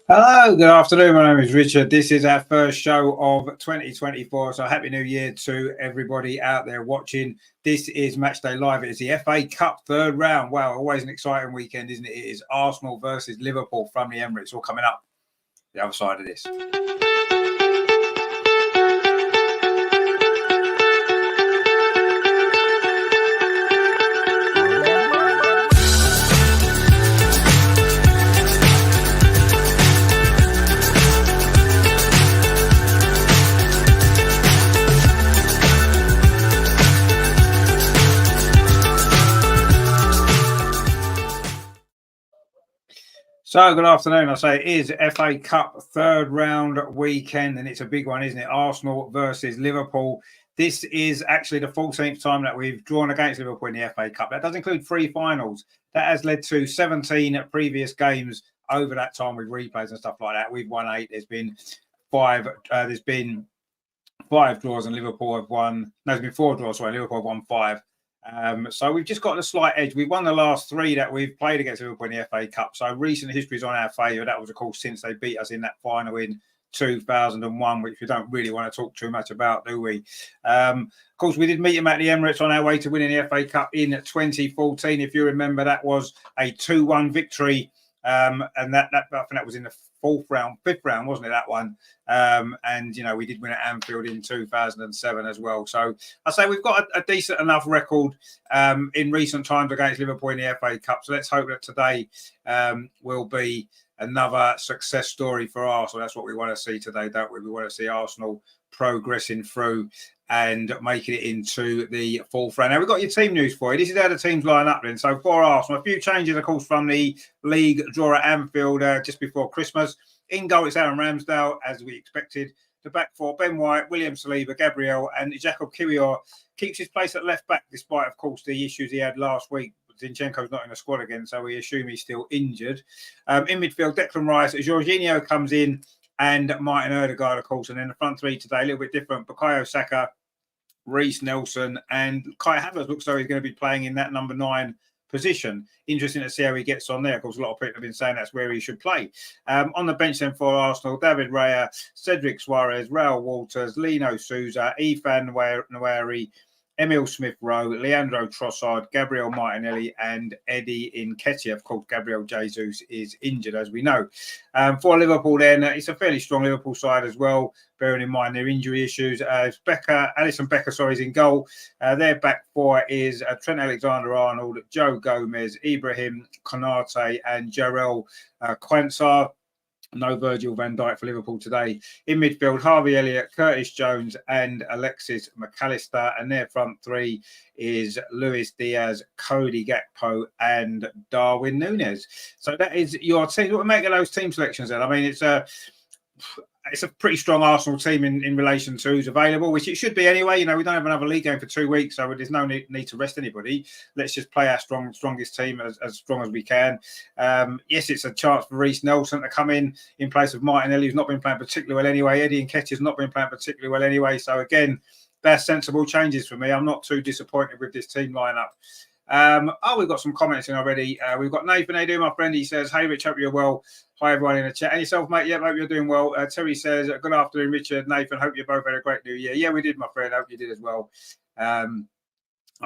Hello, good afternoon. My name is Richard. This is our first show of 2024. So, Happy New Year to everybody out there watching. This is Matchday Live. It is the FA Cup third round. Wow, always an exciting weekend, isn't it? It is Arsenal versus Liverpool from the Emirates, all coming up the other side of this. So, good afternoon. I say it is FA Cup third round weekend, and it's a big one, isn't it? Arsenal versus Liverpool. This is actually the 14th time that we've drawn against Liverpool in the FA Cup. That does include 3 finals. That has led to 17 previous games over that time with replays and stuff like that. We've won 8. There's been 5. There's been 5 draws, and Liverpool have won. No, there's been 4 draws. Sorry, Liverpool have won 5. So we've just got a slight edge. We've won the last 3 that we've played against Liverpool in the FA Cup. So recent history is on our favour. That was, of course, since they beat us in that final in 2001, which we don't really want to talk too much about, do we? Of course, we did meet them at the Emirates on our way to winning the FA Cup in 2014. If you remember, that was a 2-1 victory. And that I think that was in the fifth round, wasn't it, that one? And, we did win at Anfield in 2007 as well. So I say we've got a decent enough record in recent times against Liverpool in the FA Cup. So let's hope that today will be another success story for Arsenal. That's what we want to see today, don't we? We want to see Arsenal progressing through and making it into the fourth round. Now, we've got your team news for you. This is how the teams line up then. So for Arsenal, a few changes, of course, from the league draw at Anfield just before Christmas. In goal, it's Aaron Ramsdale, as we expected. The back four, Ben White, William Saliba, Gabriel, and Jacob Kiwior keeps his place at left back, despite, of course, the issues he had last week. Zinchenko's not in the squad again, so we assume he's still injured. In midfield, Declan Rice, Jorginho comes in, and Martin Odegaard, of course. And then the front three today, a little bit different. Bukayo Saka, Reece Nelson, and Kai Havertz looks like he's going to be playing in that number 9 position. Interesting to see how he gets on there. Of course, a lot of people have been saying that's where he should play. On the bench then for Arsenal, David Raya, Cedric Suarez, Raul Walters, Lino Souza, Ethan Nwari, Emil Smith-Rowe, Leandro Trossard, Gabriel Martinelli, and Eddie Nketiah. Of course, Gabriel Jesus is injured, as we know. For Liverpool, then, it's a fairly strong Liverpool side as well, bearing in mind their injury issues. Alisson Becker, is in goal. Their back four is Trent Alexander-Arnold, Joe Gomez, Ibrahim Konate, and Jarell Quansah. No Virgil van Dijk for Liverpool today. In midfield, Harvey Elliott, Curtis Jones, and Alexis McAllister. And their front three is Luis Diaz, Cody Gakpo, and Darwin Núñez. So that is your team. What make of those team selections then? I mean, it's a pretty strong Arsenal team in relation to who's available, which it should be anyway. We don't have another league game for 2 weeks, so there's no need to rest anybody. Let's just play our strongest team as strong as we can. Yes, it's a chance for Reece Nelson to come in place of Martinelli, who's not been playing particularly well anyway. Eddie Nketiah's not been playing particularly well anyway. So again, that's sensible changes for me. I'm not too disappointed with this team lineup. We've got some comments in already. We've got Nathan. How you doing, my friend? He says, "Hey, Rich, hope you're well." Hi, everyone in the chat. And yourself, mate? Yeah, hope you're doing well. Terry says, "Good afternoon, Richard. Nathan, hope you both had a great new year." Yeah, we did, my friend. Hope you did as well. I'm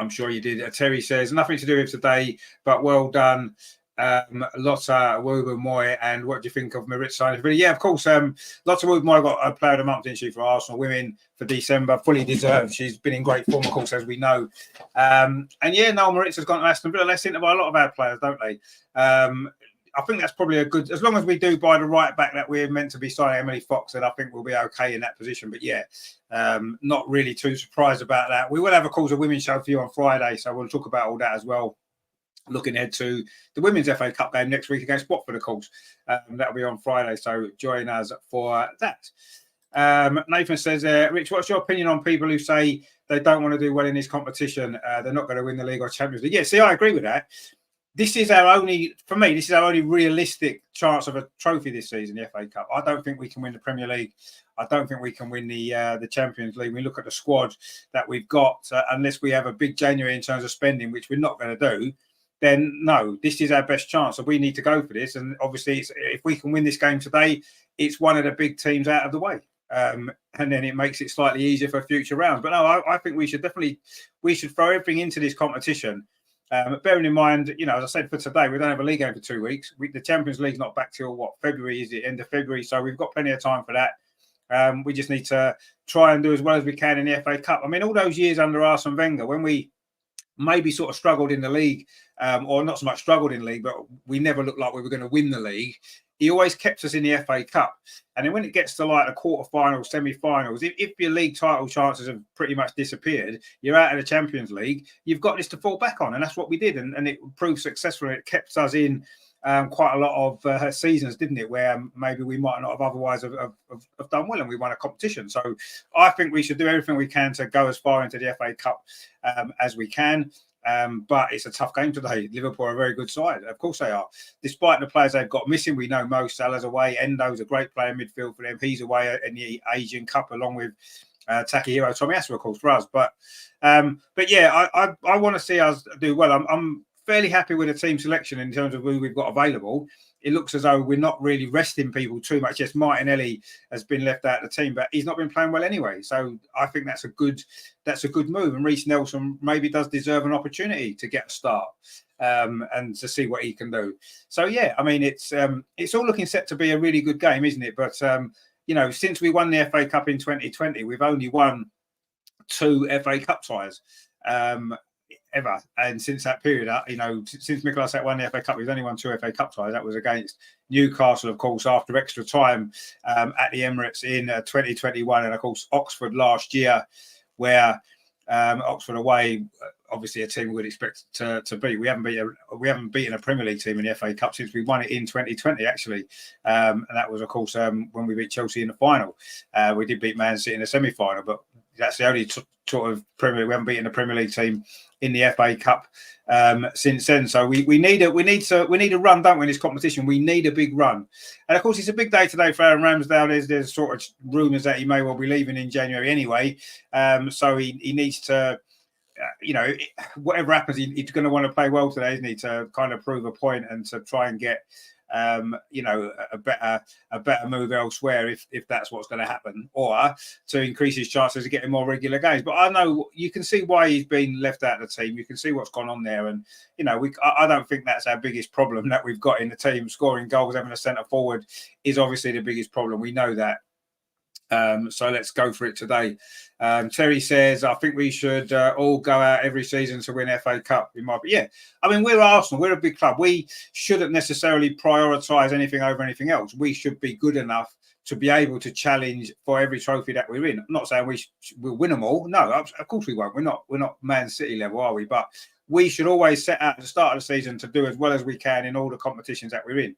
sure you did. Terry says, "Nothing to do with today, but well done. Lotta Woober-Moy, and what do you think of Marit signing? Yeah, of course. Lotta Woober-Moy got a player of the month, didn't she, for Arsenal women for December? Fully deserved. She's been in great form, of course, as we know. And yeah, Noel Moritz has gone to Aston Villa. They seem to buy a lot of our players, don't they? I think that's probably a good, as long as we do buy the right back that we're meant to be signing, Emily Fox, then I think we'll be okay in that position. But yeah, not really too surprised about that. We will have, of course, a women's show for you on Friday, so we'll talk about all that as well. Looking ahead to the Women's FA Cup game next week against Watford, of course. That'll be on Friday, so join us for that. Nathan says, Rich, what's your opinion on people who say they don't want to do well in this competition? They're not going to win the league or Champions League. Yeah, see, I agree with that. This is our only realistic chance of a trophy this season, the FA Cup. I don't think we can win the Premier League. I don't think we can win the Champions League. We look at the squad that we've got, unless we have a big January in terms of spending, which we're not going to do. then no, this is our best chance. So we need to go for this. And obviously, if we can win this game today, it's one of the big teams out of the way. And then it makes it slightly easier for future rounds. But no, I think we should throw everything into this competition. Bearing in mind, as I said, for today, we don't have a league game for 2 weeks. The Champions League's not back till February, is it? End of February. So we've got plenty of time for that. We just need to try and do as well as we can in the FA Cup. I mean, all those years under Arsene Wenger, when we maybe sort of struggled in the league, or not so much struggled in the league, but we never looked like we were going to win the league. He always kept us in the FA Cup. And then when it gets to like the quarterfinals, semi-finals, if your league title chances have pretty much disappeared, you're out of the Champions League, you've got this to fall back on. And that's what we did. And it proved successful. It kept us in quite a lot of seasons, didn't it, where maybe we might not have otherwise have done well and we won a competition. So I think we should do everything we can to go as far into the FA Cup as we can. But it's a tough game today. Liverpool are a very good side. Of course they are. Despite the players they've got missing, we know Mo Salah's away. Endo's a great player in midfield for them. He's away in the Asian Cup along with Takahiro Tomiyasu, of course, for us. But yeah, I want to see us do well. I'm fairly happy with the team selection in terms of who we've got available. It looks as though we're not really resting people too much. Yes, Martinelli has been left out of the team, but he's not been playing well anyway. So I think that's a good move. And Reece Nelson maybe does deserve an opportunity to get a start and to see what he can do. So yeah, I mean it's all looking set to be a really good game, isn't it? But since we won the FA Cup in 2020, we've only won 2 FA Cup ties. Ever. And since that period, since Mikel won the FA Cup, we've only won 2 FA Cup ties. That was against Newcastle, of course, after extra time at the Emirates in 2021, and of course Oxford last year, where Oxford away, obviously a team we would expect to beat. We haven't beaten a Premier League team in the FA Cup since we won it in 2020, actually, and that was, of course, when we beat Chelsea in the final. We did beat Man City in the semi-final, but that's the only sort of we haven't beaten a Premier League team in the FA Cup since then. So we need a run, don't we, in this competition? We need a big run. And of course, it's a big day today for Aaron Ramsdale. There's sort of rumours that he may well be leaving in January anyway. So he needs to, whatever happens, he's going to want to play well today, isn't he? To kind of prove a point and to try and get a better move elsewhere if that's what's going to happen, or to increase his chances of getting more regular games. But I know you can see why he's been left out of the team. You can see what's gone on there, and I don't think that's our biggest problem that we've got in the team. Scoring goals, having a centre forward is obviously the biggest problem. We know that. So let's go for it today. Terry says, I think we should all go out every season to win FA Cup. We might be, yeah. I mean, we're Arsenal. We're a big club. We shouldn't necessarily prioritise anything over anything else. We should be good enough to be able to challenge for every trophy that we're in. I'm not saying we'll win them all. No, of course we won't. We're not Man City level, are we? But we should always set out at the start of the season to do as well as we can in all the competitions that we're in.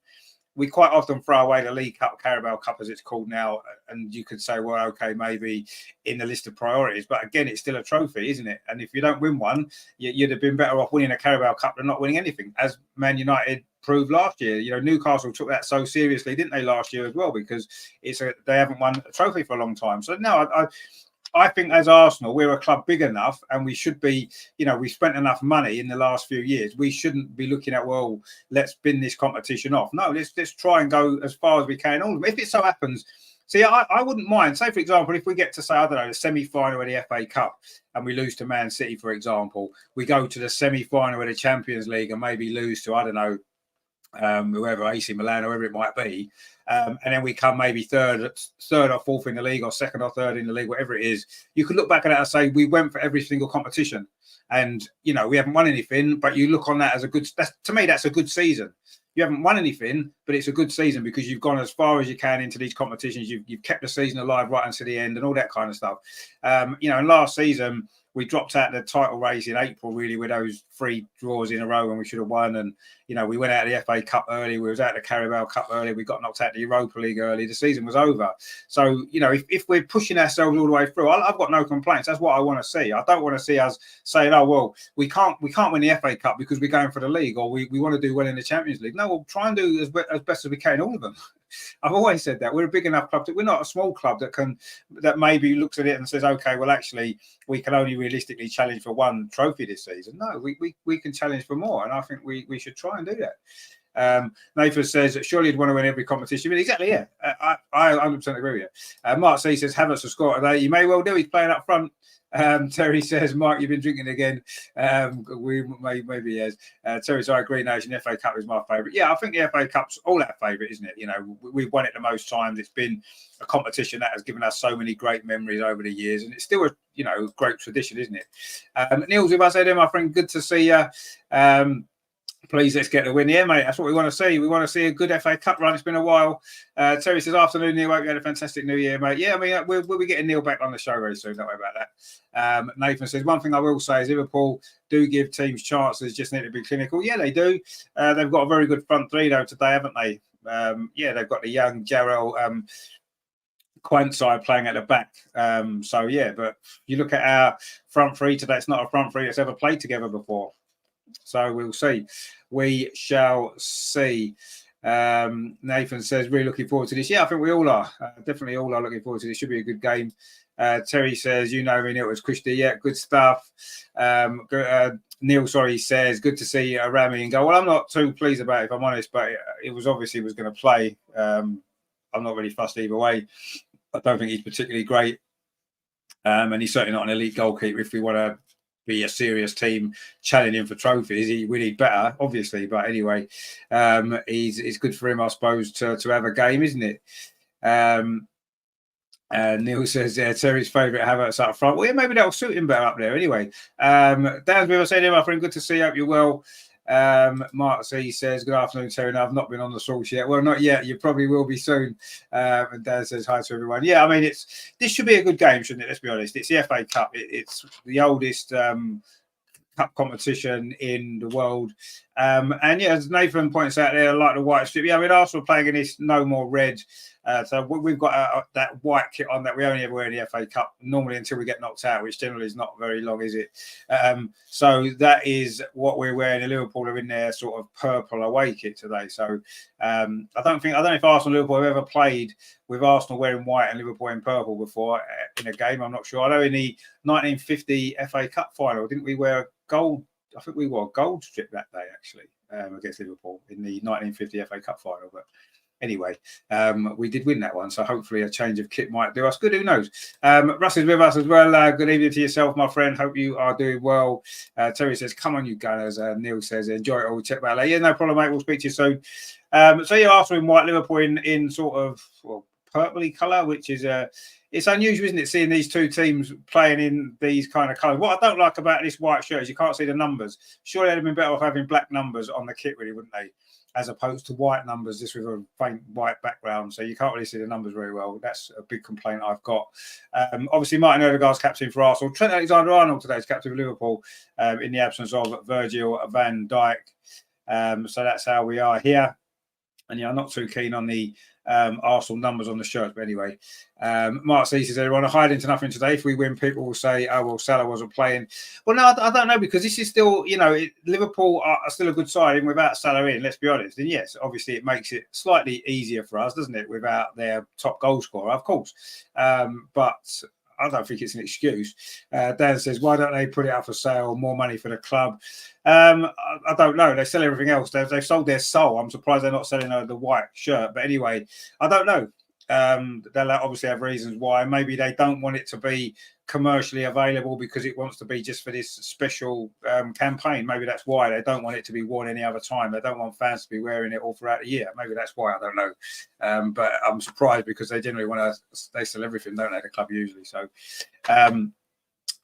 We quite often throw away the League Cup, Carabao Cup, as it's called now, and you could say, well, okay, maybe in the list of priorities, but again, it's still a trophy, isn't it? And if you don't win one, you'd have been better off winning a Carabao Cup than not winning anything, as Man United proved last year. Newcastle took that so seriously, didn't they, last year as well, because they haven't won a trophy for a long time. So no, I think as Arsenal, we're a club big enough, and we should be, we spent enough money in the last few years. We shouldn't be looking at, well, let's bin this competition off. No, let's try and go as far as we can. All of them. If it so happens, see, I wouldn't mind. Say, for example, if we get to, say, I don't know, the semi-final of the FA Cup and we lose to Man City, for example, we go to the semi-final of the Champions League and maybe lose to, I don't know, whoever, AC Milan, or whoever it might be, and then we come maybe third or fourth in the league, or second or third in the league, whatever it is. You could look back at that and say we went for every single competition, and we haven't won anything, but you look on that as a good. To me, that's a good season. You haven't won anything, but it's a good season because you've gone as far as you can into these competitions. You've kept the season alive right until the end, and all that kind of stuff. And last season we dropped out the title race in April, really, with those 3 draws in a row when we should have won. And, we went out of the FA Cup early. We was out of the Carabao Cup early. We got knocked out of the Europa League early. The season was over. So, if we're pushing ourselves all the way through, I've got no complaints. That's what I want to see. I don't want to see us saying, oh, well, we can't win the FA Cup because we're going for the league, or we want to do well in the Champions League. No, we'll try and do as best as we can, all of them. I've always said that we're a big enough club. We're not a small club that maybe looks at it and says, okay, well, actually, we can only realistically challenge for one trophy this season. No, we can challenge for more, and I think we should try and do that. Nathan says, surely you'd want to win every competition. But exactly, yeah. I 100% agree with you. Mark C says, Havertz will score today. You may well do. He's playing up front. Terry says, Mike, you've been drinking again. Maybe yes. Terry says, I agree, Nation. The FA Cup is my favourite. Yeah, I think the FA Cup's all our favourite, isn't it? You know, we've won it the most times. It's been a competition that has given us so many great memories over the years, and it's still a great tradition, isn't it? Niels, if I say to my friend, good to see you. Please, let's get the win. Yeah, mate, that's what we want to see. We want to see a good FA Cup run. It's been a while. Terry says, afternoon, Neil. Hope you had a fantastic New Year, mate. Yeah, I mean, we'll be getting Neil back on the show very soon. Don't worry about that. Nathan says, one thing I will say is Liverpool do give teams chances, just need to be clinical. Yeah, they do. They've got a very good front three, though, today, haven't they? Yeah, they've got the young Jarrell Quanside playing at the back. So, yeah, but you look at our front three today, it's not a front three that's ever played together before. So we'll see. We shall see. Nathan says, really looking forward to this. Yeah, I think we all are. Definitely all are looking forward to this. Should be a good game. Terry says, you know me, Neil, it was Christy. Yeah, good stuff. Neil, says, good to see Rami and go. Well, I'm not too pleased about it, if I'm honest, but it was obviously was going to play. I'm not really fussed either way. I don't think he's particularly great. And he's certainly not an elite goalkeeper if we want to be a serious team challenging for trophies. We need better, obviously, but anyway, it's good for him, I suppose, to have a game, isn't it? Neil says, Terry's favourite Havertz up front. Well, yeah, maybe that'll suit him better up there. Anyway, Dan's with us. My friend, good to see you. Hope you're well. Mark C says, good afternoon, Terry. No, I've not been on the source yet. Well, not yet. You probably will be soon. And Dan says hi to everyone. Yeah, I mean, this should be a good game, shouldn't it? Let's be honest. It's the FA Cup. It's the oldest cup competition in the world. And yeah, as Nathan points out there, like the white strip. Yeah, I mean, Arsenal playing against no more red. So we've got that white kit on that we only ever wear in the FA Cup normally until we get knocked out, which generally is not very long, is it? So that is what we're wearing. The Liverpool are in their sort of purple away kit today. So I don't know if Arsenal and Liverpool have ever played with Arsenal wearing white and Liverpool in purple before in a game. I'm not sure. I know in the 1950 FA Cup final, didn't we wear gold? I think we wore a gold strip that day actually against Liverpool in the 1950 FA Cup final, but. Anyway, we did win that one, so hopefully a change of kit might do us good. Who knows? Russ is with us as well. Good evening to yourself, my friend. Hope you are doing well. Terry says, come on, you Gunners. Neil says, enjoy it all. Check that out. Yeah, no problem, mate. We'll speak to you soon. So, yeah, Arsenal in white, Liverpool in sort of purpley colour, which is it's unusual, isn't it, seeing these two teams playing in these kind of colours. What I don't like about this white shirt is you can't see the numbers. Surely they'd have been better off having black numbers on the kit, really, wouldn't they? As opposed to white numbers, just with a faint white background. So you can't really see the numbers very well. That's a big complaint I've got. Obviously, Martin Odegaard's captain for Arsenal. Trent Alexander-Arnold today is captain of Liverpool in the absence of Virgil van Dijk. So that's how we are here. And yeah, I'm not too keen on the Arsenal numbers on the shirt, but anyway. Mark C says, everyone are hiding to nothing today. If we win, people will say, oh, well, Salah wasn't playing. Well, no, I don't know, because this is still, Liverpool are still a good side, even without Salah in, let's be honest. And yes, obviously it makes it slightly easier for us, doesn't it, without their top goal scorer, of course. But I don't think it's an excuse. Dan says, why don't they put it up for sale? More money for the club. I don't know. They sell everything else. They've sold their soul. I'm surprised they're not selling the white shirt. But anyway, I don't know. They'll obviously have reasons why. Maybe they don't want it to be commercially available because it wants to be just for this special campaign. Maybe that's why they don't want it to be worn any other time. They don't want fans to be wearing it all throughout the year. Maybe that's why. I don't know. But I'm surprised because they generally they sell everything, don't they? The club usually. So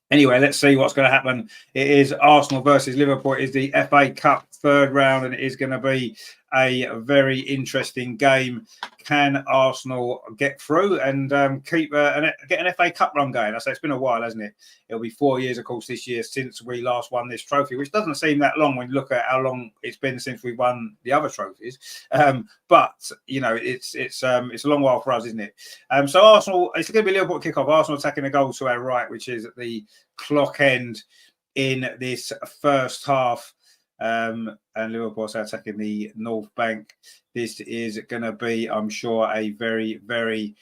anyway, let's see what's going to happen. It is Arsenal versus Liverpool. It is the FA Cup third round, and it is going to be a very interesting game. Can Arsenal get through and get an FA Cup run going? I say it's been a while, hasn't it? It'll be 4 years, of course, this year since we last won this trophy, which doesn't seem that long when you look at how long it's been since we won the other trophies. But it's a long while for us, isn't it? So Arsenal, it's going to be Liverpool kickoff. Arsenal attacking the goal to our right, which is at the clock end in this first half. And Liverpool also attacking the North Bank this is going to be, I'm sure, a very, very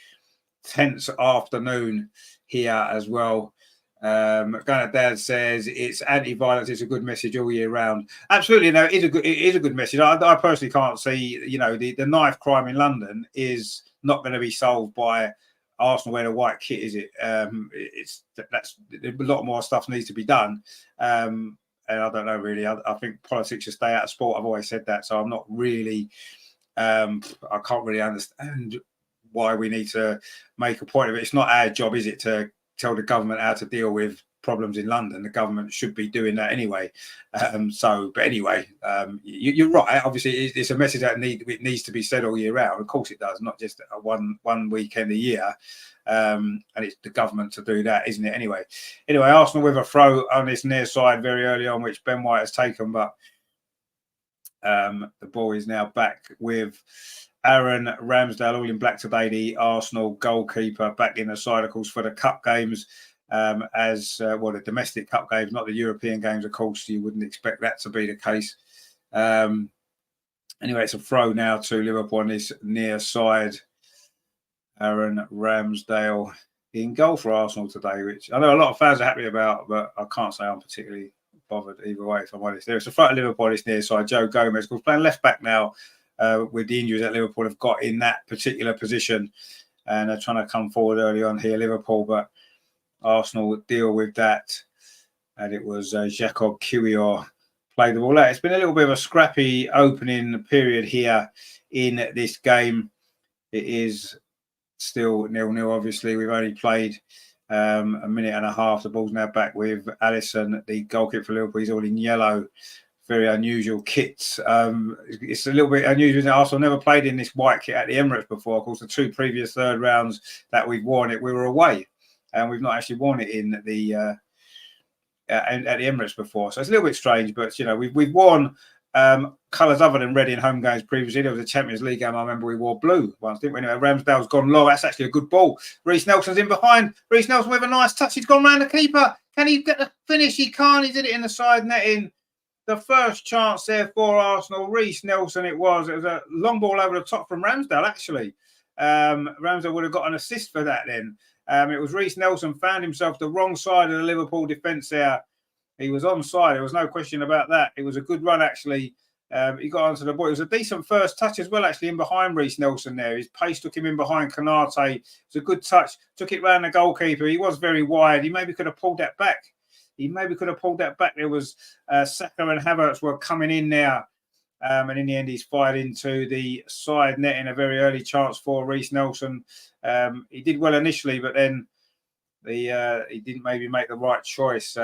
tense afternoon here as well. Dad says it's anti-violence. It's a good message all year round. Absolutely, no, it is a good message. I personally can't see, the knife crime in London is not going to be solved by Arsenal wearing a white kit, is it? That's a lot more stuff needs to be done. And I don't know really. I think politics should stay out of sport. I've always said that, so I'm not really. I can't really understand why we need to make a point of it. It's not our job, is it, to tell the government how to deal with problems in London? The government should be doing that anyway. But anyway, you're right. Obviously, it's a message that needs to be said all year round. Of course, it does, not just one weekend a year. And it's the government to do that, isn't it? Anyway, Arsenal with a throw on this near side very early on, which Ben White has taken, but the ball is now back with Aaron Ramsdale, all in black today, the Arsenal goalkeeper, back in the side, of course, for the cup games, the domestic cup games, not the European games, of course. You wouldn't expect that to be the case. Anyway, it's a throw now to Liverpool on this near side. Aaron Ramsdale in goal for Arsenal today, which I know a lot of fans are happy about, but I can't say I'm particularly bothered either way, if I'm honest. There's a front of Liverpool, this near side. Joe Gomez, who's playing left back now, with the injuries that Liverpool have got in that particular position, and they're trying to come forward early on here, Liverpool, but Arsenal would deal with that, and it was Jacob Kiwior played the ball out. It's been a little bit of a scrappy opening period here in this game. It is still 0-0, obviously. We've only played a minute and a half. The ball's now back with Alisson, the goalkeeper for Liverpool. He's all in yellow. Very unusual kits. It's a little bit unusual. Arsenal never played in this white kit at the Emirates before. Of course, the two previous third rounds that we've worn it, we were away, and we've not actually worn it in the at the Emirates before. So it's a little bit strange, but we've worn colours other than red in home games previously. There was a Champions League game, I remember we wore blue once, didn't we? Anyway, Ramsdale's gone low. That's actually a good ball. Reece Nelson's in behind. Reece Nelson with a nice touch. He's gone round the keeper. Can he get the finish? He can't. He did it in the side netting. The first chance there for Arsenal, Reece Nelson it was. It was a long ball over the top from Ramsdale, actually. Ramsdale would have got an assist for that then. It was Reece Nelson found himself the wrong side of the Liverpool defence there. He was onside. There was no question about that. It was a good run, actually. He got onto the ball. It was a decent first touch as well, actually, in behind Reece Nelson there. His pace took him in behind Konate. It was a good touch. Took it round the goalkeeper. He was very wide. He maybe could have pulled that back. There was Saka and Havertz were coming in there. And in the end, he's fired into the side net in a very early chance for Reece Nelson. He did well initially, but then he didn't maybe make the right choice.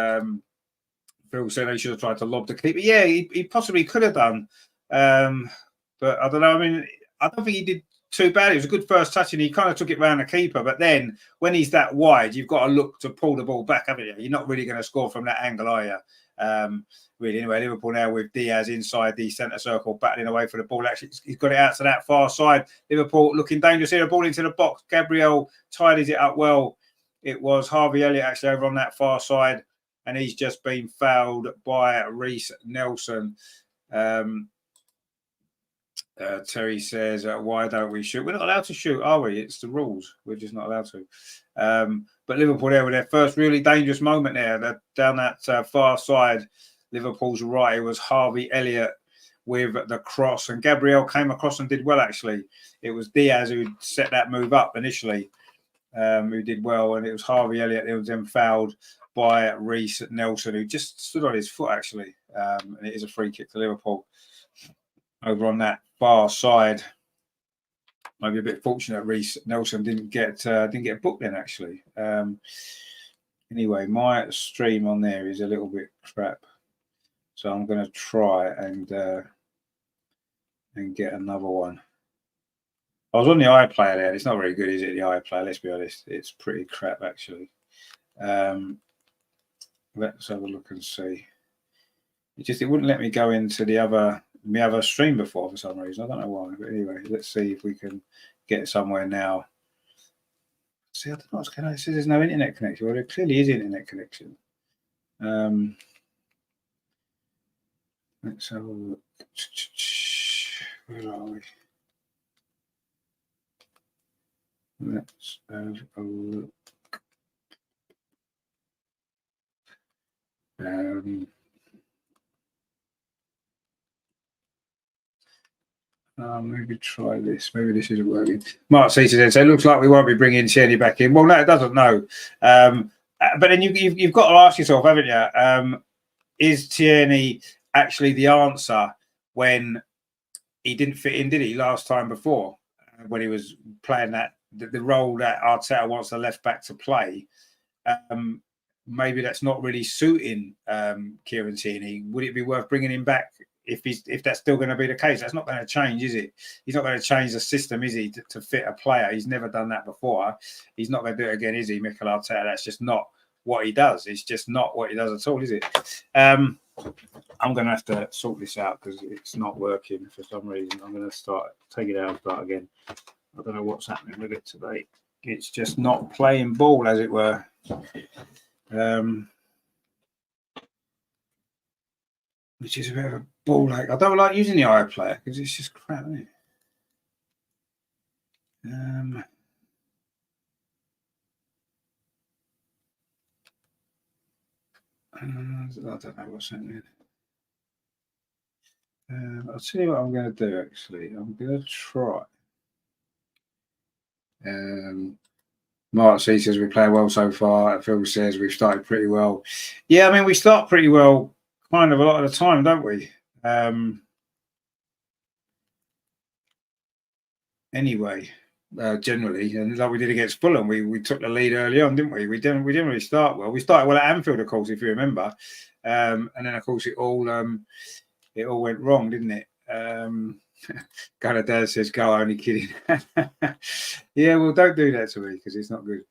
Phil said he should have tried to lob the keeper. Yeah, he possibly could have done. But I don't know. I mean, I don't think he did too bad. It was a good first touch, and he kind of took it round the keeper. But then when he's that wide, you've got to look to pull the ball back, haven't you? You're not really going to score from that angle, are you? Really. Anyway, Liverpool now with Diaz inside the centre circle, battling away for the ball. Actually, he's got it out to that far side. Liverpool looking dangerous here. The ball into the box. Gabriel tidies it up well. It was Harvey Elliott actually over on that far side, and he's just been fouled by Reece Nelson. Terry says, why don't we shoot? We're not allowed to shoot, are we? It's the rules. We're just not allowed to. But Liverpool there with their first really dangerous moment there. Down that far side, Liverpool's right. It was Harvey Elliott with the cross. And Gabriel came across and did well, actually. It was Diaz who set that move up initially, who did well. And it was Harvey Elliott who was then fouled by Reece Nelson, who just stood on his foot, actually. And it is a free kick to Liverpool over on that far side. Maybe a bit fortunate Reece Nelson didn't get booked then, actually. Anyway, my stream on there is a little bit crap, so I'm going to try and get another one. I was on the iPlayer there. It's not very good, is it? The iPlayer, let's be honest. It's pretty crap, actually. Let's have a look and see. It wouldn't let me go into the other stream before for some reason. I don't know why. But anyway, let's see if we can get somewhere now. See, I don't know what's going on. It says there's no internet connection. Well, there clearly is internet connection. Let's have a look. Where are we? Let's have a look. Maybe try this. Maybe this isn't working. Mark C says, so it looks like we won't be bringing Tierney back in. Well, no, it doesn't. No. But then you've got to ask yourself, haven't you? Is Tierney actually the answer when he didn't fit in, did he, last time before, when he was playing the role that Arteta wants the left back to play? Maybe that's not really suiting Kieran Tierney. Would it be worth bringing him back if that's still going to be the case? That's not going to change, is it? He's not going to change the system, is he, to fit a player? He's never done that before. He's not going to do it again, is he, Mikel Arteta? That's just not what he does. It's just not what he does at all, is it? I'm going to have to sort this out because it's not working for some reason. I'm going to take it out and start again. I don't know what's happening with it today. It's just not playing ball, as it were. Which is a bit of a ball ache. I don't like using the iPlayer because it's just crap, isn't it? I don't know what's happening. I'll tell you what I'm going to do, actually. I'm going to try. Mark C says we play well so far. Phil says we've started pretty well. Yeah, I mean, we start pretty well kind of a lot of the time, don't we? Anyway, generally, and like we did against Fulham, we took the lead early on, didn't we? We didn't really start well. We started well at Anfield, of course, if you remember, and then of course it all went wrong, didn't it? Galadad says, "Go, only kidding." Yeah, well, don't do that to me because it's not good.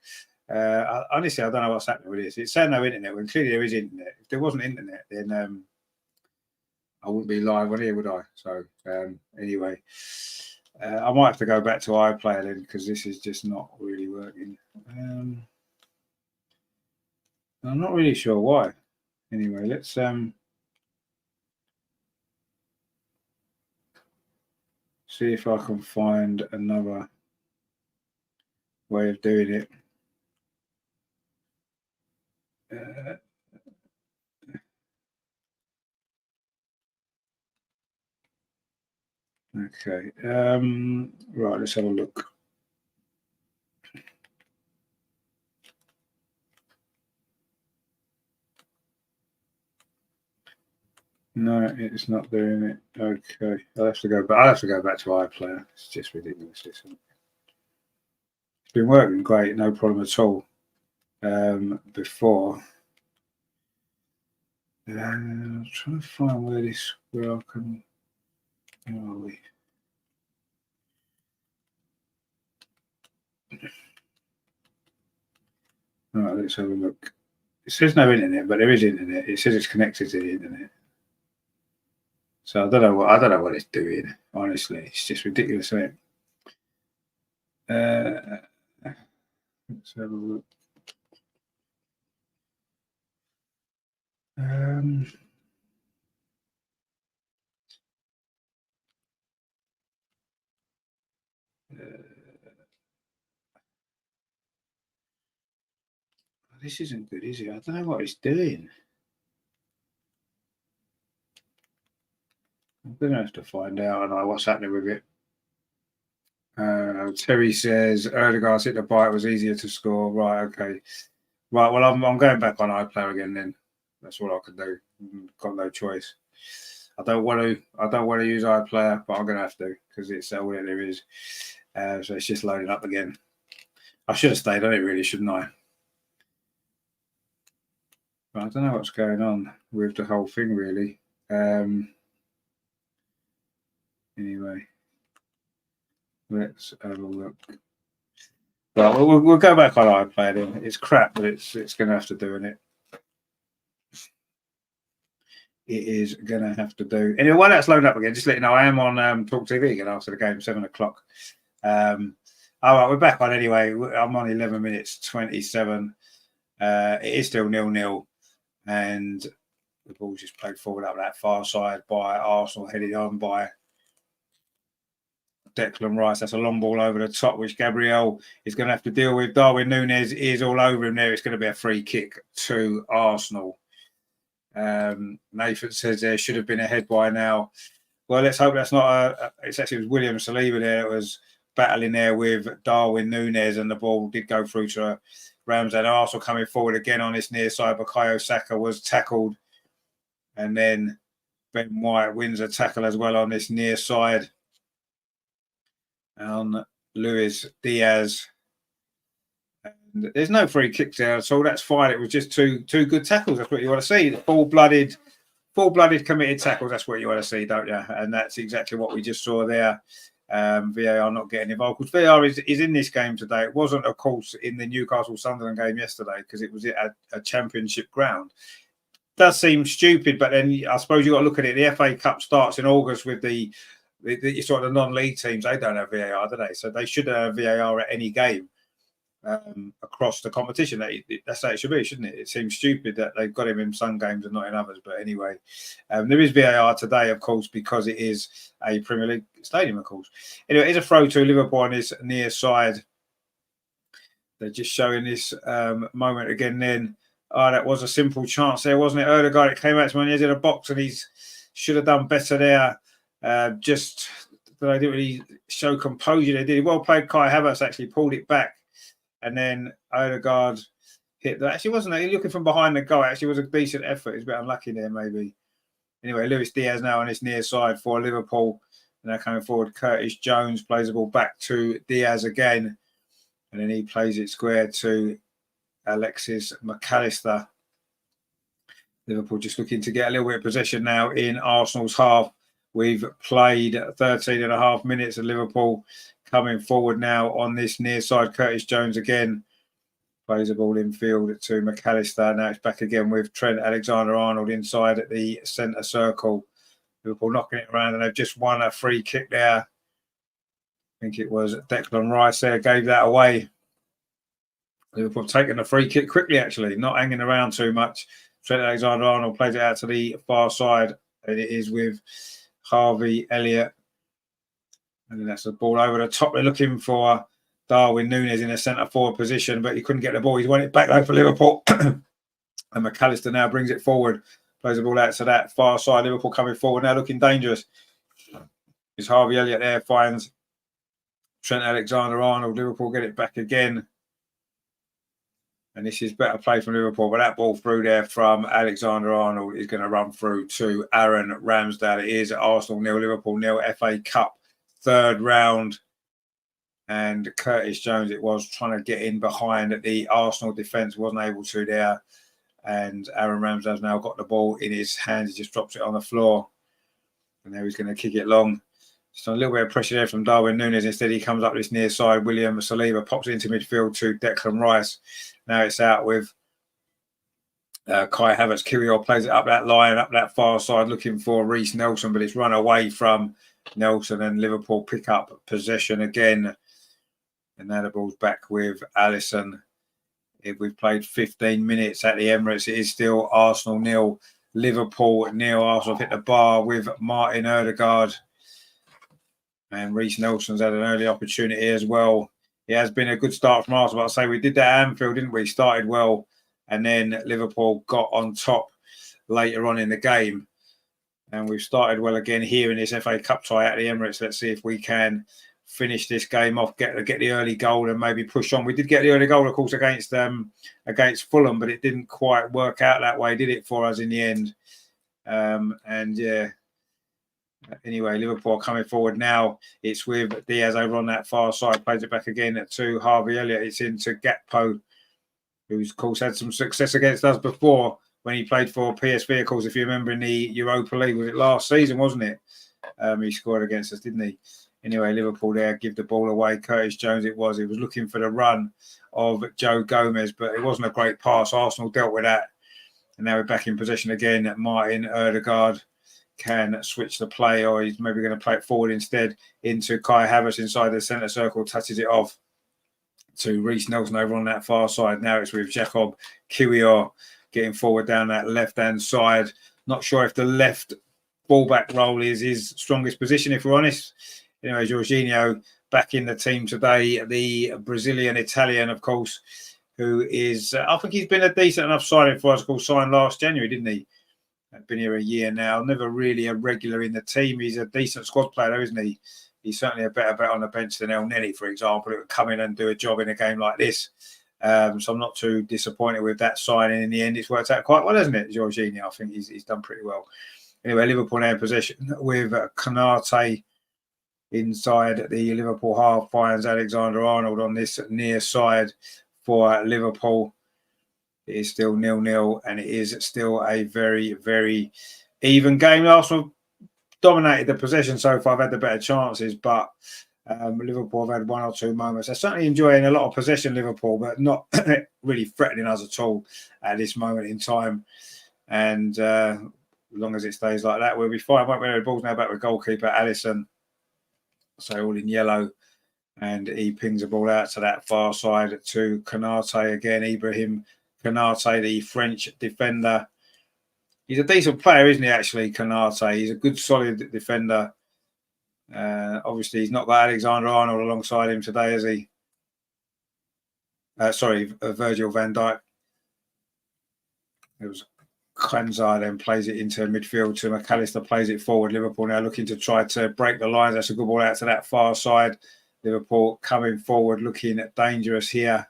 Honestly, I don't know what's happening with this. It's saying no internet when clearly there is internet. If there wasn't internet, then I wouldn't be live on here, would I? So anyway, I might have to go back to iPlayer then because this is just not really working. I'm not really sure why. Anyway, let's see if I can find another way of doing it. Okay. Right, let's have a look. No, it's not doing it. Okay. I'll have to go back to iPlayer. It's just ridiculous, isn't it? It's been working great, no problem at all. Before. I'm trying to find where I can. Where are we? All right, let's have a look. It says no internet, but there is internet. It says it's connected to the internet. So I don't know what it's doing. Honestly, it's just ridiculous, isn't it? Let's have a look. This isn't good, is it? I don't know what it's doing. I'm going to have to find out. I know what's happening with it. Terry says Erdegaard's hit the bar. It was easier to score. Right, okay. Right, well, I'm going back on iPlayer again then. That's all I can do. Got no choice. I don't want to use iPlayer, but I'm going to have to because it's all that there is. So it's just loading up again. I should have stayed on it, really, shouldn't I? But I don't know what's going on with the whole thing, really. Anyway, let's have a look. Well, we'll go back on iPlayer then. It's crap, but it's going to have to do in it. It is going to have to do. Anyway, while that's loading up again, just let you know, I am on Talk TV again after the game, 7 o'clock. All right, we're back on anyway. I'm on 11 minutes 27. It is still 0-0, and the ball just played forward up that far side by Arsenal, headed on by Declan Rice. That's a long ball over the top, which Gabriel is going to have to deal with. Darwin Núñez is all over him there. It's going to be a free kick to Arsenal. Nathan says there should have been ahead by now. Well, let's hope that's not it was William Saliba there that was battling there with Darwin Núñez, and the ball did go through to Ramsdale. Arsenal coming forward again on this near side. Bukayo Saka was tackled, and then Ben White wins a tackle as well on this near side on Luis Diaz. And there's no free kicks there, so that's fine. It was just two good tackles. That's what you want to see. Full-blooded committed tackles. That's what you want to see, don't you? And that's exactly what we just saw there. VAR not getting involved. Because VAR is in this game today. It wasn't, of course, in the Newcastle-Sunderland game yesterday because it was at a championship ground. Does seem stupid, but then I suppose you've got to look at it. The FA Cup starts in August with the sort of the non-league teams. They don't have VAR, do they? So they should have VAR at any game across the competition. That's how it should be, shouldn't it? It seems stupid that they've got him in some games and not in others. But anyway, there is VAR today, of course, because it is a Premier League stadium, of course. Anyway, it's a throw to Liverpool on this near side. They're just showing this moment again then. Oh, that was a simple chance there, wasn't it? Ødegaard, it came out to him on the edge of the box, and he should have done better there. But they didn't really show composure. They did. Well played. Kai Havertz actually pulled it back, and then Ødegaard hit that. Actually, wasn't it? Looking from behind the goal, actually was a decent effort. It was a bit unlucky there, maybe. Anyway, Luis Diaz now on his near side for Liverpool. And now coming forward, Curtis Jones plays the ball back to Diaz again, and then he plays it square to Alexis McAllister. Liverpool just looking to get a little bit of possession now in Arsenal's half. We've played 13 and a half minutes, and Liverpool coming forward now on this near side. Curtis Jones again plays the ball in field to McAllister. Now it's back again with Trent Alexander-Arnold inside at the centre circle. Liverpool knocking it around, and they've just won a free kick there. I think it was Declan Rice there, gave that away. Liverpool taking the free kick quickly, actually, not hanging around too much. Trent Alexander-Arnold plays it out to the far side, and it is with Harvey Elliott. And then that's the ball over the top. They're looking for Darwin Núñez in a centre-forward position, but he couldn't get the ball. He's won it back though for Liverpool. And McAllister now brings it forward, plays the ball out to that far side. Liverpool coming forward now, looking dangerous. It's Harvey Elliott there, finds Trent Alexander-Arnold. Liverpool get it back again. And this is better play from Liverpool, but that ball through there from Alexander-Arnold is going to run through to Aaron Ramsdale. It is Arsenal 0, Liverpool 0, FA Cup third round. And Curtis Jones, it was trying to get in behind the Arsenal defence, wasn't able to there. And Aaron Ramsdale's now got the ball in his hands. He just drops it on the floor. And now he's going to kick it long. So a little bit of pressure there from Darwin Núñez. Instead, he comes up this near side. William Saliba pops it into midfield to Declan Rice. Now it's out with Kai Havertz. Kirill plays it up that line, up that far side, looking for Reece Nelson, but it's run away from Nelson, and Liverpool pick up possession again. And now the ball's back with Alisson. If we've played 15 minutes at the Emirates, it is still Arsenal 0, Liverpool 0. Arsenal hit the bar with Martin Ødegaard. And Reece Nelson's had an early opportunity as well. It has been a good start from Arsenal. I'll say we did that at Anfield, didn't we? Started well, and then Liverpool got on top later on in the game. And we've started well again here in this FA Cup tie at the Emirates. Let's see if we can finish this game off, get the early goal, and maybe push on. We did get the early goal, of course, against Fulham, but it didn't quite work out that way, did it, for us in the end? And yeah. Anyway, Liverpool coming forward now. It's with Diaz over on that far side. Plays it back again to Harvey Elliott. It's into Gakpo, who's, of course, had some success against us before when he played for PSV, of course, if you remember, in the Europa League. Was it last season, wasn't it? He scored against us, didn't he? Anyway, Liverpool there give the ball away. Curtis Jones it was. He was looking for the run of Joe Gomez, but it wasn't a great pass. Arsenal dealt with that. And now we're back in possession again. Martin Ødegaard can switch the play, or he's maybe going to play it forward instead into Kai Havertz inside the centre circle, touches it off to Reece Nelson over on that far side. Now it's with Jacob Kiwior getting forward down that left-hand side. Not sure if the left fullback role is his strongest position, if we're honest. Anyway, Jorginho back in the team today. The Brazilian-Italian, of course, who is, I think he's been a decent enough signing for us. Of course, signed last January, didn't he? Been here a year now. Never really a regular in the team. He's a decent squad player, though, isn't he? He's certainly a better bet on the bench than El Neni, for example, who would come in and do a job in a game like this. So I'm not too disappointed with that signing. In the end, it's worked out quite well, hasn't it, Jorginho? I think he's done pretty well. Anyway, Liverpool now in possession with Konate inside the Liverpool half. Finds Alexander-Arnold on this near side for Liverpool. It is still 0-0, and it is still a very, very even game. Arsenal dominated the possession so far. I've had the better chances, but Liverpool have had one or two moments. They're certainly enjoying a lot of possession, Liverpool, but not really threatening us at all at this moment in time. And as long as it stays like that, we'll be fine. Won't we? The ball's now back with goalkeeper Alisson. So all in yellow. And he pings the ball out to that far side to Konate again. Ibrahim Konate, the French defender. He's a decent player, isn't he, actually, Konate? He's a good, solid defender. Obviously, he's not got Alexander-Arnold alongside him today, has he? Virgil van Dijk. It was Kwanzaa then plays it into midfield to McAllister, plays it forward. Liverpool now looking to try to break the lines. That's a good ball out to that far side. Liverpool coming forward, looking dangerous here.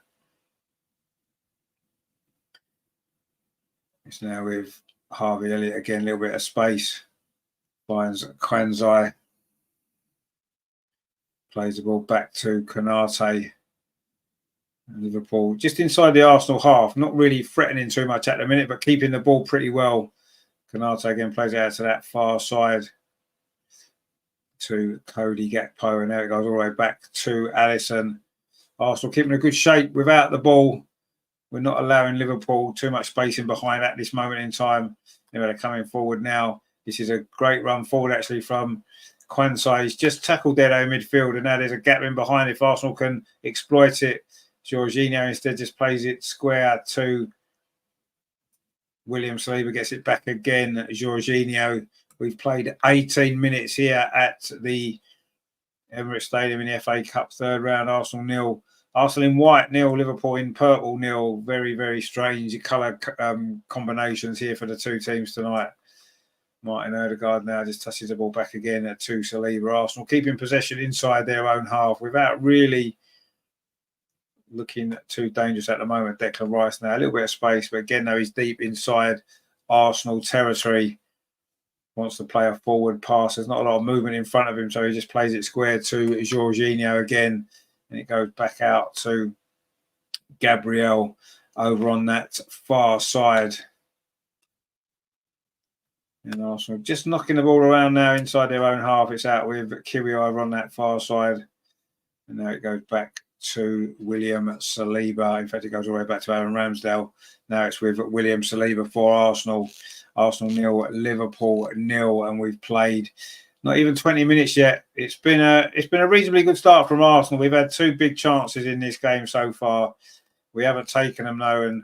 It's now with Harvey Elliott again, a little bit of space. Finds Kwanzaa. Plays the ball back to Konate. Liverpool just inside the Arsenal half, not really threatening too much at the minute, but keeping the ball pretty well. Konate again plays it out to that far side to Cody Gakpo, and now it goes all the way back to Alisson. Arsenal keeping a good shape without the ball. We're not allowing Liverpool too much space in behind at this moment in time. Anyway, they're coming forward now. This is a great run forward actually from Kwanzaa. He's just tackled dead in midfield, and now there's a gap in behind if Arsenal can exploit it. Jorginho instead just plays it square to William Saliba, gets it back again. Jorginho. We've played 18 minutes here at the Emirates Stadium in the FA Cup third round. Arsenal 0. Arsenal in white 0, Liverpool in purple 0. Very, very strange colour combinations here for the two teams tonight. Martin Odegaard now just touches the ball back again to Saliba. Arsenal keeping possession inside their own half without really looking too dangerous at the moment. Declan Rice now, a little bit of space, but again, though, he's deep inside Arsenal territory. Wants to play a forward pass. There's not a lot of movement in front of him, so he just plays it square to Jorginho again, and it goes back out to Gabriel over on that far side. And Arsenal just knocking the ball around now inside their own half. It's out with Kiwior over on that far side. And now it goes back to William Saliba. In fact, it goes all the way back to Aaron Ramsdale. Now it's with William Saliba for Arsenal. Arsenal 0, Liverpool 0, and we've played not even 20 minutes yet. It's been a reasonably good start from Arsenal. We've had two big chances in this game so far. We haven't taken them though, and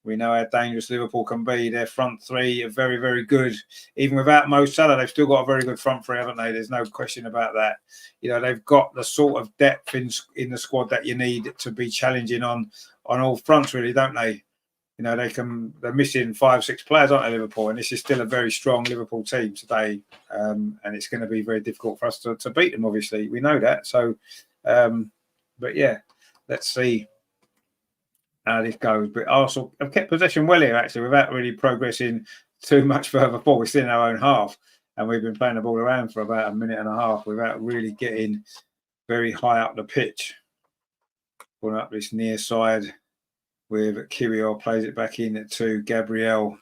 we know how dangerous Liverpool can be. Their front three are very, very good. Even without Mo Salah, they've still got a very good front three, haven't they? There's no question about that. You know, they've got the sort of depth in the squad that you need to be challenging on all fronts, really, don't they? You know, they're missing 5-6 players, aren't they, Liverpool? And this is still a very strong Liverpool team today. And it's going to be very difficult for us to beat them, obviously. We know that. So, but yeah, let's see how this goes. But Arsenal have kept possession well here, actually, without really progressing too much further forward. We're still in our own half, and we've been playing the ball around for about a minute and a half without really getting very high up the pitch. Pulling up this near side with Kiwior, plays it back in to Gabriel.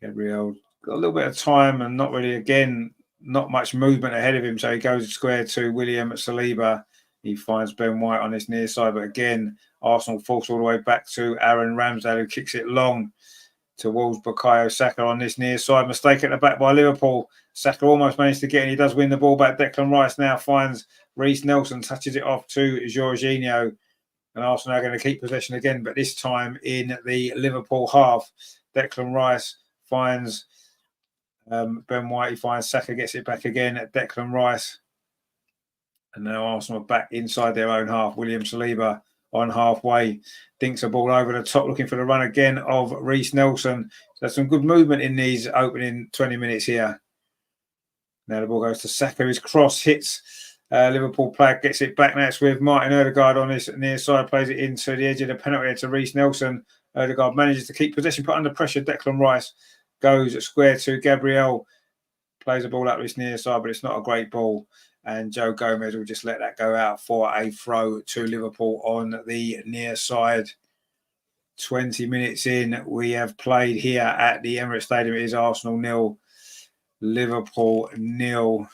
Gabriel got a little bit of time and not really, again, not much movement ahead of him. So he goes square to William Saliba. He finds Ben White on this near side. But again, Arsenal force all the way back to Aaron Ramsdale, who kicks it long towards Bukayo Saka on this near side. Mistake at the back by Liverpool. Saka almost managed to get in. He does win the ball back. Declan Rice now finds Reece Nelson, touches it off to Jorginho. And Arsenal are going to keep possession again, but this time in the Liverpool half. Declan Rice finds Ben White, he finds Saka, gets it back again at Declan Rice. And now Arsenal are back inside their own half. William Saliba on halfway, dinks a ball over the top, looking for the run again of Reece Nelson. So there's some good movement in these opening 20 minutes here. Now the ball goes to Saka. His cross hits Liverpool player, gets it back. Now it's with Martin Odegaard on his near side, plays it into the edge of the penalty area to Reece Nelson. Odegaard manages to keep possession, put under pressure. Declan Rice goes square to Gabriel, plays the ball up his near side, but it's not a great ball. And Joe Gomez will just let that go out for a throw to Liverpool on the near side. 20 minutes in, we have played here at the Emirates Stadium. It is Arsenal 0, Liverpool 0.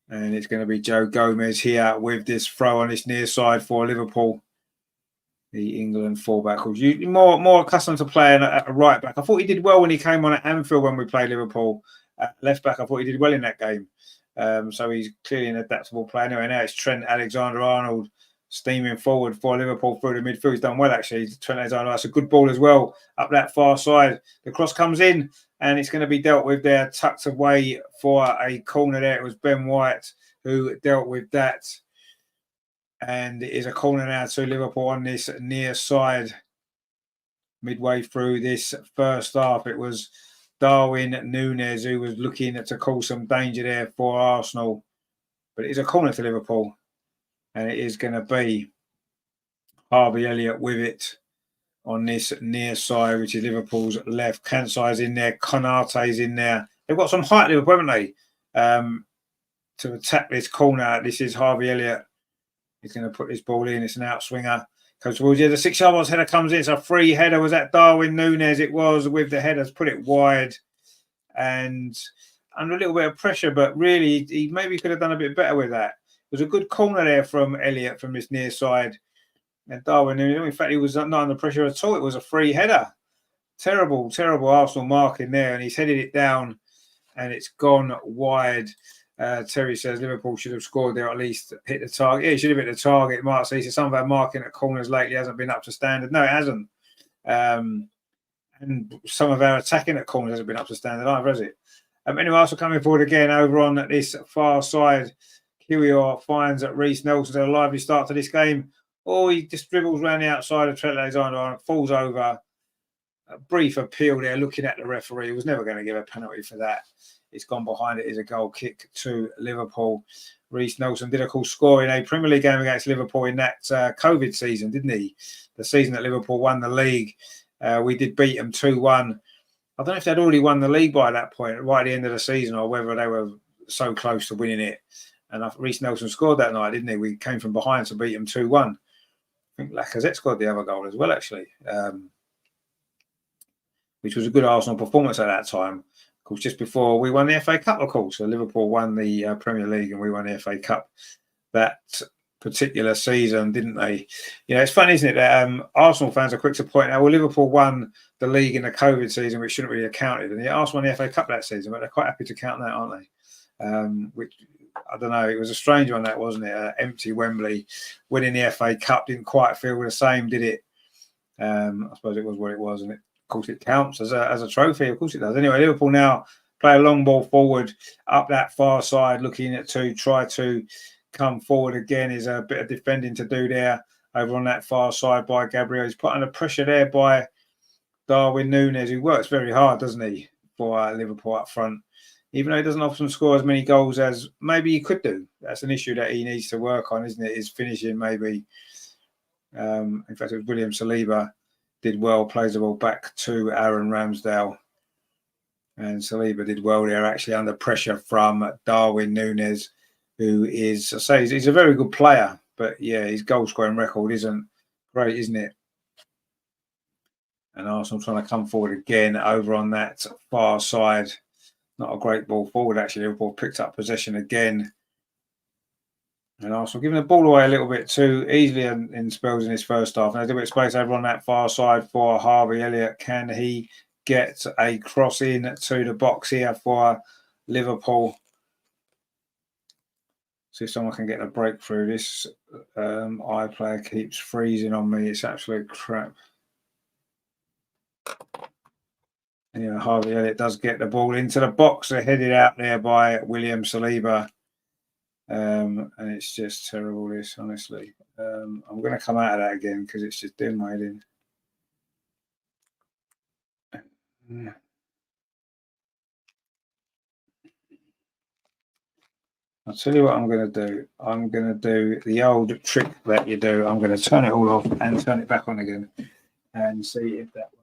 And it's going to be Joe Gomez here with this throw on his near side for Liverpool. The England fullback, who's more accustomed to playing at a right back. I thought he did well when he came on at Anfield when we played Liverpool. At left back, I thought he did well in that game. So he's clearly an adaptable player. Anyway, now it's Trent Alexander-Arnold steaming forward for Liverpool through the midfield. He's done well, actually. Trent Alexander-Arnold, that's a good ball as well up that far side. The cross comes in, and it's going to be dealt with there, tucked away for a corner there. It was Ben White who dealt with that. And it is a corner now to Liverpool on this near side. Midway through this first half, it was Darwin Núñez who was looking to cause some danger there for Arsenal. But it is a corner to Liverpool. And it is going to be Harvey Elliott with it on this near side, which is Liverpool's left. Kansai's in there. Konate's in there. They've got some height, Liverpool, haven't they? To attack this corner. This is Harvey Elliott. He's going to put this ball in. It's an outswinger. Comes towards you. The 6-yard header comes in. It's a free header. Was that Darwin Núñez? It was with the headers. Put it wide. And under a little bit of pressure, but really, he maybe could have done a bit better with that. It was a good corner there from Elliott from this near side. And Darwin Núñez, in fact, he was not under pressure at all. It was a free header. Terrible, terrible Arsenal marking there. And he's headed it down and it's gone wide. Terry says Liverpool should have scored there, or at least hit the target. Yeah, he should have hit the target. Mark says some of our marking at corners lately hasn't been up to standard. No, it hasn't. And some of our attacking at corners hasn't been up to standard either, has it? Anyway, also coming forward again over on this far side. Kiwior finds that Reece Nelson's had a lively start to this game. Oh, he just dribbles around the outside of Trent Alexander and falls over. A brief appeal there, looking at the referee. He was never going to give a penalty for that. It's gone behind. It is a goal kick to Liverpool. Reece Nelson did, of course, score in a Premier League game against Liverpool in that COVID season, didn't he? The season that Liverpool won the league. We did beat them 2-1. I don't know if they'd already won the league by that point, right at the end of the season, or whether they were so close to winning it. And Reece Nelson scored that night, didn't he? We came from behind to beat them 2-1. I think Lacazette scored the other goal as well, actually, which was a good Arsenal performance at that time. Of course, just before we won the FA Cup, of course. So Liverpool won the Premier League and we won the FA Cup that particular season, didn't they? You know, it's funny, isn't it, that Arsenal fans are quick to point out, well, Liverpool won the league in the COVID season, which shouldn't really have counted. And Arsenal won the FA Cup that season, but they're quite happy to count that, aren't they? Which, I don't know, it was a strange one, that, wasn't it? Empty Wembley, winning the FA Cup didn't quite feel the same, did it? I suppose it was what it was, and it, of course, it counts as a trophy. Of course it does. Anyway, Liverpool now play a long ball forward up that far side, looking to try to come forward again. Is a bit of defending to do there over on that far side by Gabriel. He's put under pressure there by Darwin Núñez, who works very hard, doesn't he, for Liverpool up front. Even though he doesn't often score as many goals as maybe he could do. That's an issue that he needs to work on, isn't it? His finishing, maybe. In fact, it was William Saliba did well, plays the ball back to Aaron Ramsdale. And Saliba did well there, actually, under pressure from Darwin Núñez, who is, I say, he's a very good player. But, yeah, his goal-scoring record isn't great, isn't it? And Arsenal trying to come forward again over on that far side. Not a great ball forward, actually. Liverpool picked up possession again. And Arsenal giving the ball away a little bit too easily in spells in his first half. And there's a bit of space over on that far side for Harvey Elliott. Can he get a cross in to the box here for Liverpool? See if someone can get a breakthrough. This iPlayer keeps freezing on me. It's absolute crap. Anyway, Harvey Elliott does get the ball into the box. They're headed out there by William Saliba. And it's just terrible, this, honestly. I'm going to come out of that again because it's just doing my head in. I'll tell you what I'm going to do. I'm going to do the old trick that you do. I'm going to turn it all off and turn it back on again and see if that works.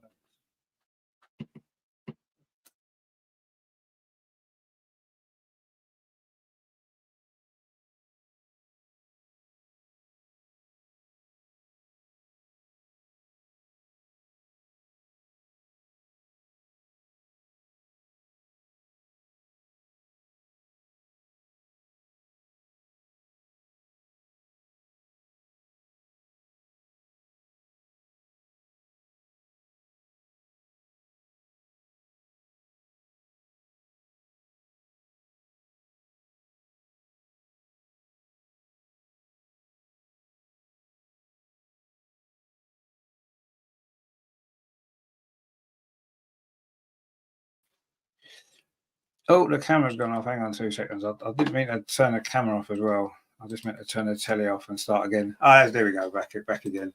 Oh, the camera's gone off. Hang on 2 seconds. I didn't mean to turn the camera off as well. I just meant to turn the telly off and start again. Ah, there we go. Back again.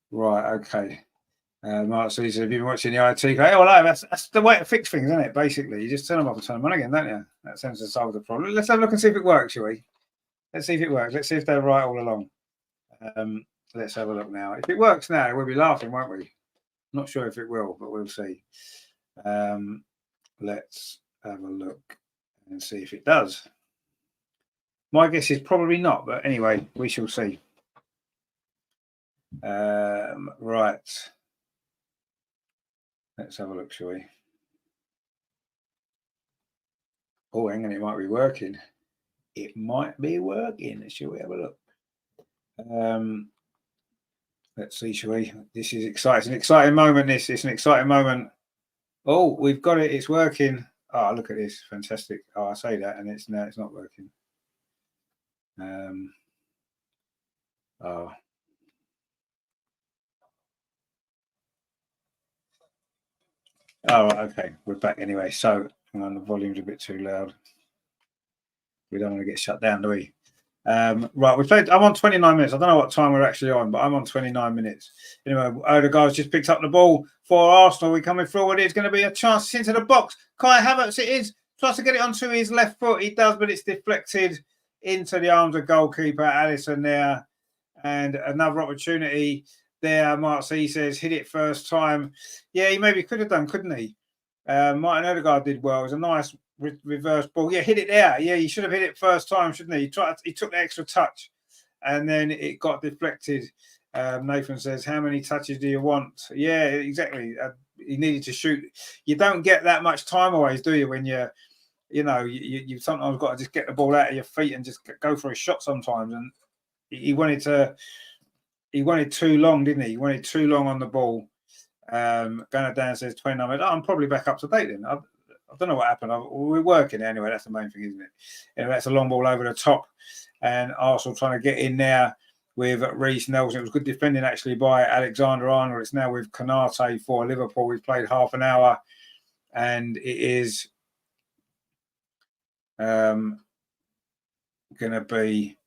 Right, okay. Mark, so he said, have you been watching the IT? Oh, well, that's the way to fix things, isn't it? Basically, you just turn them off and turn them on again, don't you? That seems to solve the problem. Let's have a look and see if it works, shall we? Let's see if it works. Let's see if they're right all along. Let's have a look now. If it works now, we'll be laughing, won't we? Not sure if it will, but we'll see. Let's have a look and see if it does. My guess is probably not, but anyway, we shall see. Right. Let's have a look, shall we? Oh, hang on, it might be working. It might be working. Shall we have a look? Let's see, shall we? This is exciting. It's an exciting moment, this. It's an exciting moment. Oh, we've got it. It's working. Oh, look at this. Fantastic. Oh, I say that, and it's not working. Oh. Oh, okay. We're back anyway. So, hang on, the volume's a bit too loud. We don't want to get shut down, do we? Right, we played. I'm on 29 minutes. I don't know what time we're actually on, but I'm on 29 minutes. Anyway, Odegaard's just picked up the ball for Arsenal. We're coming forward. It's going to be a chance into the box. Kai Havertz, it is. Tries to get it onto his left foot. He does, but it's deflected into the arms of goalkeeper Alisson there. And another opportunity there. Mark C says, hit it first time. Yeah, he maybe could have done, couldn't he? Martin Odegaard did well. It was a nice reverse ball. Yeah, hit it there. Yeah, he should have hit it first time, shouldn't he? He took the extra touch and then it got deflected. Nathan says, how many touches do you want? Yeah, exactly. He needed to shoot. You don't get that much time always, do you, when you sometimes got to just get the ball out of your feet and just go for a shot sometimes. And he wanted too long, didn't he? He wanted too long on the ball. Gunnar Dan says 29 minutes. I'm probably back up to date then. I don't know what happened. We're working anyway. That's the main thing, isn't it? Anyway, that's a long ball over the top. And Arsenal trying to get in there with Reece Nelson. It was good defending actually by Alexander Arnold. It's now with Konate for Liverpool. We've played half an hour and it is going to be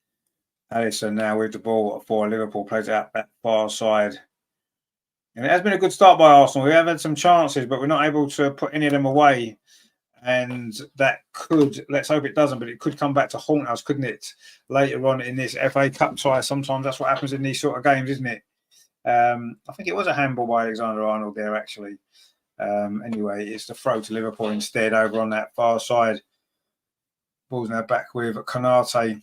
Alisson now with the ball for Liverpool. Plays it out that far side. And it has been a good start by Arsenal. We have had some chances, but we're not able to put any of them away. And that could, let's hope it doesn't, but it could come back to haunt us, couldn't it? Later on in this FA Cup tie, sometimes that's what happens in these sort of games, isn't it? I think it was a handball by Alexander Arnold there, actually. Anyway, it's the throw to Liverpool instead over on that far side. Ball's now back with Konate.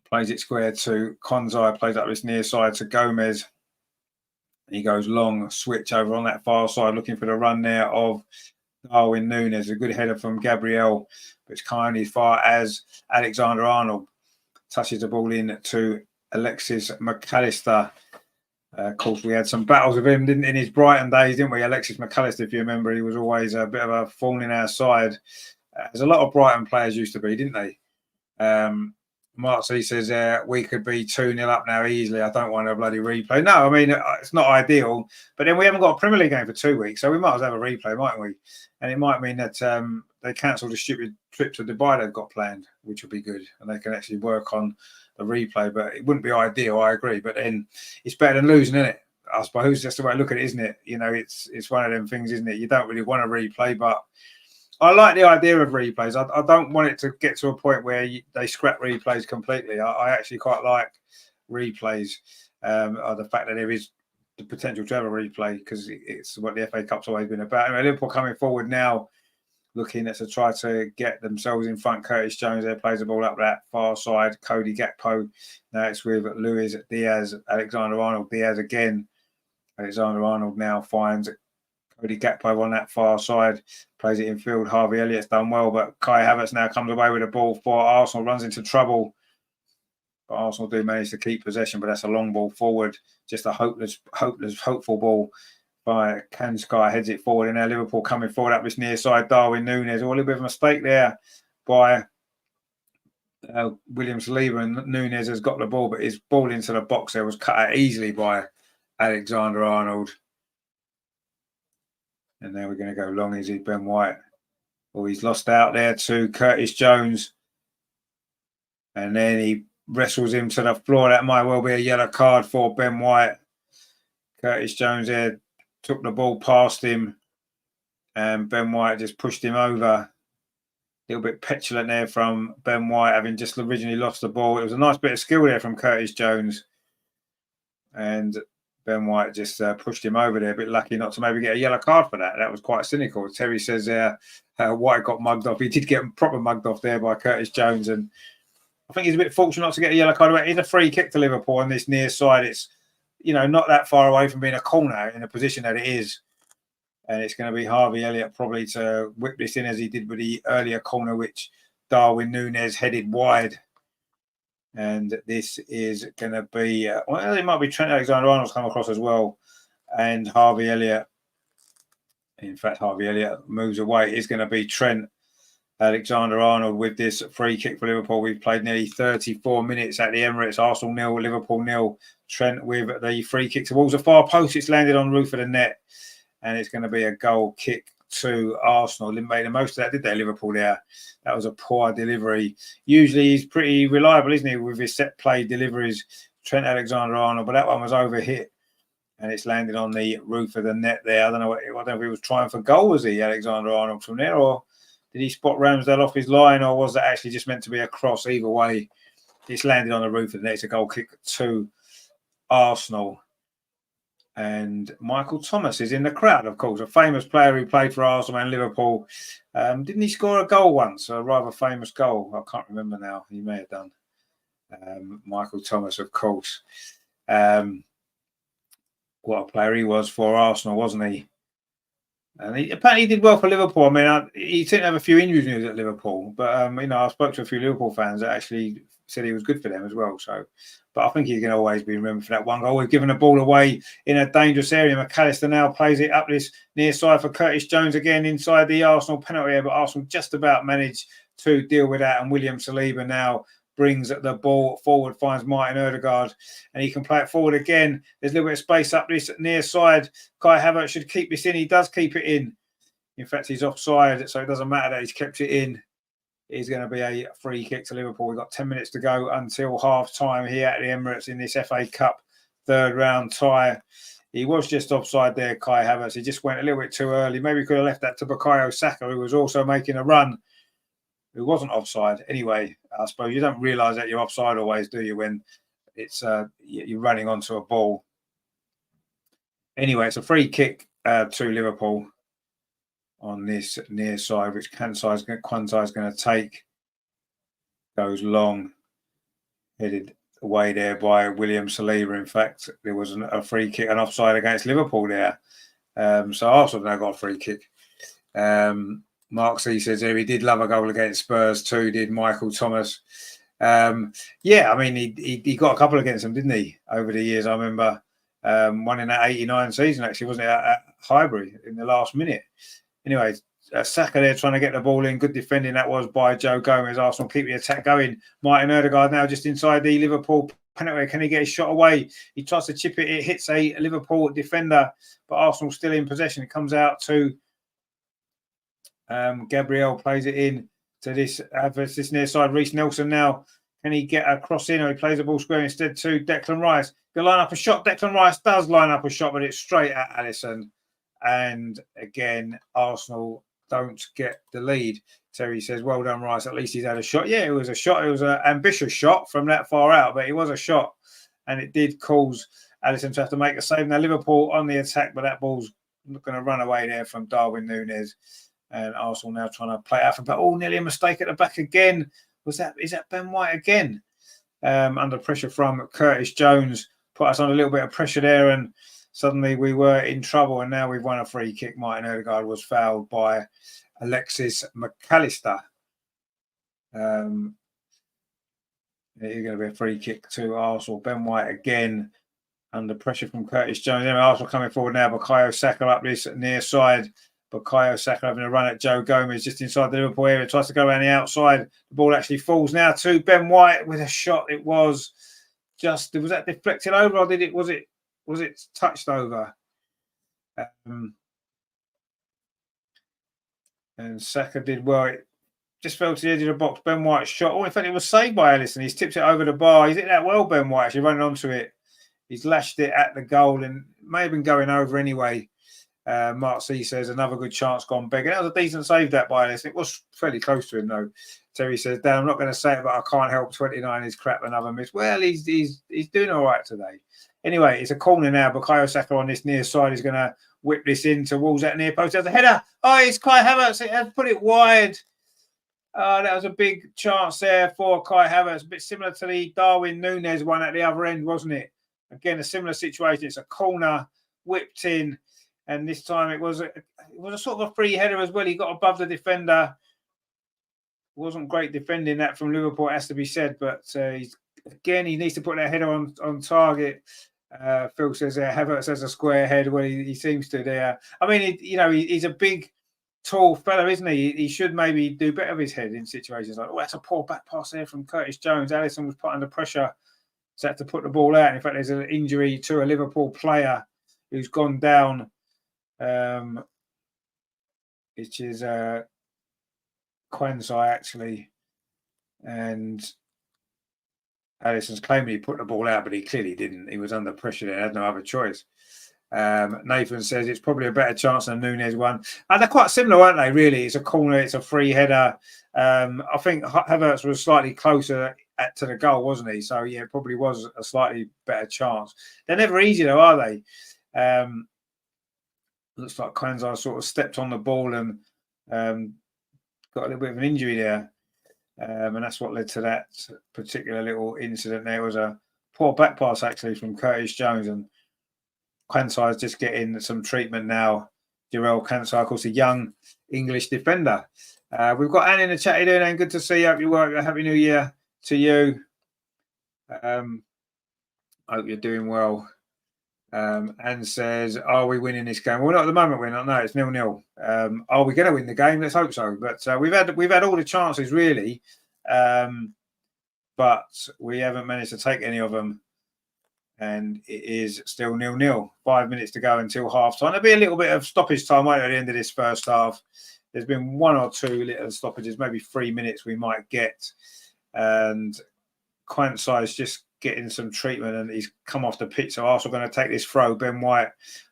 Plays it square to Konzai, plays up this near side to Gomez. He goes long, switch over on that far side, looking for the run there of Darwin Núñez. A good header from Gabriel, but it's kind as far as Alexander Arnold touches the ball in to Alexis McAllister. Of course, we had some battles with him in his Brighton days, didn't we? Alexis McAllister, if you remember, he was always a bit of a thorn in our side. As a lot of Brighton players used to be, didn't they? Mark C says we could be 2-0 up now easily. I don't want a bloody replay. No, I mean, it's not ideal. But then we haven't got a Premier League game for 2 weeks, so we might as well have a replay, mightn't we? And it might mean that they cancel the stupid trip to Dubai they've got planned, which will be good. And they can actually work on the replay. But it wouldn't be ideal, I agree. But then it's better than losing, isn't it? I suppose that's the way I look at it, isn't it? You know, it's one of them things, isn't it? You don't really want a replay, but I like the idea of replays. I don't want it to get to a point where they scrap replays completely. I actually quite like replays. The fact that there is the potential to have a replay, because it's what the FA Cup's always been about. Anyway, Liverpool coming forward now, looking to try to get themselves in front. Curtis Jones there plays the ball up that far side. Cody Gakpo. Now it's with Luis Diaz, Alexander-Arnold. Diaz again. Alexander-Arnold now finds Cody Gakpo on that far side, plays it in field. Harvey Elliott's done well, but Kai Havertz now comes away with the ball for Arsenal, runs into trouble. But Arsenal do manage to keep possession, but that's a long ball forward. Just a hopeful ball by Kanskar, heads it forward. And now Liverpool coming forward up this near side. Darwin Núñez, a little bit of a mistake there by William Saliba, and Núñez has got the ball, but his ball into the box there was cut out easily by Alexander-Arnold. And now we're going to go long, is it, Ben White? Oh, he's lost out there to Curtis Jones. And then he wrestles him to the floor. That might well be a yellow card for Ben White. Curtis Jones there took the ball past him. And Ben White just pushed him over. A little bit petulant there from Ben White, having just originally lost the ball. It was a nice bit of skill there from Curtis Jones. And Ben White just pushed him over there. A bit lucky not to maybe get a yellow card for that. That was quite cynical. Terry says White got mugged off. He did get proper mugged off there by Curtis Jones. And I think he's a bit fortunate not to get a yellow card. It's a free kick to Liverpool on this near side. It's, you know, not that far away from being a corner in the position that it is. And it's going to be Harvey Elliott probably to whip this in as he did with the earlier corner, which Darwin Núñez headed wide. And this is going to be, well, it might be Trent Alexander-Arnold's come across as well. And Harvey Elliott, in fact, Harvey Elliott moves away. It's going to be Trent Alexander-Arnold with this free kick for Liverpool. We've played nearly 34 minutes at the Emirates. Arsenal 0, Liverpool 0. Trent with the free kick towards the far post. It's landed on the roof of the net. And it's going to be a goal kick to Arsenal. Didn't make the most of that, did they, Liverpool there? That was a poor delivery. Usually he's pretty reliable, isn't he, with his set play deliveries, Trent Alexander-Arnold, but that one was overhit and it's landed on the roof of the net there. I don't know if he was trying for goal, was he, Alexander-Arnold, from there, or did he spot Ramsdale off his line, or was that actually just meant to be a cross? Either way, it's landed on the roof of the net. It's a goal kick to Arsenal. And Michael Thomas is in the crowd, of course, a famous player who played for Arsenal and Liverpool. Didn't he score a goal once, a rather famous goal? I can't remember now. He may have done. Michael Thomas, of course. What a player he was for Arsenal, wasn't he? And apparently he did well for Liverpool. I mean, he didn't have a few injuries news at Liverpool, but you know, I spoke to a few Liverpool fans that actually said he was good for them as well. So, but I think he's going to always be remembered for that one goal. We've given the ball away in a dangerous area. McAllister now plays it up this near side for Curtis Jones again inside the Arsenal penalty area, but Arsenal just about managed to deal with that. And William Saliba now brings the ball forward, finds Martin Ødegaard, and he can play it forward again. There's a little bit of space up this near side. Kai Havertz should keep this in. He does keep it in. In fact, he's offside, so it doesn't matter that he's kept it in. It's going to be a free kick to Liverpool. We've got 10 minutes to go until half-time here at the Emirates in this FA Cup third-round tie. He was just offside there, Kai Havertz. He just went a little bit too early. Maybe he could have left that to Bukayo Saka, who was also making a run, who wasn't offside. Anyway, I suppose you don't realise that you're offside always, do you, when it's you're running onto a ball. Anyway, it's a free kick to Liverpool on this near side, which Kwanzai is going to take. Goes long, headed away there by William Saliba. In fact, there was a free kick, an offside against Liverpool there. So Arsenal now got a free kick. Mark C says here he did love a goal against Spurs too, did Michael Thomas. Yeah, I mean, he got a couple against them, didn't he, over the years? I remember one in that 89 season, actually, wasn't it, at Highbury in the last minute? Anyway, Saka there trying to get the ball in. Good defending that was by Joe Gomez. Arsenal keep the attack going. Martin Ødegaard now just inside the Liverpool penalty. Can he get his shot away? He tries to chip it. It hits a Liverpool defender, but Arsenal still in possession. It comes out to Gabriel, plays it in to this near side. Reece Nelson now. Can he get a cross in, or he plays the ball square instead to Declan Rice? He'll line up a shot. Declan Rice does line up a shot, but it's straight at Alisson. And again, Arsenal don't get the lead. Terry says, well done, Rice. At least he's had a shot. Yeah, it was a shot. It was an ambitious shot from that far out, but it was a shot. And it did cause Alisson to have to make a save. Now, Liverpool on the attack, but that ball's not going to run away there from Darwin Núñez. And Arsenal now trying to play out. But nearly a mistake at the back again. Is that Ben White again? Under pressure from Curtis Jones. Put us on a little bit of pressure there, and suddenly we were in trouble, and now we've won a free kick. Martin Ødegaard was fouled by Alexis McAllister. It's going to be a free kick to Arsenal. Ben White again under pressure from Curtis Jones. Anyway, Arsenal coming forward now. Bukayo Saka up this near side. Bukayo Saka having a run at Joe Gomez just inside the Liverpool area. Tries to go around the outside. The ball actually falls now to Ben White with a shot. It was that deflected over, or was it touched over? And Saka did well. It just fell to the edge of the box. Ben White's shot. Oh, in fact, it was saved by Alisson. He's tipped it over the bar. He's hit that well, Ben White, actually running onto it. He's lashed it at the goal and may have been going over anyway. Mark C says another good chance gone begging. That was a decent save that by Alisson. It was fairly close to him though. Terry says, Dan, I'm not going to say it, but I can't help 29 is crap, another miss. Well, he's doing all right today. Anyway, it's a corner now. Bukayo Saka on this near side is going to whip this in towards that near post. There's a header. Oh, it's Kai Havertz. It has put it wide. That was a big chance there for Kai Havertz. A bit similar to the Darwin Núñez one at the other end, wasn't it? Again, a similar situation. It's a corner whipped in. And this time it was a sort of a free header as well. He got above the defender. Wasn't great defending that from Liverpool, it has to be said. But he needs to put that header on target. Phil says Havertz has a square head. Well, he seems to there. I mean, he's a big, tall fella, isn't he? He should maybe do better with his head in situations like, that's a poor back pass there from Curtis Jones. Alisson was put under pressure, so had to put the ball out. In fact, there's an injury to a Liverpool player who's gone down. Which is Quensai actually, and Alisson's claiming he put the ball out, but he clearly didn't. He was under pressure there, had no other choice. Nathan says it's probably a better chance than Núñez one. And they're quite similar, aren't they, really? It's a corner, it's a free header. I think Havertz was slightly closer to the goal, wasn't he? So, yeah, it probably was a slightly better chance. They're never easy, though, are they? Looks like Quensai sort of stepped on the ball and got a little bit of an injury there. And that's what led to that particular little incident. There was a poor back pass, actually, from Curtis Jones. And Quensai is just getting some treatment now. Jarell Quensai, of course, a young English defender. We've got Anne in the chat. How you doing, Anne? Good to see you. Hope you work. Happy New Year to you. Hope you're doing well. And says, are we winning this game? Well, not at the moment. We're not. No, it's 0-0. Are we going to win the game? Let's hope so. But we've had all the chances really, but we haven't managed to take any of them. And it is still 0-0. 5 minutes to go until half time. There'll be a little bit of stoppage time right at the end of this first half. There's been one or two little stoppages, maybe 3 minutes we might get. And Quensai is just getting some treatment and he's come off the pitch. So Arsenal going to take this throw. Ben White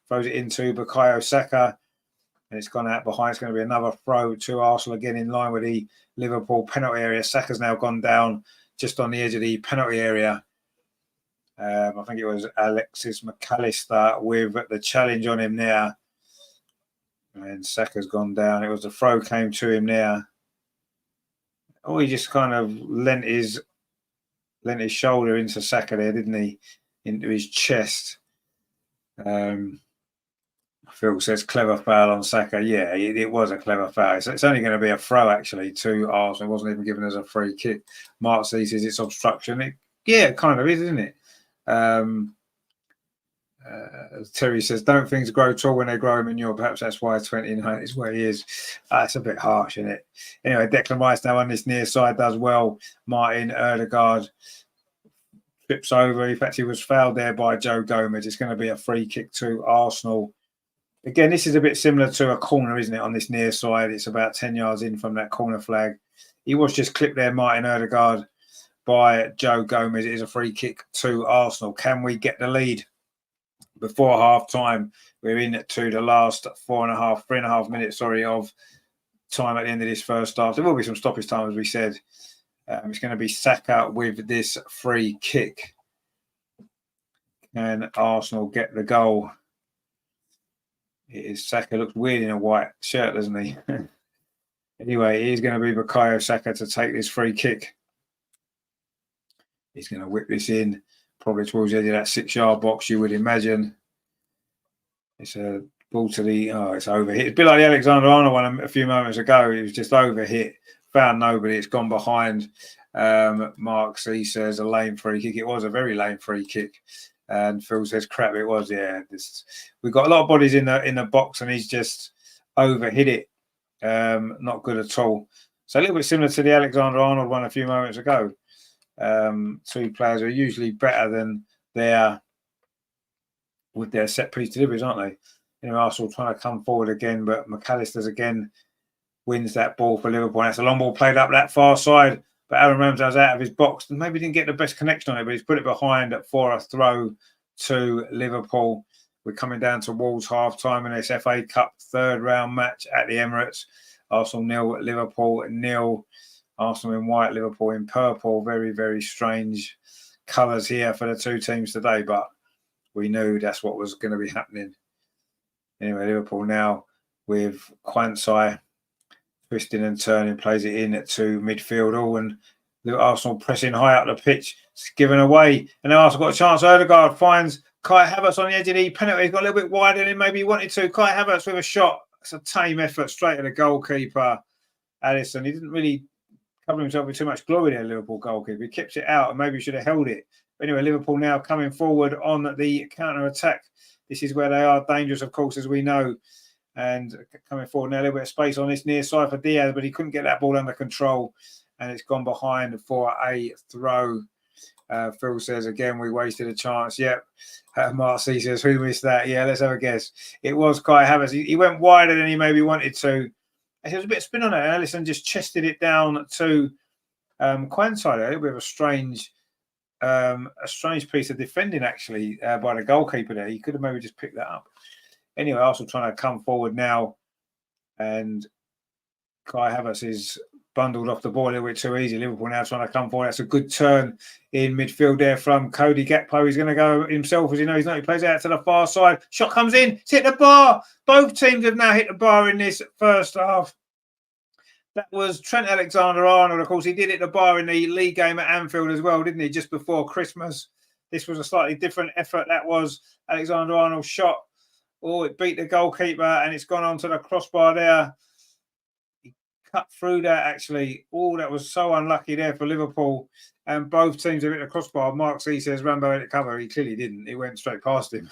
throws it into Bukayo Saka and it's gone out behind. It's going to be another throw to Arsenal again in line with the Liverpool penalty area. Saka's now gone down just on the edge of the penalty area. I think it was Alexis McAllister with the challenge on him there. And Saka's gone down. It was the throw came to him there. Oh, he just kind of lent his shoulder into Saka there, didn't he? Into his chest. Phil says clever foul on Saka. Yeah, it was a clever foul. So it's only going to be a throw actually to Arsenal. It wasn't even given as a free kick. Mark C says it's obstruction. Yeah, it kind of is, isn't it? Terry says, don't things grow tall when they grow manure? Perhaps that's why 29 is where he is. That's a bit harsh, isn't it? Anyway, Declan Rice now on this near side does well. Martin Erdegaard trips over. In fact, he was fouled there by Joe Gomez. It's going to be a free kick to Arsenal. Again, this is a bit similar to a corner, isn't it, on this near side? It's about 10 yards in from that corner flag. He was just clipped there, Martin Erdegaard, by Joe Gomez. It is a free kick to Arsenal. Can we get the lead before half-time? We're into the last 3.5 minutes, of time at the end of this first half. There will be some stoppage time, as we said. It's going to be Saka with this free kick. Can Arsenal get the goal? It is Saka. Looks weird in a white shirt, doesn't he? Anyway, it is going to be Bukayo Saka to take this free kick. He's going to whip this in, probably towards the edge of that 6-yard box, you would imagine. It's a ball to the... Oh, it's overhit. It's a bit like the Alexander-Arnold one a few moments ago. It was just overhit. Found nobody. It's gone behind. Mark C says a lame free kick. It was a very lame free kick. And Phil says, crap, it was, yeah. We've got a lot of bodies in the box, and he's just overhit it. Not good at all. So a little bit similar to the Alexander-Arnold one a few moments ago. Two players are usually better than with their set-piece deliveries, aren't they? You know, Arsenal trying to come forward again, but McAllister's again wins that ball for Liverpool. And that's a long ball played up that far side. But Aaron Ramsdale's out of his box and maybe didn't get the best connection on it, but he's put it behind for a throw to Liverpool. We're coming down towards half-time in this FA Cup third-round match at the Emirates. Arsenal 0, Liverpool 0. Arsenal in white, Liverpool in purple. Very, very strange colours here for the two teams today, but we knew that's what was going to be happening. Anyway, Liverpool now with Quansai twisting and turning, plays it in to midfield. All and Arsenal pressing high up the pitch. It's given away. And now Arsenal got a chance. Erdegaard finds Kai Havertz on the edge of the penalty. He's got a little bit wider than maybe he wanted to. Kai Havertz with a shot. It's a tame effort straight at the goalkeeper, Alisson. He didn't really cover himself with too much glory there, Liverpool goalkeeper. He kept it out and maybe should have held it. But anyway, Liverpool now coming forward on the counter-attack. This is where they are dangerous, of course, as we know. And coming forward now, a little bit of space on this near side for Diaz, but he couldn't get that ball under control. And it's gone behind for a throw. Phil says, again, we wasted a chance. Yep. Mark C says, who missed that? Yeah, let's have a guess. It was Kai Havertz. He went wider than he maybe wanted to. There was a bit of spin on it. Alisson just chested it down to Quansai. A little bit of a strange piece of defending, actually, by the goalkeeper there. He could have maybe just picked that up. Anyway, Arsenal trying to come forward now. And Kai Havertz is bundled off the ball a little bit too easy. Liverpool now trying to come forward. That's a good turn in midfield there from Cody Gakpo. He's going to go himself, as you know. He's not. He plays out to the far side. Shot comes in. It's hit the bar. Both teams have now hit the bar in this first half. That was Trent Alexander-Arnold. Of course, he did hit the bar in the league game at Anfield as well, didn't he? Just before Christmas. This was a slightly different effort. That was Alexander-Arnold's shot. Oh, it beat the goalkeeper and it's gone onto the crossbar there. He cut through that, actually. Oh, that was so unlucky there for Liverpool. And both teams have hit the crossbar. Mark C says Rambo hit the cover. He clearly didn't. He went straight past him.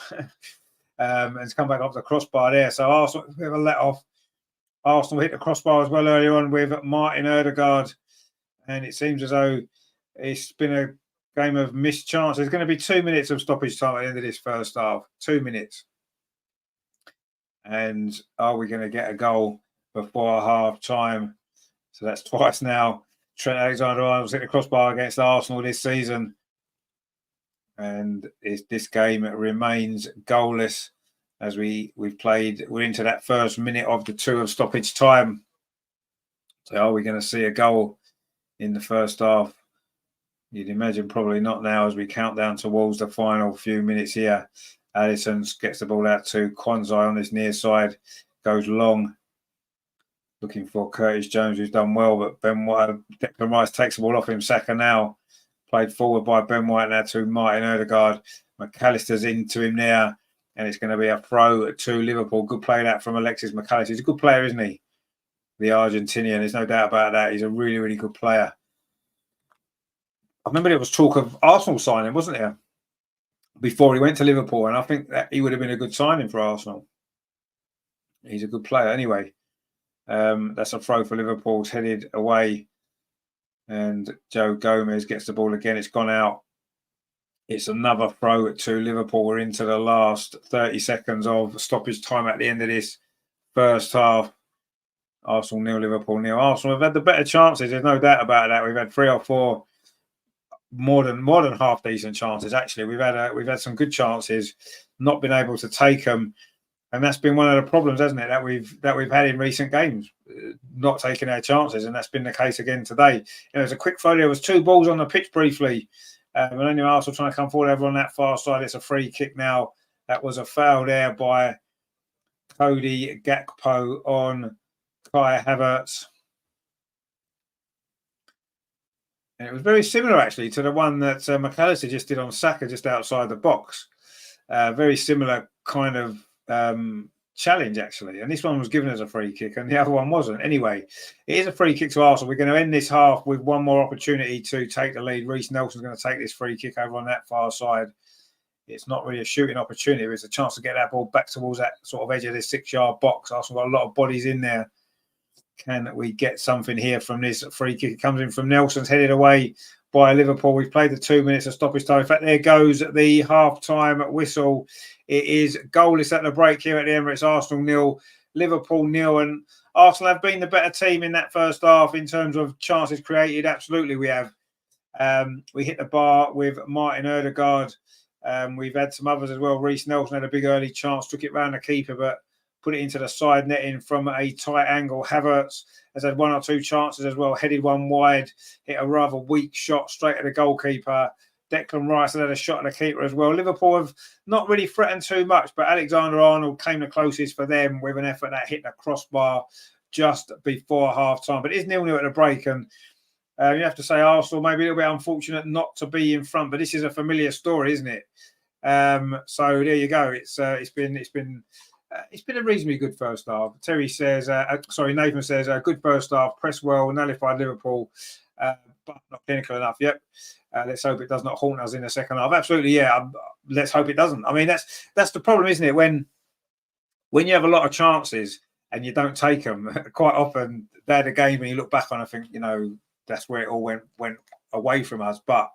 And it's come back off the crossbar there. So Arsenal, a bit of a let-off. Arsenal hit the crossbar as well earlier on with Martin Erdegaard. And it seems as though it's been a game of missed chances. There's going to be 2 minutes of stoppage time at the end of this first half. 2 minutes. And are we going to get a goal before half time? So that's twice now. Trent Alexander-Arnold's hit the crossbar against Arsenal this season. And this game remains goalless as we're into that first minute of the 2 of stoppage time. So are we going to see a goal in the first half? You'd imagine probably not now as we count down towards the final few minutes here. Alisson gets the ball out to Quansai on this near side, goes long, looking for Curtis Jones, who's done well, but Declan Rice takes the ball off him. Saka now played forward by Ben White now to Martin Erdegaard. McAllister's into him there, and it's going to be a throw to Liverpool. Good play that from Alexis McAllister. He's a good player, isn't he? The Argentinian, there's no doubt about that. He's a really, really good player. I remember there was talk of Arsenal signing, wasn't there? before he went to Liverpool, and I think that he would have been a good signing for Arsenal. He's a good player anyway. That's a throw for Liverpool. It's headed away, and Joe Gomez gets the ball again. It's gone out. It's another throw to Liverpool. We're into the last 30 seconds of stoppage time at the end of this first half. Arsenal 0, Liverpool 0. Arsenal have had the better chances. There's no doubt about that. We've had 3 or 4 more than half decent chances. Actually, we've had some good chances, not been able to take them, and that's been one of the problems, hasn't it? That we've had in recent games, not taking our chances, and that's been the case again today. There's a quick throw. There was 2 balls on the pitch briefly, and only Arsenal trying to come forward over on that far side. It's a free kick now. That was a foul there by Cody Gakpo on Kai Havertz. And it was very similar, actually, to the one that McAllister just did on Saka just outside the box. Very similar kind of challenge, actually. And this one was given as a free kick and the other one wasn't. Anyway, it is a free kick to Arsenal. We're going to end this half with one more opportunity to take the lead. Reece Nelson's going to take this free kick over on that far side. It's not really a shooting opportunity. It's a chance to get that ball back towards that sort of edge of this 6-yard box. Arsenal got a lot of bodies in there. Can we get something here from this free kick? It comes in from Nelson's, headed away by Liverpool. We've played the 2 minutes of stoppage time. In fact, there goes the half-time whistle. It is goalless at the break here at the Emirates. Arsenal 0, Liverpool 0. And Arsenal have been the better team in that first half in terms of chances created. Absolutely, we have. We hit the bar with Martin Ødegaard. We've had some others as well. Reece Nelson had a big early chance, took it round the keeper, but put it into the side netting from a tight angle. Havertz has had 1 or 2 chances as well, headed one wide, hit a rather weak shot straight at the goalkeeper. Declan Rice had a shot at the keeper as well. Liverpool have not really threatened too much, but Alexander-Arnold came the closest for them with an effort that hit the crossbar just before half-time. But it is 0-0 at the break, and you have to say Arsenal maybe a little bit unfortunate not to be in front, but this is a familiar story, isn't it? So there you go. It's been a reasonably good first half. Nathan says, good first half, press well, nullified Liverpool, but not clinical enough. Yep. Let's hope it does not haunt us in the second half. Absolutely, yeah. Let's hope it doesn't. I mean, that's the problem, isn't it? When you have a lot of chances and you don't take them, quite often they're the games when you look back on, I think, that's where it all went away from us. But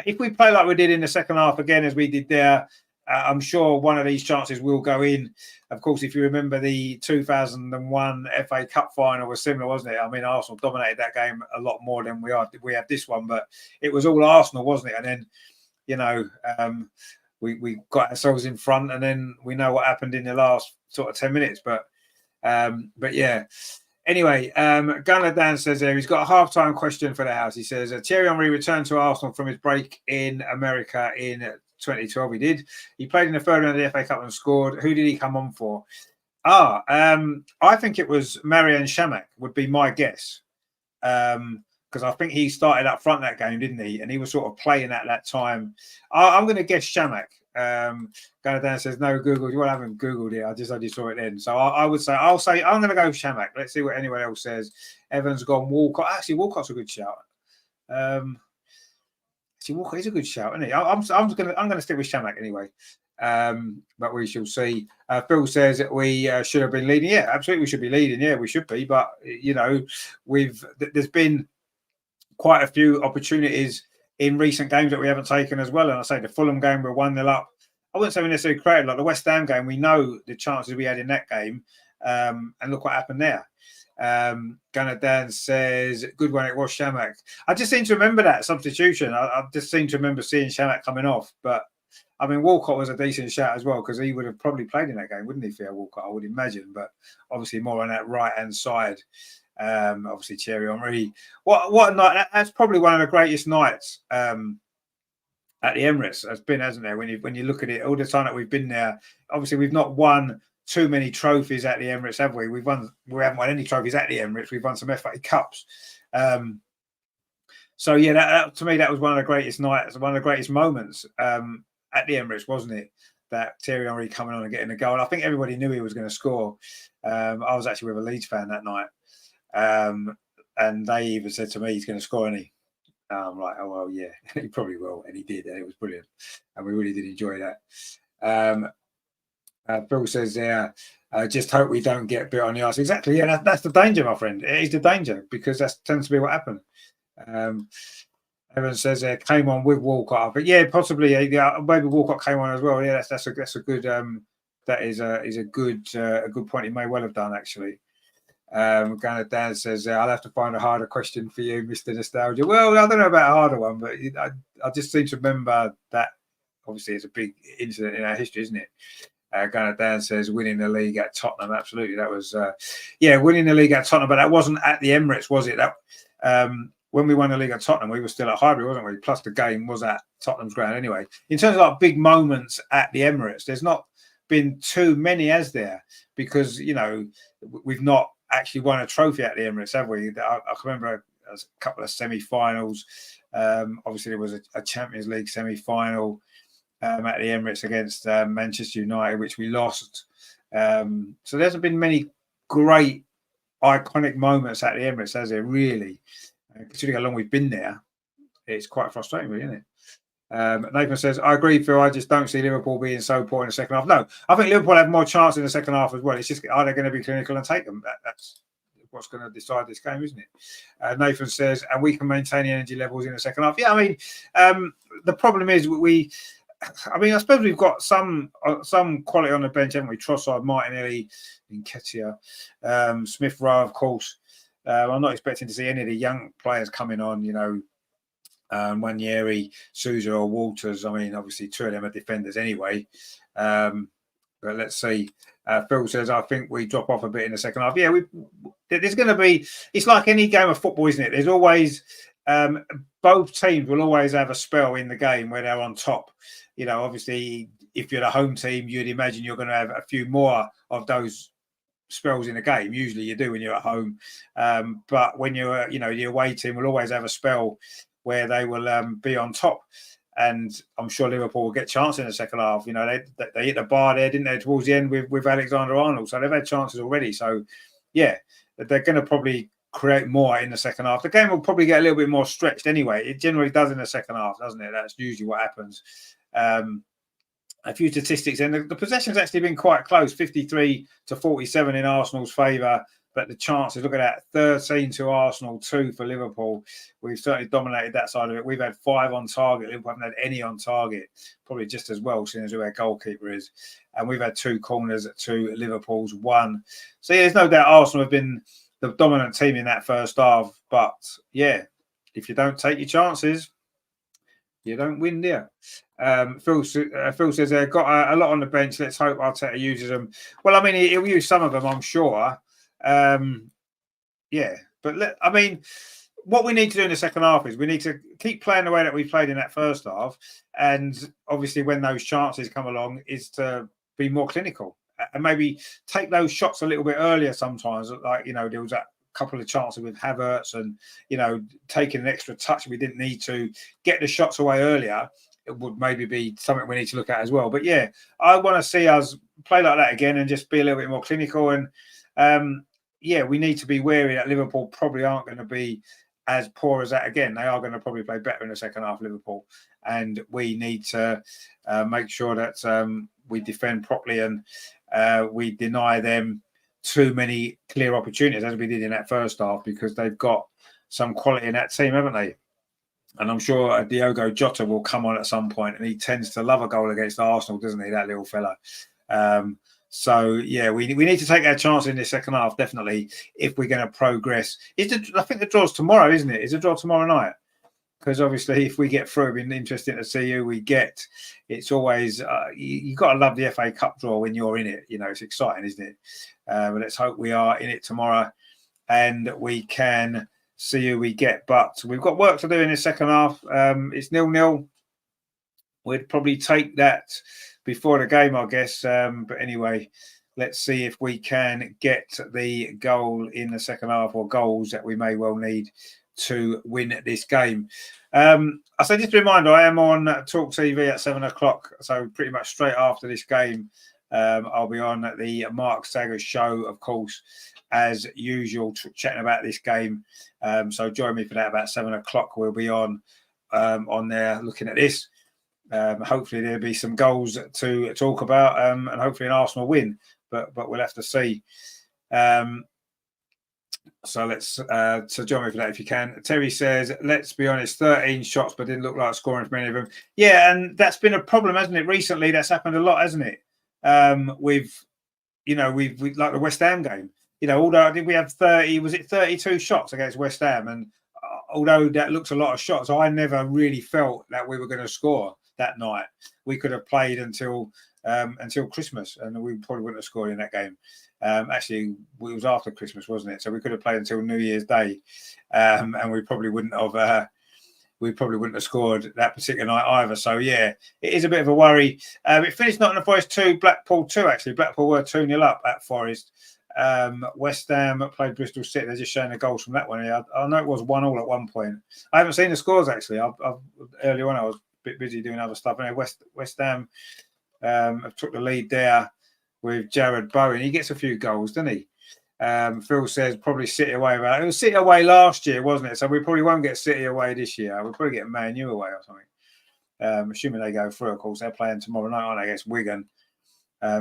if we play like we did in the second half again, as we did there, I'm sure one of these chances will go in. Of course, if you remember the 2001 FA Cup final was similar, wasn't it? I mean, Arsenal dominated that game a lot more than we have this one, but it was all Arsenal, wasn't it? And then, we got ourselves in front, and then we know what happened in the last sort of 10 minutes. But yeah. Anyway, Gunnar Dan says there he's got a half-time question for the house. He says, Thierry Henry returned to Arsenal from his break in America in 2012. He did. He played in the third round of the FA Cup and scored. Who did he come on for? I think it was Marian Shamak, would be my guess. Because I think he started up front that game, didn't he? And he was sort of playing at that time. I'm going to guess Shamak. Gunnar Dan says, no Google. You haven't Googled it. I just saw it then. So I'm going to go Shamak. Let's see what anyone else says. Evans gone Walcott. Actually, Walcott's a good shout. Walker is a good shout, isn't he? I'm going to stick with Shamak anyway. But we shall see. Phil says we should have been leading. Yeah, absolutely, we should be leading. Yeah, we should be. But there's been quite a few opportunities in recent games that we haven't taken as well. And I say the Fulham game, we're 1-0 up. I wouldn't say we necessarily created like the West Ham game. We know the chances we had in that game, and look what happened there. Gunnar Dan says, good one, it was Shamak. I just seem to remember that substitution. I just seem to remember seeing Shamak coming off. But, I mean, Walcott was a decent shout as well, because he would have probably played in that game, wouldn't he, Theo Walcott, I would imagine. But obviously more on that right-hand side. Obviously, Thierry Henry. What a night. That's probably one of the greatest nights at the Emirates has been, hasn't there? When you look at it, all the time that we've been there, obviously we've not won too many trophies at the Emirates, have we? We haven't won any trophies at the Emirates. We've won some FA Cups. So yeah, that to me that was one of the greatest nights, one of the greatest moments at the Emirates, wasn't it? That Thierry Henry coming on and getting a goal. I think everybody knew he was going to score. I was actually with a Leeds fan that night, and they even said to me he's going to score, and I'm like, oh well, yeah, he probably will, and he did, and it was brilliant, and we really did enjoy that. Phil says there, just hope we don't get bit on the arse. Exactly, yeah, that's the danger, my friend. It is the danger because that tends to be what happened. Evan says there came on with Walcott, but yeah, possibly, yeah, maybe Walcott came on as well. Yeah, that's a good that is a good point. He may well have done actually. Garnet Dan says, I'll have to find a harder question for you, Mr. Nostalgia. Well, I don't know about a harder one, but I just seem to remember that obviously it's a big incident in our history, isn't it? Garnet Dan says, winning the league at Tottenham. Absolutely. That was, winning the league at Tottenham, but that wasn't at the Emirates, was it? That when we won the league at Tottenham, we were still at Highbury, wasn't we? Plus the game was at Tottenham's ground anyway. In terms of like big moments at the Emirates, there's not been too many as there because, we've not actually won a trophy at the Emirates, have we? I can remember a couple of semi-finals. Obviously, there was a Champions League semi-final at the Emirates against Manchester United, which we lost. So there hasn't been many great, iconic moments at the Emirates, has there, really? Considering how long we've been there, it's quite frustrating, really, isn't it? Nathan says, I agree, Phil. I just don't see Liverpool being so poor in the second half. No, I think Liverpool have more chance in the second half as well. It's just, are they going to be clinical and take them? That's what's going to decide this game, isn't it? Nathan says, and we can maintain the energy levels in the second half. Yeah, I mean, the problem is I suppose we've got some quality on the bench, haven't we? Trossard, Martinelli, Nketiah, Smith Rowe, of course. I'm not expecting to see any of the young players coming on, Wanyeri, Sousa or Walters. I mean, obviously, two of them are defenders anyway. But let's see. Phil says, I think we drop off a bit in the second half. Yeah, there's going to be, it's like any game of football, isn't it? There's always, both teams will always have a spell in the game where they're on top. Obviously, if you're the home team, you'd imagine you're going to have a few more of those spells in a game. Usually you do when you're at home. But when you're, the away team will always have a spell where they will be on top. And I'm sure Liverpool will get chances in the second half. They hit the bar there, didn't they, towards the end with Alexander-Arnold. So they've had chances already. So, yeah, they're going to probably create more in the second half. The game will probably get a little bit more stretched anyway. It generally does in the second half, doesn't it? That's usually what happens. A few statistics, and the possession's actually been quite close, 53 to 47 in Arsenal's favour. But the chances, look at that, 13 to Arsenal, 2 for Liverpool. We've certainly dominated that side of it. We've had 5 on target. Liverpool haven't had any on target, probably just as well, seeing as who our goalkeeper is. And we've had 2 corners to Liverpool's 1. So, yeah, there's no doubt Arsenal have been the dominant team in that first half. But, yeah, if you don't take your chances, you don't win there. Phil says they've got a lot on the bench. Let's hope Arteta uses them. Well, I mean, he'll use some of them, I'm sure. But what we need to do in the second half is we need to keep playing the way that we played in that first half. And obviously, when those chances come along, is to be more clinical and maybe take those shots a little bit earlier sometimes. Like, there was that couple of chances with Havertz and, taking an extra touch we didn't need to, get the shots away earlier. It would maybe be something we need to look at as well. But yeah, I want to see us play like that again and just be a little bit more clinical. And we need to be wary that Liverpool probably aren't going to be as poor as that again. They are going to probably play better in the second half, Liverpool. And we need to make sure that we defend properly and we deny them too many clear opportunities as we did in that first half, because they've got some quality in that team, haven't they? And I'm sure Diogo Jota will come on at some point, and he tends to love a goal against Arsenal, doesn't he, that little fella? So, yeah, we need to take our chance in the second half, definitely, if we're going to progress. I think the draw's tomorrow, isn't it? Is the draw tomorrow night? Because obviously, if we get through, it'll be interesting to see who we get. It's always, you've got to love the FA Cup draw when you're in it. It's exciting, isn't it? But let's hope we are in it tomorrow and we can see who we get. But we've got work to do in the second half. It's 0-0. We'd probably take that before the game, I guess. But anyway, let's see if we can get the goal in the second half, or goals that we may well need to win this game. I say, just a reminder, I am on Talk TV at 7 o'clock, so pretty much straight after this game. I'll be on the Mark Saggers show, of course, as usual, chatting about this game. So join me for that about 7 o'clock. We'll be on there looking at this. Hopefully there'll be some goals to talk about, and hopefully an Arsenal win. But we'll have to see. So join me for that if you can. Terry says, let's be honest, 13 shots, but didn't look like scoring from any of them. Yeah, and that's been a problem, hasn't it? Recently, that's happened a lot, hasn't it? We've like the West Ham game. Although I think we have 32 shots against West Ham, and although that looks a lot of shots, I never really felt that we were going to score that night. We could have played until Christmas, and we probably wouldn't have scored in that game. Actually, it was after Christmas, wasn't it? So we could have played until New Year's Day, and we probably wouldn't have. We probably wouldn't have scored that particular night either. So yeah, it is a bit of a worry. It finished Nottingham Forest 2, Blackpool 2. Actually, Blackpool were 2-0 up at Forest. West Ham played Bristol City. They're just showing the goals from that one. I know it was 1-1 at one point. I haven't seen the scores actually. Earlier on I was a bit busy doing other stuff. And West Ham have took the lead there with Jared Bowen. He gets a few goals, doesn't he? Phil says probably City away. It was City away last year, wasn't it? So we probably won't get City away this year. We'll probably get Man U away or something. Assuming they go through, of course. They're playing tomorrow night, aren't they, against Wigan.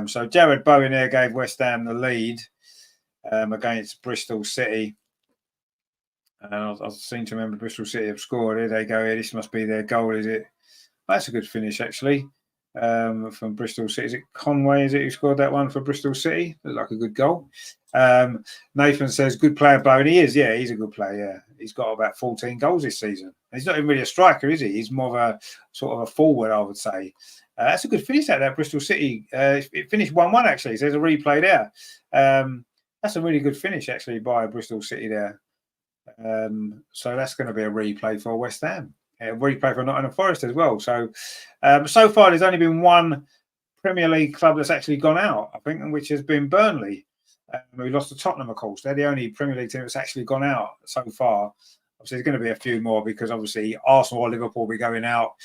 So Jared Bowen there gave West Ham the lead against Bristol City. And I seem to remember Bristol City have scored. Here they go. Here, this must be their goal, is it? That's a good finish, actually. From Bristol City. Is it Conway? Is it who scored that one for Bristol City? Looked like a good goal. Nathan says, good player, Bowen. He is, yeah, he's a good player. Yeah. He's got about 14 goals this season. He's not even really a striker, is he? He's more of a sort of a forward, I would say. That's a good finish at that Bristol City. It finished 1-1, actually. So there's a replay there. That's a really good finish, actually, by Bristol City there. So that's going to be a replay for West Ham. Replay for Nottingham Forest as well. So, so far there's only been one Premier League club that's actually gone out, I think, which has been Burnley. We lost to Tottenham, of course. They're the only Premier League team that's actually gone out so far. Obviously, there's going to be a few more because obviously Arsenal or Liverpool will be going out.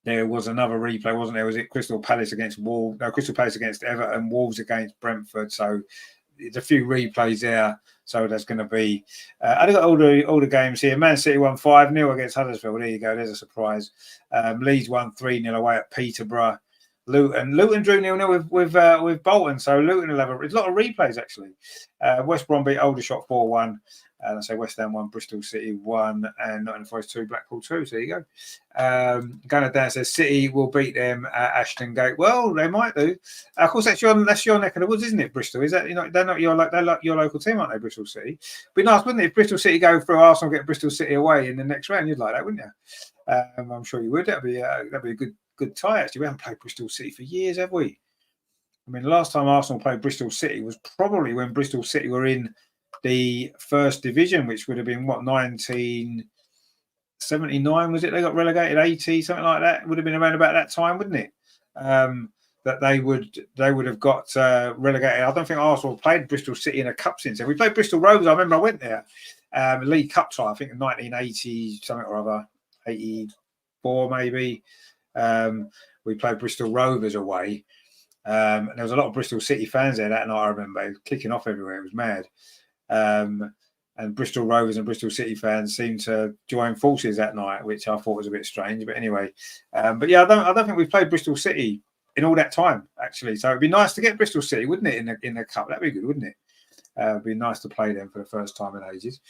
There was another replay, wasn't there? Was it Crystal Palace against Wolves? No, Crystal Palace against Everton, Wolves against Brentford. So there's a few replays there. So that's going to be. I've got all the games here. Man City won 5-0 against Huddersfield. There you go. There's a surprise. Leeds won 3-0 away at Peterborough. Luton drew 0-0 with Bolton. So Luton will have a lot of replays actually. West Brom beat Aldershot 4-1. And I say West Ham 1, Bristol City 1, and Nottingham Forest 2, Blackpool 2. So there you go. Gunnar Dan says City will beat them at Ashton Gate. Well, they might do. Of course, that's your neck of the woods, isn't it? Bristol, is that? They're not your local team, aren't they? Bristol City. Be nice, wouldn't it? If Bristol City go through Arsenal, get Bristol City away in the next round, you'd like that, wouldn't you? I'm sure you would. That'd be a good tie. Actually, we haven't played Bristol City for years, have we? I mean, the last time Arsenal played Bristol City was probably when Bristol City were in the first division, which would have been 1979, was it? They got relegated 80, something like that. It would have been around about that time, wouldn't it? That they would have got relegated. I don't think Arsenal played Bristol City in a cup since then. We played Bristol Rovers. I remember I went there. League Cup tie, I think in 1980 something or other, 84 maybe. We played Bristol Rovers away. And there was a lot of Bristol City fans there that night. I remember kicking off everywhere. It was mad. And Bristol Rovers and Bristol City fans seemed to join forces that night, which I thought was a bit strange. But anyway, but yeah, I don't think we've played Bristol City in all that time actually. So it'd be nice to get Bristol City, wouldn't it, in the cup? That'd be good, wouldn't it? It'd be nice to play them for the first time in ages.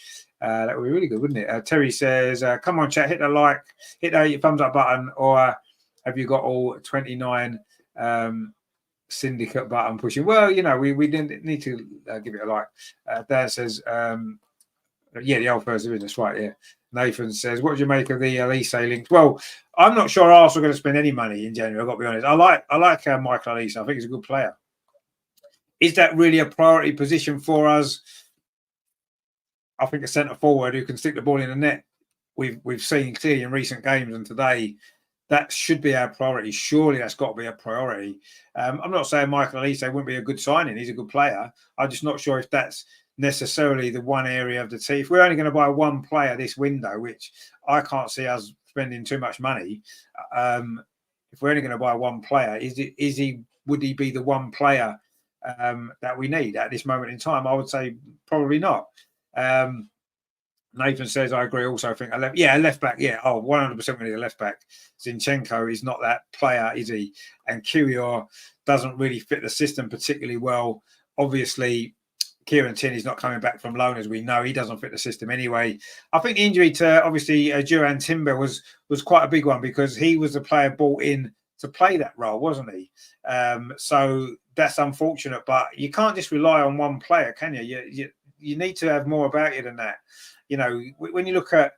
That would be really good, wouldn't it? Terry says, "Come on, chat, hit the thumbs up button, or have you got all 29?" Syndicate button pushing. Well, we didn't need to give it a like. Dan says, yeah, the old first business, right? Yeah. Nathan says, what do you make of the Elise links? Well, I'm not sure Arsenal are going to spend any money in January. I've got to be honest. I like Michael Elise. I think he's a good player. Is that really a priority position for us? I think a centre forward who can stick the ball in the net. We've seen clearly in recent games and today. That should be our priority. Surely that's got to be a priority. I'm not saying Michael Elise wouldn't be a good signing. He's a good player. I'm just not sure if that's necessarily the one area of the team. If we're only going to buy one player this window, which I can't see us spending too much money, if we're only going to buy one player, would he be the one player that we need at this moment in time? I would say probably not. Nathan says, I agree. Also, I think a left back. Yeah, 100% we need a left back. Zinchenko is not that player, is he? And Kyrgios doesn't really fit the system particularly well. Obviously, Kieran Tierney's not coming back from loan, as we know. He doesn't fit the system anyway. I think the injury to obviously Duran Timber was quite a big one, because he was the player brought in to play that role, wasn't he? So that's unfortunate, but you can't just rely on one player, can you? You need to have more about you than that. You know, when you look at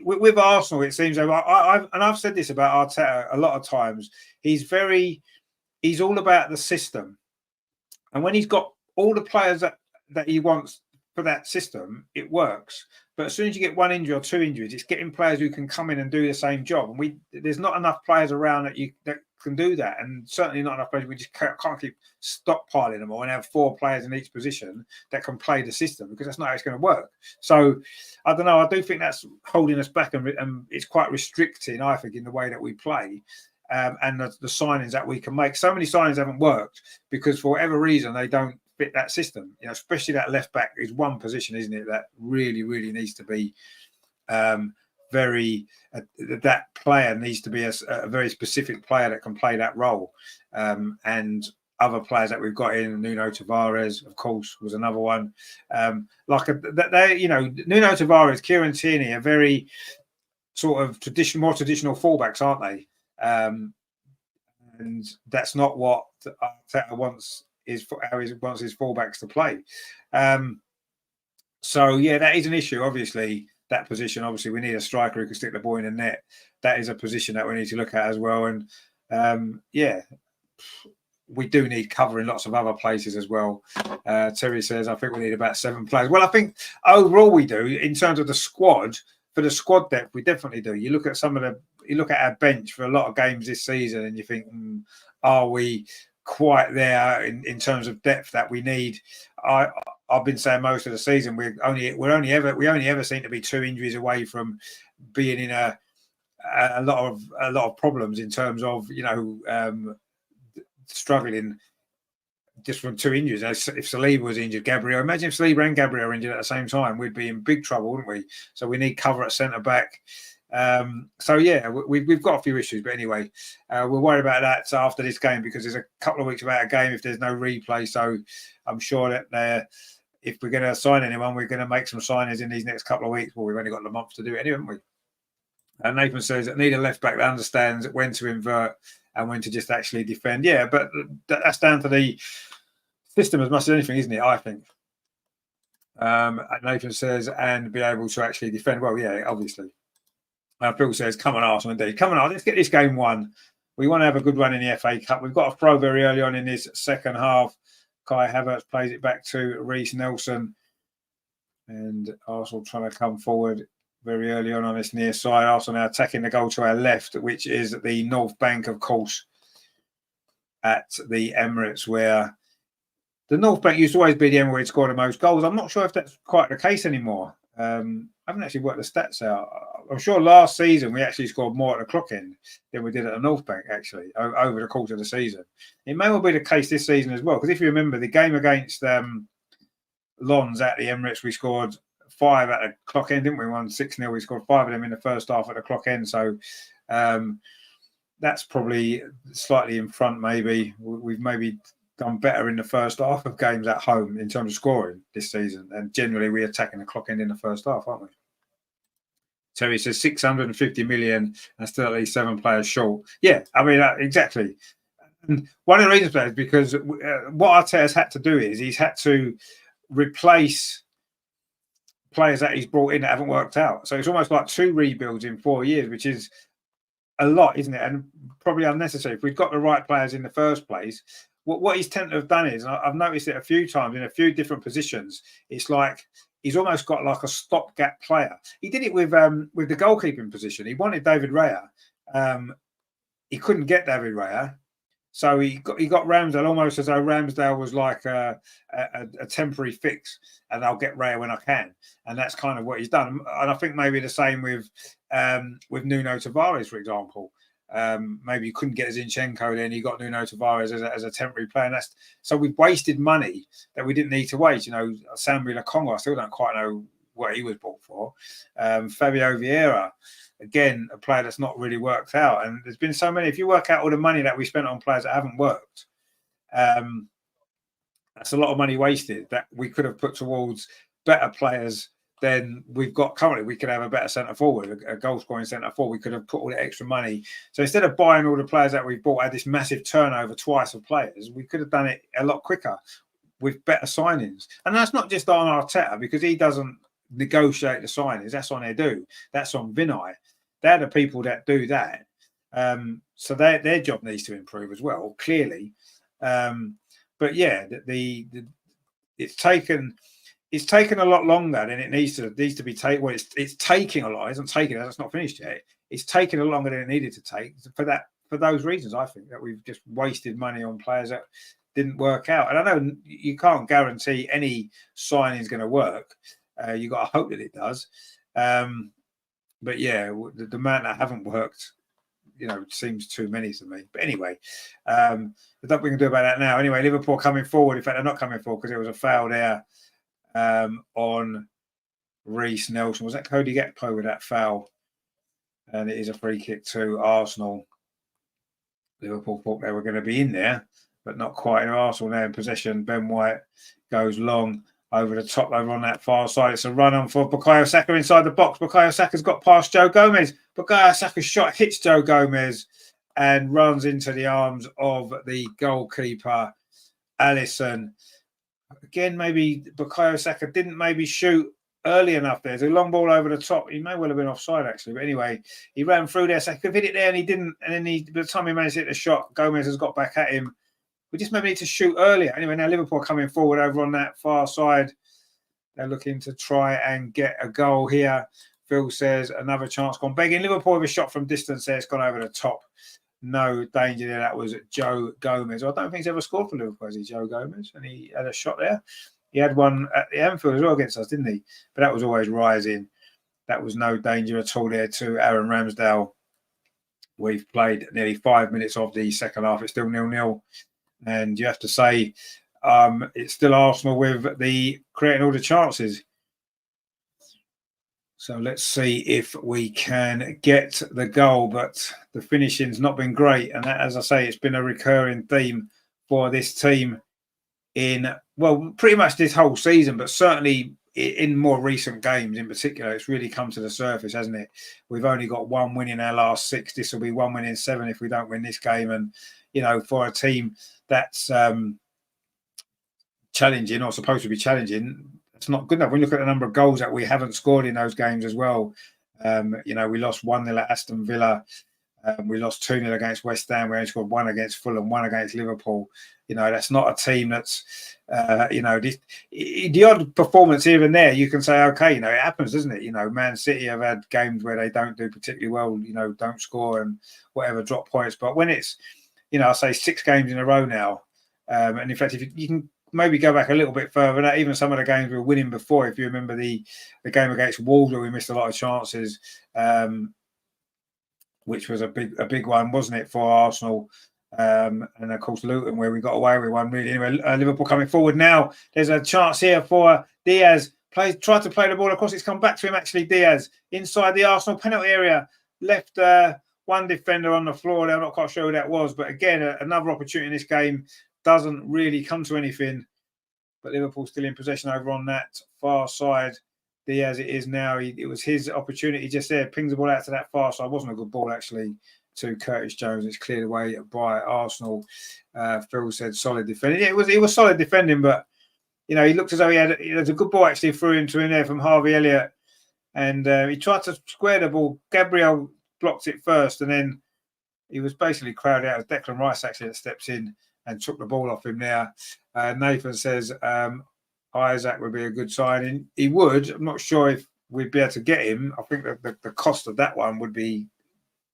with Arsenal, it seems I've said this about Arteta a lot of times. He's all about the system, and when he's got all the players that he wants for that system, it works. But as soon as you get one injury or two injuries, it's getting players who can come in and do the same job. And there's not enough players around that can do that, and certainly not enough players. We just can't keep stockpiling them all and have 4 players in each position that can play the system, because that's not how it's going to work. So I don't know. I do think that's holding us back, and it's quite restricting, I think, in the way that we play. And the signings that we can make. So many signings haven't worked because for whatever reason they don't fit that system. You know, especially that left back is one position, isn't it, that really, really needs to be that player needs to be a very specific player that can play that role. And other players that we've got in, Nuno Tavares, of course, was another one. Nuno Tavares, Kieran Tierney are very sort of more traditional fullbacks, aren't they? And that's not what Arteta wants how he wants his fullbacks to play. So yeah, that is an issue. Obviously, that position. Obviously, we need a striker who can stick the ball in the net. That is a position that we need to look at as well. And we do need cover in lots of other places as well. Terry says, I think we need about 7 players. Well, I think overall we do in terms of the squad. For the squad depth, we definitely do. You look at our bench for a lot of games this season, and you think, are we quite there in terms of depth that we need? I've been saying most of the season we only ever seem to be 2 injuries away from being in a lot of problems in terms of struggling just from 2 injuries. If Saliba was injured, Gabriel. Imagine if Saliba and Gabriel were injured at the same time, we'd be in big trouble, wouldn't we? So we need cover at centre back. So yeah, we've got a few issues, but anyway, we'll worry about that after this game, because there's a couple of weeks without a game if there's no replay. So I'm sure that if we're going to sign anyone, we're going to make some signings in these next couple of weeks. Well, we've only got a month to do it anyway, haven't we? And Nathan says that need a left back that understands when to invert and when to just actually defend. Yeah, but that's down to the system as much as anything, isn't it? I think. Nathan says, and be able to actually defend. Well, yeah, obviously. Phil says, come on, Arsenal, indeed. Come on, let's get this game won. We want to have a good run in the FA Cup. We've got a throw very early on in this second half. Kai Havertz plays it back to Reece Nelson. And Arsenal trying to come forward very early on this near side. Arsenal now attacking the goal to our left, which is the North Bank, of course, at the Emirates, where the North Bank used to always be the end where it scored the most goals. I'm not sure if that's quite the case anymore. I haven't actually worked the stats out. I'm sure last season we actually scored more at the clock end than we did at the North Bank, actually, over the course of the season. It may well be the case this season as well, because if you remember the game against Lons at the Emirates, we scored 5 at the clock end, didn't we? We won 6-0. We scored 5 of them in the first half at the clock end. So that's probably slightly in front, maybe. We've maybe done better in the first half of games at home in terms of scoring this season. And generally, we're attacking the clock end in the first half, aren't we? Terry says 650 million and still at least 7 players short. Yeah, I mean, exactly. And one of the reasons for that is because what Arteta's had to do is he's had to replace players that he's brought in that haven't worked out. So it's almost like 2 rebuilds in 4 years, which is a lot, isn't it? And probably unnecessary. If we've got the right players in the first place, what he's tended to have done is, and I've noticed it a few times in a few different positions, it's like he's almost got like a stopgap player. He did it with the goalkeeping position. He wanted David Raya. He couldn't get David Raya. So he got Ramsdale almost as though Ramsdale was like a temporary fix, and I'll get Raya when I can, and that's kind of what he's done. And I think maybe the same with Nuno Tavares, for example. Maybe you couldn't get Zinchenko, then you got Nuno Tavares as a temporary player. And so we've wasted money that we didn't need to waste. Sambi Lokonga, I still don't quite know what he was bought for. Fabio Vieira, again, a player that's not really worked out. And there's been so many. If you work out all the money that we spent on players that haven't worked, that's a lot of money wasted that we could have put towards better players than we've got currently. We could have a better centre forward, a goal scoring centre forward. We could have put all the extra money. So instead of buying all the players that we've bought, had this massive turnover twice of players, we could have done it a lot quicker with better signings. And that's not just on Arteta, because he doesn't negotiate the signings. That's on Edu. That's on Vinay. They're the people that do that. So their job needs to improve as well, clearly. But yeah, it's taken a lot longer than it needs to be taken. Well, it's taking a lot. It hasn't taken it. It's not finished yet. It's taken a lot longer than it needed to take for those reasons. I think that we've just wasted money on players that didn't work out. And I know you can't guarantee any signing is going to work. You got to hope that it does. But yeah, the amount that haven't worked, seems too many to me. But anyway, there's nothing we can do about that now. Anyway, Liverpool coming forward. In fact, they're not coming forward because there was a foul there on Reece Nelson. Was that Cody Gakpo with that foul? And it is a free kick to Arsenal. Liverpool thought they were going to be in there, but not quite. Arsenal now in possession. Ben White goes long over the top, over on that far side. It's a run on for Bukayo Saka inside the box. Bukayo Saka's got past Joe Gomez. Bukayo Saka's shot hits Joe Gomez and runs into the arms of the goalkeeper, Alisson. Again, maybe Bukayo Saka didn't maybe shoot early enough there. There's a long ball over the top. He may well have been offside, actually. But anyway, he ran through there. Saka could hit it there and he didn't. And then by the time he managed to hit the shot, Gomez has got back at him. We just maybe need to shoot earlier. Anyway, now Liverpool coming forward over on that far side. They're looking to try and get a goal here. Phil says another chance gone begging. Liverpool with a shot from distance there. It's gone over the top. No danger there. That was Joe Gomez. I don't think he's ever scored for Liverpool, has he, Joe Gomez? And he had a shot there. He had one at the Anfield as well against us, didn't he? But that was always rising. That was no danger at all there to Aaron Ramsdale. We've played nearly 5 minutes of the second half. It's still 0-0. And you have to say it's still Arsenal with the creating all the chances. So let's see if we can get the goal. But the finishing's not been great. And that, as I say, it's been a recurring theme for this team in, well, pretty much this whole season, but certainly in more recent games in particular. It's really come to the surface, hasn't it? We've only got 1 win in our last 6. This will be 1 win in 7 if we don't win this game. And, for a team that's challenging or supposed to be challenging, it's not good enough. When you look at the number of goals that we haven't scored in those games as well, we lost 1-0 at Aston Villa. We lost 2-0 against West Ham. We only scored 1 against Fulham, 1 against Liverpool. That's not a team that's, the odd performance here and there, you can say, okay, it happens, doesn't it? Man City have had games where they don't do particularly well, don't score and whatever, drop points. But when it's, I say 6 games in a row now, and in fact, if you can maybe go back a little bit further, that even some of the games we were winning before, if you remember the game against Wolves where we missed a lot of chances, which was a big one, wasn't it, for Arsenal? And of course Luton, where we got away with one. Really, anyway, Liverpool coming forward now. There's a chance here for Diaz. Tried to play the ball across. It's come back to him. Actually, Diaz inside the Arsenal penalty area, left one defender on the floor. I'm not quite sure who that was, but again, another opportunity in this game doesn't really come to anything. But Liverpool still in possession over on that far side. Diaz, it is now. It was his opportunity just there. Pings the ball out to that far side. It wasn't a good ball actually to Curtis Jones. It's cleared away by Arsenal. Phil said solid defending. Yeah, it was solid defending, but he looked as though he had a good ball actually threw into him there from Harvey Elliott, and he tried to square the ball. Gabriel blocked it first, and then he was basically crowded out. It was Declan Rice actually that steps in and took the ball off him there. Nathan says Isaac would be a good signing. He would. I'm not sure if we'd be able to get him. I think that the cost of that one would be,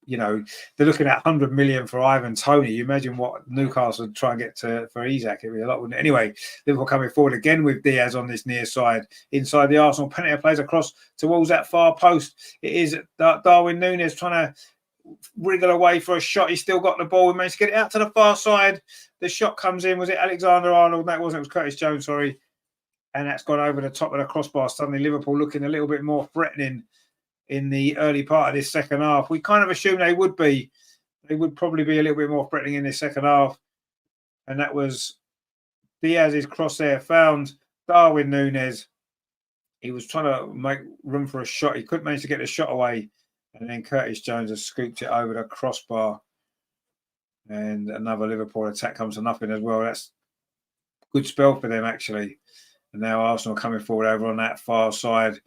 they're looking at 100 million for Ivan Toney. You imagine what Newcastle would try and get for Isaac. It'd be a lot, wouldn't it? Anyway, Liverpool coming forward again with Diaz on this near side. Inside the Arsenal penalty, plays across towards that far post. It is Darwin Núñez trying to wriggle away for a shot. He's still got the ball. He managed to get it out to the far side. The shot comes in. Was it Alexander-Arnold? No, it wasn't. It was Curtis Jones, sorry. And that's gone over the top of the crossbar. Suddenly Liverpool looking a little bit more threatening in the early part of this second half. We kind of assumed they would be. They would probably be a little bit more threatening in this second half. And that was Diaz's cross there. Found Darwin Núñez. He was trying to make room for a shot. He couldn't manage to get the shot away. And then Curtis Jones has scooped it over the crossbar. And another Liverpool attack comes to nothing as well. That's a good spell for them, actually. And now Arsenal coming forward over on that far side.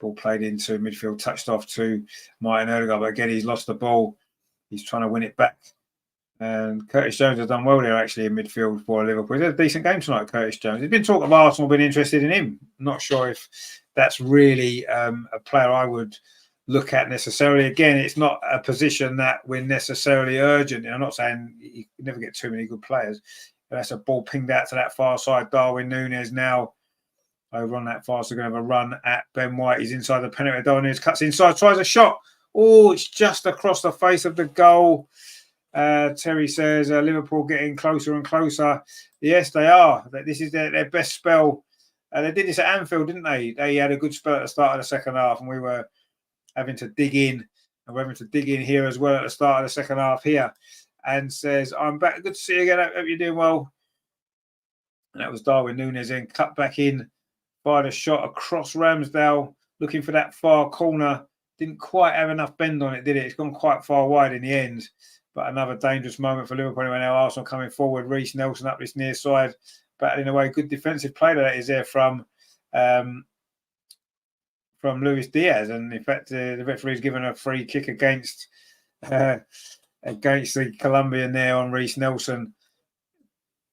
Ball played into midfield, touched off to Martin Odegaard. But again, he's lost the ball. He's trying to win it back. And Curtis Jones has done well there, actually, in midfield for Liverpool. He's had a decent game tonight, Curtis Jones. There's been talk of Arsenal being interested in him. I'm not sure if that's really a player I would look at necessarily. Again, it's not a position that we're necessarily urgent. I'm not saying you can never get too many good players. But that's a ball pinged out to that far side. Darwin Núñez now over on that far, so going to have a run at Ben White. He's inside the penalty. Darwin Núñez cuts inside, tries a shot. Oh, it's just across the face of the goal. Terry says Liverpool getting closer and closer. Yes, they are. This is their best spell. They did this at Anfield, didn't they? They had a good spell at the start of the second half, and we were having to dig in. And we're having to dig in here as well at the start of the second half here. And says, I'm back. Good to see you again. Hope you're doing well. And that was Darwin Núñez then cut back in. Fired a shot across Ramsdale, looking for that far corner. Didn't quite have enough bend on it, did it? It's gone quite far wide in the end. But another dangerous moment for Liverpool. Anyway, now Arsenal coming forward. Reece Nelson up this near side, battling away. Good defensive play that is there from Luis Diaz. And in fact, the referee's given a free kick against the Colombian there on Reece Nelson.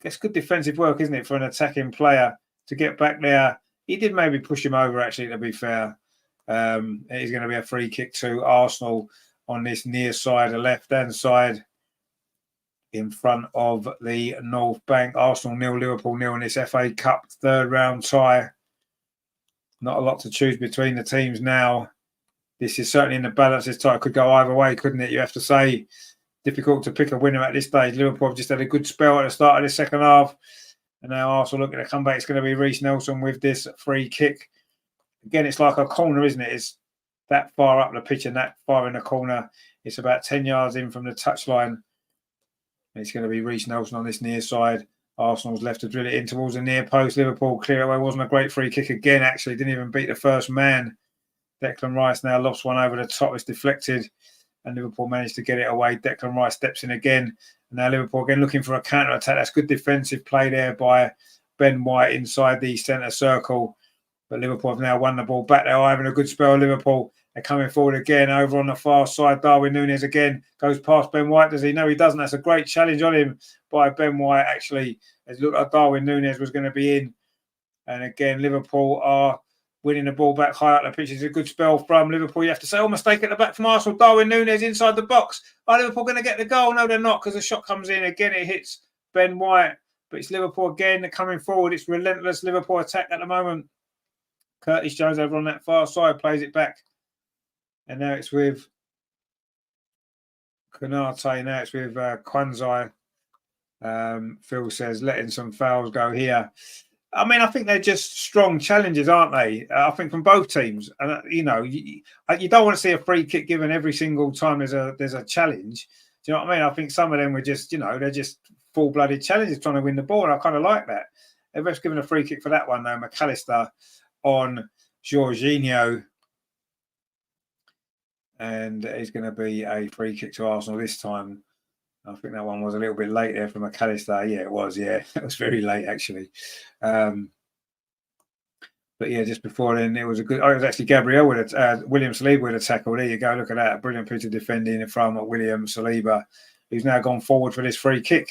It's good defensive work, isn't it, for an attacking player to get back there. He did maybe push him over, actually, to be fair. It is going to be a free kick to Arsenal on this near side, the left-hand side, in front of the North Bank. Arsenal 0, Liverpool 0 in this FA Cup third round tie. Not a lot to choose between the teams now. This is certainly in the balance. This tie could go either way, couldn't it? You have to say, difficult to pick a winner at this stage. Liverpool have just had a good spell at the start of the second half. And now Arsenal looking to come back. It's going to be Reece Nelson with this free kick. Again, it's like a corner, isn't it? It's that far up the pitch and that far in the corner. It's about 10 yards in from the touchline. It's going to be Reece Nelson on this near side. Arsenal's left to drill it in towards the near post. Liverpool clear away. Wasn't a great free kick again, actually. Didn't even beat the first man. Declan Rice now lofts one over the top. It's deflected. And Liverpool managed to get it away. Declan Rice steps in again. And now Liverpool again looking for a counter-attack. That's good defensive play there by Ben White inside the centre circle. But Liverpool have now won the ball back. They're having a good spell, Liverpool. They're coming forward again over on the far side. Darwin Núñez again goes past Ben White. Does he? No, he doesn't. That's a great challenge on him by Ben White, actually. It looked like Darwin Núñez was going to be in. And again, Liverpool are winning the ball back high up the pitch. It's a good spell from Liverpool. You have to say, oh, mistake at the back from Arsenal. Darwin Núñez inside the box. Are Liverpool going to get the goal? No, they're not, because the shot comes in. Again, it hits Ben White. But it's Liverpool again. They're coming forward. It's relentless Liverpool attack at the moment. Curtis Jones over on that far side plays it back. And now it's with Konate. Now it's with Kwanzai. Phil says, letting some fouls go here. I mean, I think they're just strong challenges, aren't they? I think from both teams. And, you don't want to see a free kick given every single time there's a challenge. Do you know what I mean? I think some of them were just, they're just full-blooded challenges trying to win the ball. And I kind of like that. They've just given a free kick for that one, though. McAllister on Jorginho. And it's going to be a free kick to Arsenal this time. I think that one was a little bit late there from McAllister. Yeah, it was. Yeah, it was very late, actually. But yeah, just before then, it was a good... Oh, it was actually Gabriel with William Saliba with a tackle. There you go. Look at that. A brilliant piece of defending from William Saliba, who's now gone forward for this free kick.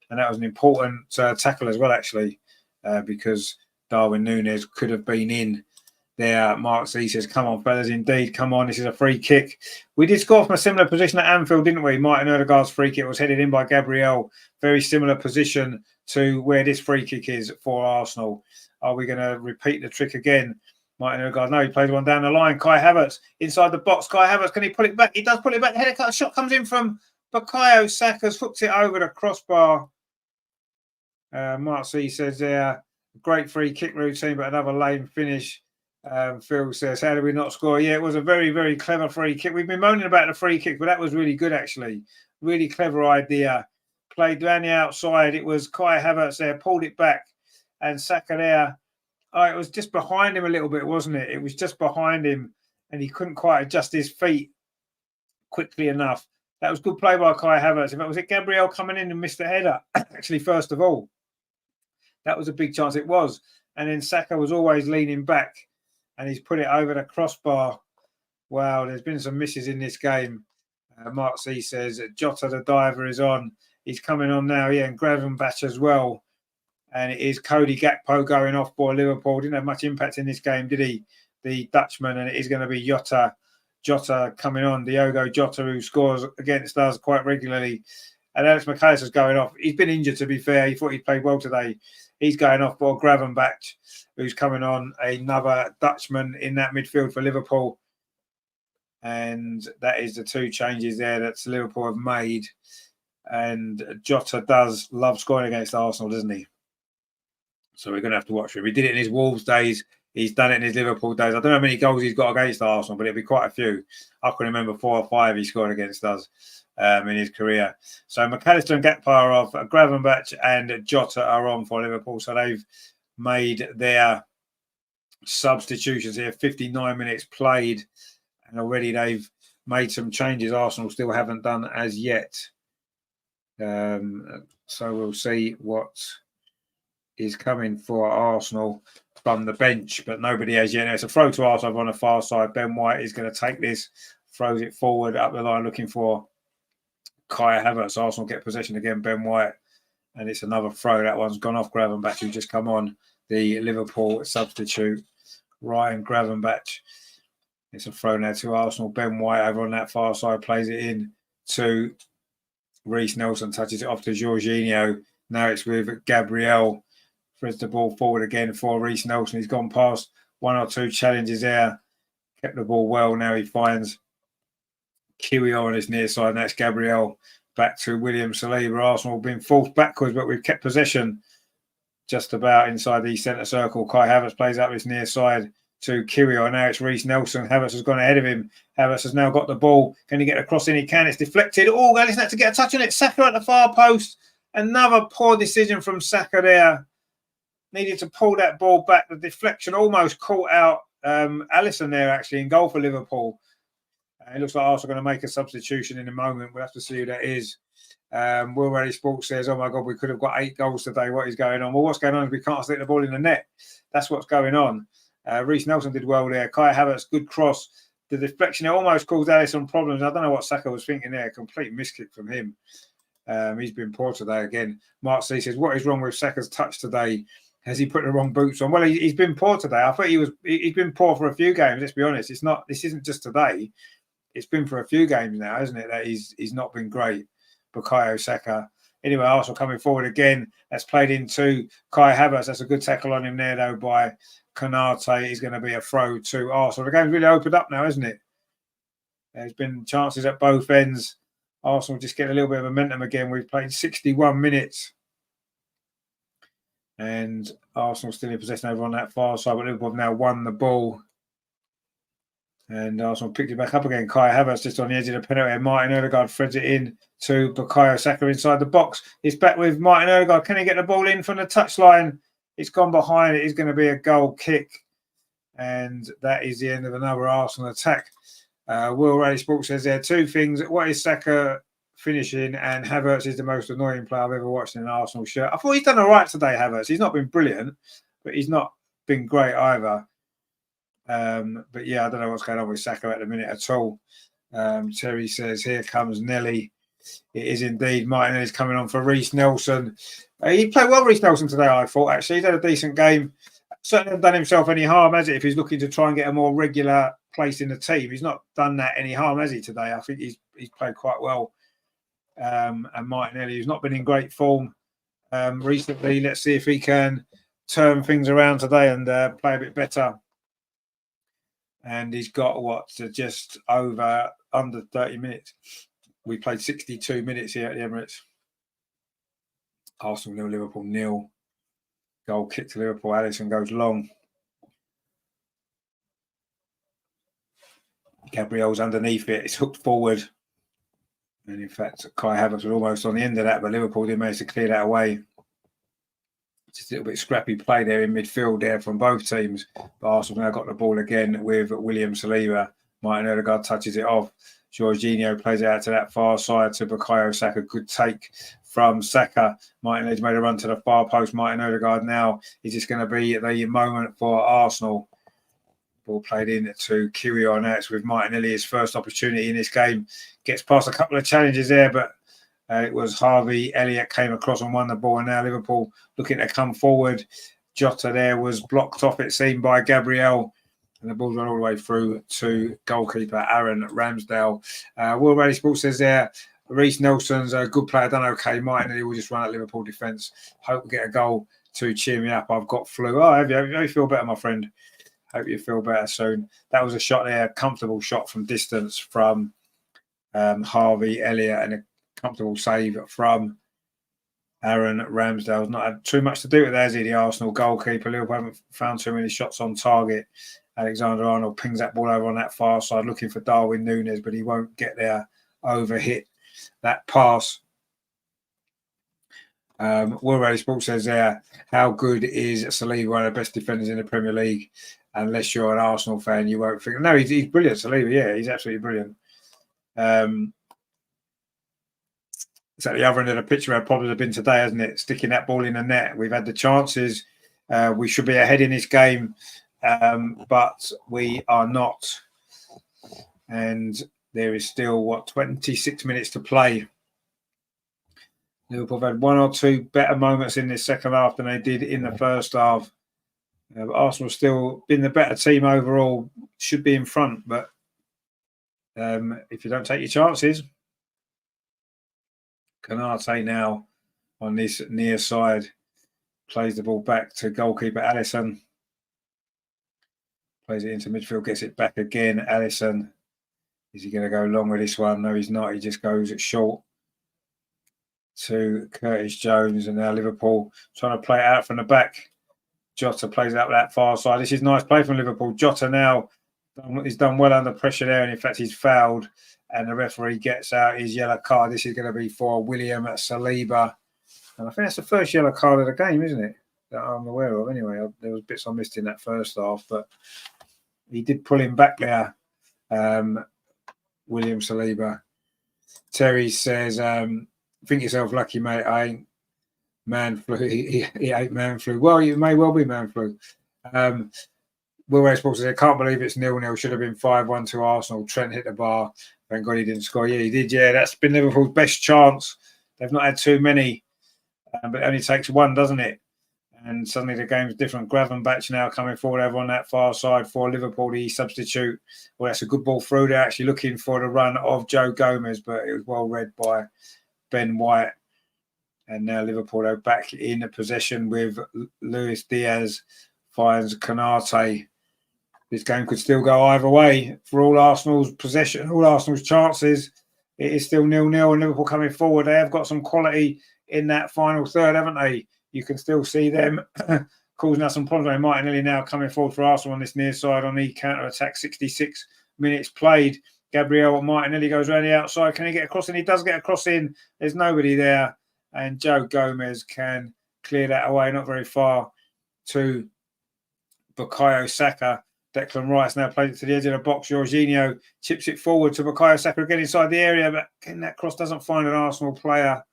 And that was an important tackle as well, actually, because Darwin Núñez could have been in there. Mark C says, come on, fellas, indeed, come on. This is a free kick. We did score from a similar position at Anfield, didn't we? Martin Odegaard's free kick was headed in by Gabriel. Very similar position to where this free kick is for Arsenal. Are we going to repeat the trick again? Martin Odegaard, no, he plays one down the line. Kai Havertz inside the box. Kai Havertz, can he pull it back? He does pull it back. Header cut shot comes in from Bukayo Saka's hooked it over the crossbar. Mark C says there, great free kick routine, but another lame finish. Phil says, how did we not score? Yeah, it was a very, very clever free kick. We've been moaning about the free kick, but that was really good, actually. Really clever idea. Played down the outside. It was Kai Havertz there, pulled it back, and Saka there. Oh, it was just behind him a little bit, wasn't it? It was just behind him, and he couldn't quite adjust his feet quickly enough. That was good play by Kai Havertz. In fact, was it Gabriel coming in and missed the header? Actually, first of all, that was a big chance. It was. And then Saka was always leaning back, and he's put it over the crossbar. Wow, there's been some misses in this game. Mark C says, Jota the diver is on. He's coming on now, yeah, and Gravenbach as well. And it is Cody Gakpo going off for Liverpool. Didn't have much impact in this game, did he? The Dutchman, and it is going to be Jota coming on. Diogo Jota, who scores against us quite regularly. And Alex McAllister's going off. He's been injured, to be fair. He thought he played well today. He's going off for Gravenbach, who's coming on. Another Dutchman in that midfield for Liverpool. And that is the two changes there that Liverpool have made. And Jota does love scoring against Arsenal, doesn't he? So we're going to have to watch him. He did it in his Wolves days. He's done it in his Liverpool days. I don't know how many goals he's got against Arsenal, but it'll be quite a few. I can remember 4 or 5 he scored against us in his career. So McAllister and Gakpo are off. Gravenbach and Jota are on for Liverpool. So they've made their substitutions here. 59 minutes played. And already they've made some changes. Arsenal still haven't done as yet. So we'll see what is coming for Arsenal from the bench, but nobody has yet. It's a throw to Arsenal on the far side. Ben White is going to take this, throws it forward up the line, looking for Kai Havertz. Arsenal get possession again, Ben White, and it's another throw. That one's gone off Gravenbach, who just come on, the Liverpool substitute, Ryan Gravenbach. It's a throw now to Arsenal. Ben White over on that far side plays it in to Reece Nelson, touches it off to Jorginho. Now it's with Gabriel. Threads the ball forward again for Reece Nelson. He's gone past 1 or 2 challenges there. Kept the ball well. Now he finds Kiwior on his near side. And that's Gabriel back to William Saliba. Arsenal have been forced backwards, but we've kept possession just about inside the centre circle. Kai Havertz plays up his near side to Kiwior. Now it's Reece Nelson. Havertz has gone ahead of him. Havertz has now got the ball. Can he get across in? He can. It's deflected. Oh, Alisson had to get a touch on it. Saka at the far post. Another poor decision from Saka there. Needed to pull that ball back. The deflection almost caught out Alisson there, actually, in goal for Liverpool. It looks like Arsenal are going to make a substitution in a moment. We'll have to see who that is. Will Rally Sports says, oh my God, we could have got 8 goals today. What is going on? Well, what's going on is we can't stick the ball in the net. That's what's going on. Reece Nelson did well there. Kai Havertz, good cross. The deflection, it almost caused Alisson problems. I don't know what Saka was thinking there. Complete miskick from him. He's been poor today again. Mark C says, what is wrong with Saka's touch today? Has he put the wrong boots on? Well, he's been poor today. I thought he's been poor for a few games. Let's be honest. This isn't just today. It's been for a few games now, isn't it? That he's not been great. Bukayo Saka. Anyway, Arsenal coming forward again. That's played into Kai Havertz. That's a good tackle on him there, though, by Konate. He's going to be a throw to Arsenal. The game's really opened up now, isn't it? There's been chances at both ends. Arsenal just get a little bit of momentum again. We've played 61 minutes. And Arsenal still in possession over on that far side, but Liverpool have now won the ball. And Arsenal picked it back up again. Kai Havertz just on the edge of the penalty. And Martin Odegaard threads it in to Bukayo Saka inside the box. It's back with Martin Odegaard. Can he get the ball in from the touchline? It's gone behind. It is going to be a goal kick. And that is the end of another Arsenal attack. Will Rally Sports says there are 2 things. What is Saka finishing? And Havertz is the most annoying player I've ever watched in an Arsenal shirt. I thought he's done all right today, Havertz. He's not been brilliant, but he's not been great either. But yeah, I don't know what's going on with Saka at the minute at all. Terry says, here comes Nelly. It is indeed. Martinelli's coming on for Reece Nelson. He played well, Reece Nelson, today, I thought, actually. He's had a decent game. Certainly hasn't done himself any harm, has it, if he's looking to try and get a more regular place in the team. He's not done that any harm, has he, today? I think he's played quite well. And Martinelli, who's not been in great form recently. Let's see if he can turn things around today and play a bit better. and he's got just under 30 minutes. We played 62 minutes here at the Emirates. Arsenal 0, Liverpool 0. Goal kick to Liverpool. Alisson goes long. Gabriel's underneath it. It's hooked forward. And in fact, Kai Havertz was almost on the end of that, but Liverpool did manage to clear that away. Just a little bit scrappy play there in midfield there from both teams. But Arsenal now got the ball again with William Saliba. Martin Odegaard touches it off. Jorginho plays it out to that far side to Bukayo Saka. Good take from Saka. Martinelli's made a run to the far post. Martin Odegaard now is just going to be the moment for Arsenal. Ball played in to Kyrion. Now it's with Martinelli, his first opportunity in this game. Gets past a couple of challenges there, but it was Harvey Elliott came across and won the ball. And now Liverpool looking to come forward. Jota there was blocked off, it seemed, by Gabriel. And the ball's run all the way through to goalkeeper Aaron Ramsdale. Will Rally Sports says there, Reece Nelson's a good player, done okay. Martinelli will just run at Liverpool defence. Hope we get a goal to cheer me up. I've got flu. Oh, have you feel better, my friend? Hope you feel better soon. That was a shot there, a comfortable shot from distance from Harvey Elliott, and a comfortable save from Aaron Ramsdale. Not had too much to do with that, has he, the Arsenal goalkeeper? Liverpool haven't found too many shots on target. Alexander-Arnold pings that ball over on that far side, looking for Darwin Núñez, but he won't get there. Overhit that pass. Will Rally Sports says there, how good is Saliba, one of the best defenders in the Premier League? Unless you're an Arsenal fan, you won't think. No, he's brilliant, Saliba. Yeah, he's absolutely brilliant. It's at the other end of the pitch where problems have been today, hasn't it? Sticking that ball in the net. We've had the chances. We should be ahead in this game, but we are not. And there is still, 26 minutes to play. Liverpool have had one or two better moments in this second half than they did in the first half. Arsenal still been the better team overall, should be in front, but if you don't take your chances. Canate now on this near side plays the ball back to goalkeeper Alisson. Plays it into midfield, gets it back again. Alisson, is he going to go long with this one? No, he's not. He just goes short to Curtis Jones, and now Liverpool trying to play it out from the back. Jota plays it up that far side. This is nice play from Liverpool. Jota now, he's done well under pressure there, and in fact he's fouled, and the referee gets out his yellow card. This is going to be for William Saliba, and I think that's the first yellow card of the game, isn't it? That I'm aware of. Anyway, there was bits I missed in that first half, but he did pull him back there, William Saliba. Terry says, think yourself lucky, mate. I ain't man flu. He ain't man flu. Well, you may well be man flu. Will Ray Sports says, I can't believe it's 0-0. Should have been 5-1 to Arsenal. Trent hit the bar. Thank God he didn't score. Yeah, he did. Yeah, that's been Liverpool's best chance. They've not had too many, but it only takes one, doesn't it? And suddenly the game's different. Gravenbach now coming forward over on that far side for Liverpool, the substitute. Well, that's a good ball through. They're actually looking for the run of Joe Gomez, but it was well read by Ben White. And now Liverpool are back in possession with Luis Diaz finds Canate. This game could still go either way for all Arsenal's possession, all Arsenal's chances. It is still 0-0 and Liverpool coming forward. They have got some quality in that final third, haven't they? You can still see them causing us some problems. Martinelli now coming forward for Arsenal on this near side on the counter-attack. 66 minutes played. Gabriel Martinelli goes around the outside. Can he get across in? He does get across in. There's nobody there. And Joe Gomez can clear that away, not very far, to Bukayo Saka. Declan Rice now plays it to the edge of the box. Jorginho chips it forward to Bukayo Saka again inside the area, but again, that cross doesn't find an Arsenal player.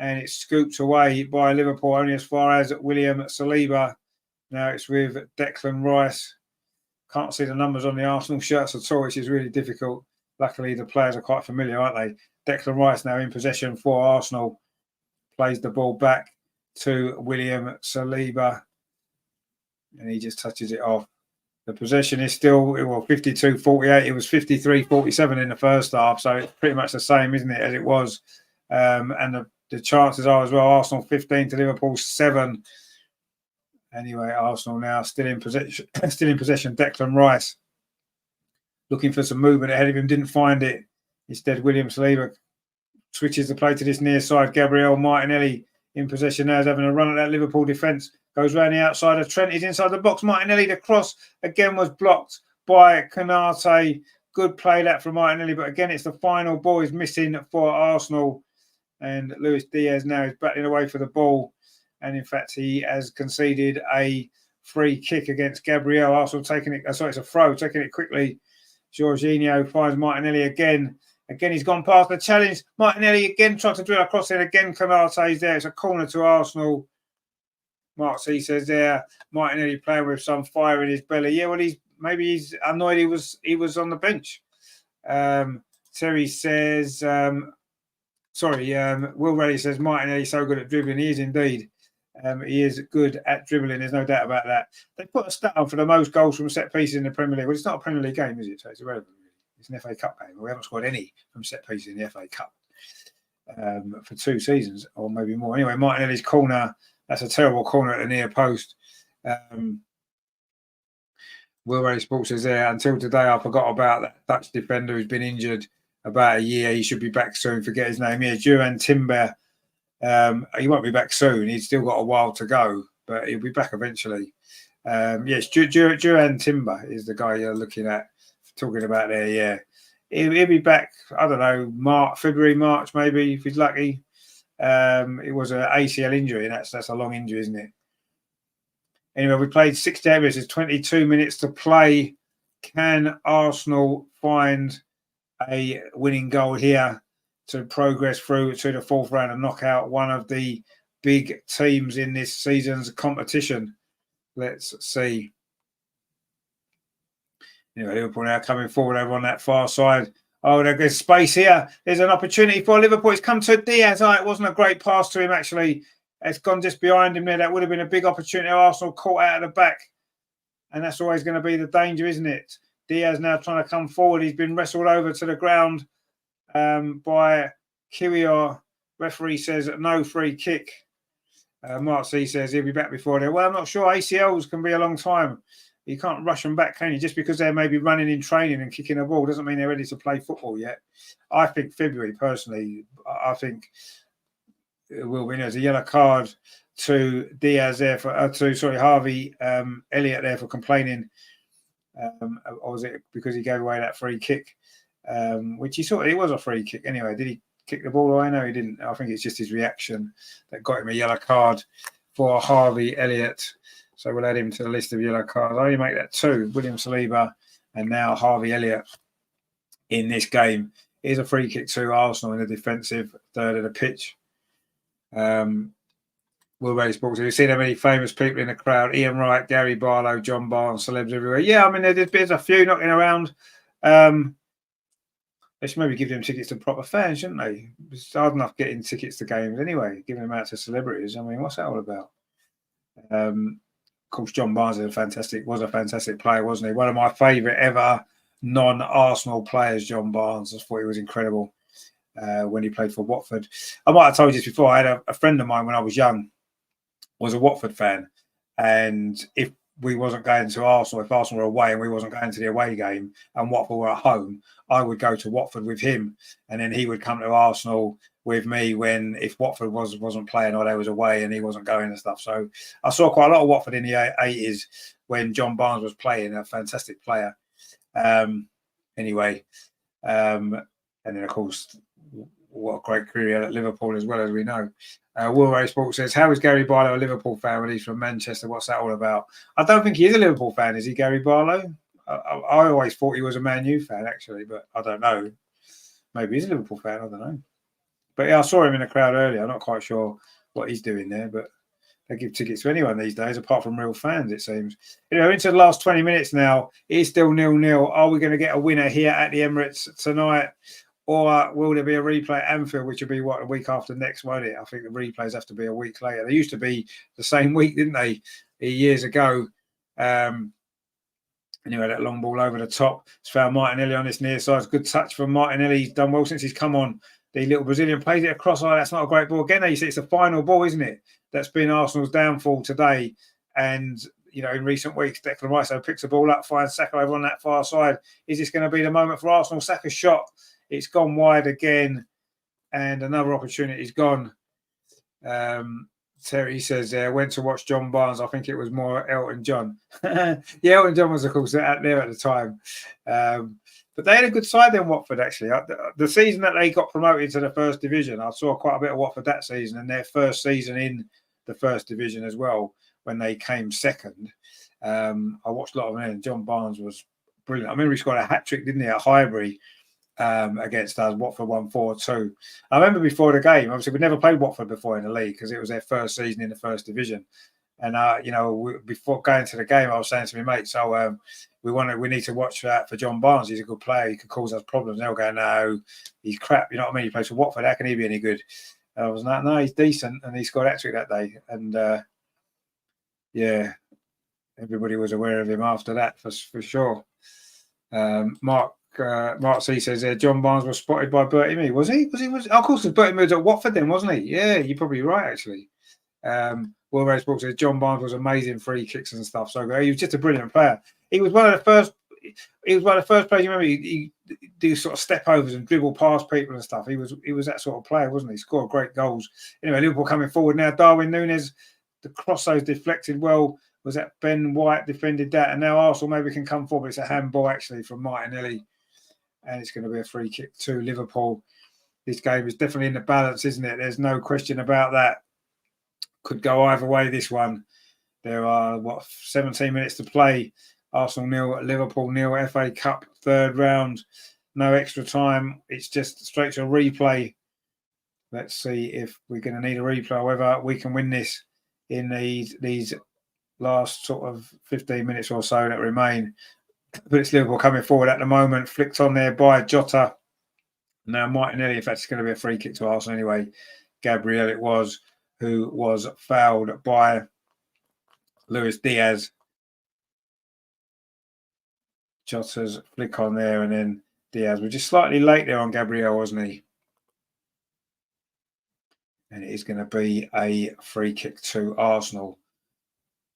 And it's scooped away by Liverpool only as far as William Saliba. Now it's with Declan Rice. Can't see the numbers on the Arsenal shirts at all, which is really difficult. Luckily, the players are quite familiar, aren't they? Declan Rice now in possession for Arsenal. Plays the ball back to William Saliba. And he just touches it off. The possession is still, 52-48. It was 53-47 in the first half. So it's pretty much the same, isn't it, as it was. And the chances are as well, Arsenal 15 to Liverpool 7. Anyway, Arsenal now still in possession. Declan Rice looking for some movement ahead of him, didn't find it. Instead, William Saliba switches the play to this near side. Gabriel Martinelli in possession now, is having a run at that Liverpool defence. Goes round the outside of Trent. He's inside the box. Martinelli, the cross again was blocked by Canate. Good play that from Martinelli, but again, it's the final ball is missing for Arsenal. And Luis Diaz now is battling away for the ball. And in fact, he has conceded a free kick against Gabriel. Arsenal taking it, sorry, it's a throw, taking it quickly. Jorginho finds Martinelli again. Again, he's gone past the challenge. Martinelli again tried to drill across it. Again, Canate's there. It's a corner to Arsenal. Mark C says there, Martinelli playing with some fire in his belly. Yeah, well, he's annoyed he was on the bench. Terry says, Will Reddy says Martinelli's so good at dribbling. He is indeed. He is good at dribbling. There's no doubt about that. They put a stat on for the most goals from set pieces in the Premier League. Well, it's not a Premier League game, is it? So it's irrelevant. It's an FA Cup game. We haven't scored any from set pieces in the FA Cup for 2 seasons or maybe more. Anyway, Martinelli's corner. That's a terrible corner at the near post. Will Ray Sports says there, until today, I forgot about that Dutch defender who's been injured about a year. He should be back soon. Forget his name here. Duran Timber. He won't be back soon. He's still got a while to go, but he'll be back eventually. Yes, Duran Timber is the guy you're looking at, talking about there. Yeah, he'll be back. I don't know, February, March, maybe if he's lucky. It was an ACL injury, and that's a long injury, isn't it? Anyway, we played 68 minutes. It's 22 minutes to play. Can Arsenal find a winning goal here to progress through to the 4th round and knock out one of the big teams in this season's competition? Let's see. Anyway, Liverpool now coming forward over on that far side. Oh, there's space here. There's an opportunity for Liverpool. It's come to Diaz. It wasn't a great pass to him, actually. It's gone just behind him there. That would have been a big opportunity. Arsenal caught out of the back. And that's always going to be the danger, isn't it? Diaz now trying to come forward. He's been wrestled over to the ground by Kiwior. Referee says no free kick. Mark C says he'll be back before then. Well, I'm not sure. ACLs can be a long time. You can't rush them back, can you? Just because they're maybe running in training and kicking a ball doesn't mean they're ready to play football yet. I think February, personally, I think it will be. There's a yellow card to Diaz there for Harvey Elliott there for complaining. Or was it because he gave away that free kick? Which he thought it was a free kick anyway. Did he kick the ball away? No, he didn't. I think it's just his reaction that got him a yellow card for Harvey Elliott. So we'll add him to the list of yellow cards. I only make that 2. William Saliba and now Harvey Elliott in this game. Here's a free kick to Arsenal in the defensive third of the pitch. Will Ray Sports. You've seen how many famous people in the crowd. Ian Wright, Gary Barlow, John Barnes, celebs everywhere. Yeah, I mean, there's a few knocking around. They should maybe give them tickets to proper fans, shouldn't they? It's hard enough getting tickets to games anyway, giving them out to celebrities. I mean, what's that all about? Of course, John Barnes was a fantastic player, wasn't he? One of my favourite ever non-Arsenal players, John Barnes. I thought he was incredible when he played for Watford. I might have told you this before. I had a friend of mine when I was young, was a Watford fan. And if we wasn't going to Arsenal, if Arsenal were away and we wasn't going to the away game and Watford were at home, I would go to Watford with him. And then he would come to Arsenal with me if Watford wasn't playing or they was away and he wasn't going and stuff. So I saw quite a lot of Watford in the 80s when John Barnes was playing, a fantastic player. Anyway, and then of course, what a great career at Liverpool as well, as we know. Will Ray Sports says, how is Gary Barlow a Liverpool fan when he's from Manchester? What's that all about? I don't think he is a Liverpool fan, is he, Gary Barlow? I always thought he was a Man U fan, actually, but I don't know. Maybe he's a Liverpool fan, I don't know. But yeah, I saw him in the crowd earlier. I'm not quite sure what he's doing there, but they give tickets to anyone these days, apart from real fans, it seems. Into the last 20 minutes now. It's still 0-0. Are we going to get a winner here at the Emirates tonight? Or will there be a replay at Anfield, which will be, a week after next, won't it? I think the replays have to be a week later. They used to be the same week, didn't they, years ago? Anyway, that long ball over the top. It's found Martinelli on this near side. Good touch from Martinelli. He's done well since he's come on. The little Brazilian plays it across. Oh, that's not a great ball. Again, you see, it's the final ball, isn't it? That's been Arsenal's downfall today. And in recent weeks. Declan Rice picks the ball up, finds Saka over on that far side. Is this going to be the moment for Arsenal? Saka's shot. It's gone wide again, and another opportunity's gone. Terry says, went to watch John Barnes. I think it was more Elton John. Yeah, Elton John was, of course, out there at the time. But they had a good side then, Watford, actually. The season that they got promoted to the First Division, I saw quite a bit of Watford that season, and their first season in the First Division as well, when they came second. I watched a lot of them, and John Barnes was brilliant. I remember he scored a hat-trick, didn't he, at Highbury against us. Watford won 4-2. I remember before the game, obviously, we'd never played Watford before in the league because it was their first season in the First Division. And, before going to the game, I was saying to my mate, so we need to watch that for John Barnes. He's a good player. He could cause us problems. And they'll go, no, he's crap. You know what I mean? He plays for Watford. How can he be any good? And I was like, no, he's decent. And he scored a hat-trick that day. And, yeah, everybody was aware of him after that, for sure. Mark C says, John Barnes was spotted by Bertie Mee. Was he? Of course, Bertie Mee was at Watford then, wasn't he? Yeah, you're probably right, actually. Will Rose Brooks says John Barnes was amazing free kicks and stuff. So he was just a brilliant player. He was one of the first. He was one of the first players. You remember he do sort of step overs and dribble past people and stuff. He was that sort of player, wasn't he? Scored great goals. Anyway, Liverpool coming forward now. Darwin Núñez, the crossovers deflected well. Was that Ben White defended that, and now Arsenal maybe can come forward. It's a handball actually from Martinelli, and it's going to be a free kick to Liverpool. This game is definitely in the balance, isn't it? There's no question about that. Could go either way, this one. There are, 17 minutes to play. Arsenal 0, Liverpool 0, FA Cup third round. No extra time. It's just straight to a replay. Let's see if we're going to need a replay, whether we can win this in these last sort of 15 minutes or so that remain. But it's Liverpool coming forward at the moment. Flicked on there by Jota. Now Martinelli, if that's going to be a free kick to Arsenal anyway. Gabriel it was, who was fouled by Luis Diaz. Jota's flick on there, and then Diaz was just slightly late there on Gabriel, wasn't he? And it is going to be a free kick to Arsenal.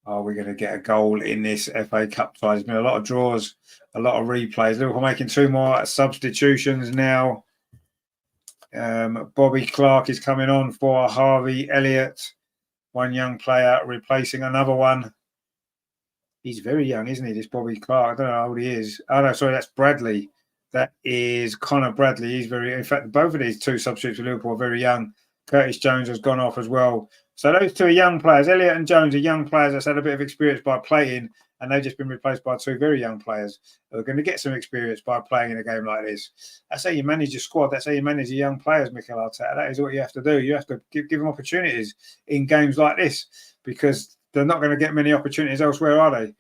Are we going to get a goal in this FA Cup tie? There's been a lot of draws, a lot of replays. Liverpool making 2 more substitutions now. Bobby Clark is coming on for Harvey Elliott. One young player replacing another one. He's very young, isn't he, this Bobby Clark? I don't know how old he is. Oh, no, sorry, that's Bradley. That is Connor Bradley. He's in fact, both of these 2 substitutes for Liverpool are very young. Curtis Jones has gone off as well. So those 2 are young players. Elliott and Jones are young players that's had a bit of experience by playing, and they've just been replaced by 2 very young players who are going to get some experience by playing in a game like this. That's how you manage your squad. That's how you manage your young players, Mikel Arteta. That is what you have to do. You have to give them opportunities in games like this, because they're not going to get many opportunities elsewhere, are they?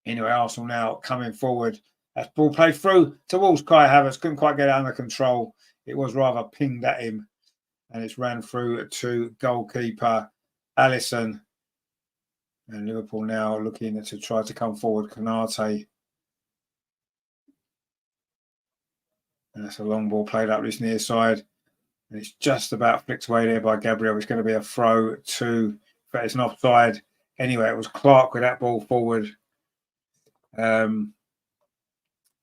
Anyway, Arsenal now coming forward. That ball played through towards Kai Havertz. Couldn't quite get it under control. It was rather pinged at him. And it's ran through to goalkeeper Alisson. And Liverpool now looking to try to come forward. Konate. And that's a long ball played up this near side. And it's just about flicked away there by Gabriel. It's going to be a throw to, but it's an offside. Anyway, it was Clark with that ball forward.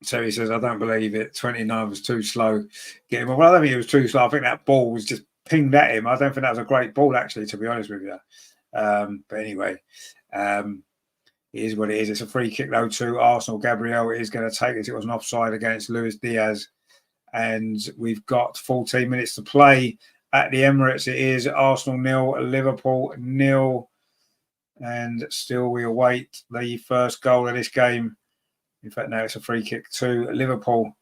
So he says, I don't believe it. 29 was too slow. Well, I don't think it was too slow. I think that ball was just pinged at him. I don't think that was a great ball, actually, to be honest with you. But anyway, it is what it is. It's a free kick, though, to Arsenal. Gabriel is going to take it. It was an offside against Luis Diaz. And we've got 14 minutes to play at the Emirates. It is Arsenal 0, Liverpool 0. And still we await the first goal of this game. In fact, now it's a free kick to Liverpool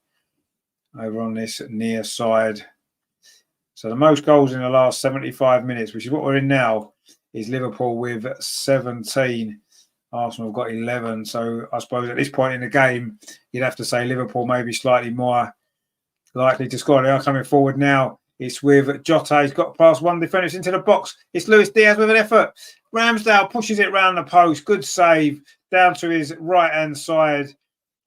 over on this near side. So the most goals in the last 75 minutes, which is what we're in now, is Liverpool with 17. Arsenal have got 11. So I suppose at this point in the game, you'd have to say Liverpool maybe slightly more likely to score. They are coming forward now. It's with Jota. He's got past 1 defender. It's into the box. It's Luis Diaz with an effort. Ramsdale pushes it round the post. Good save down to his right-hand side.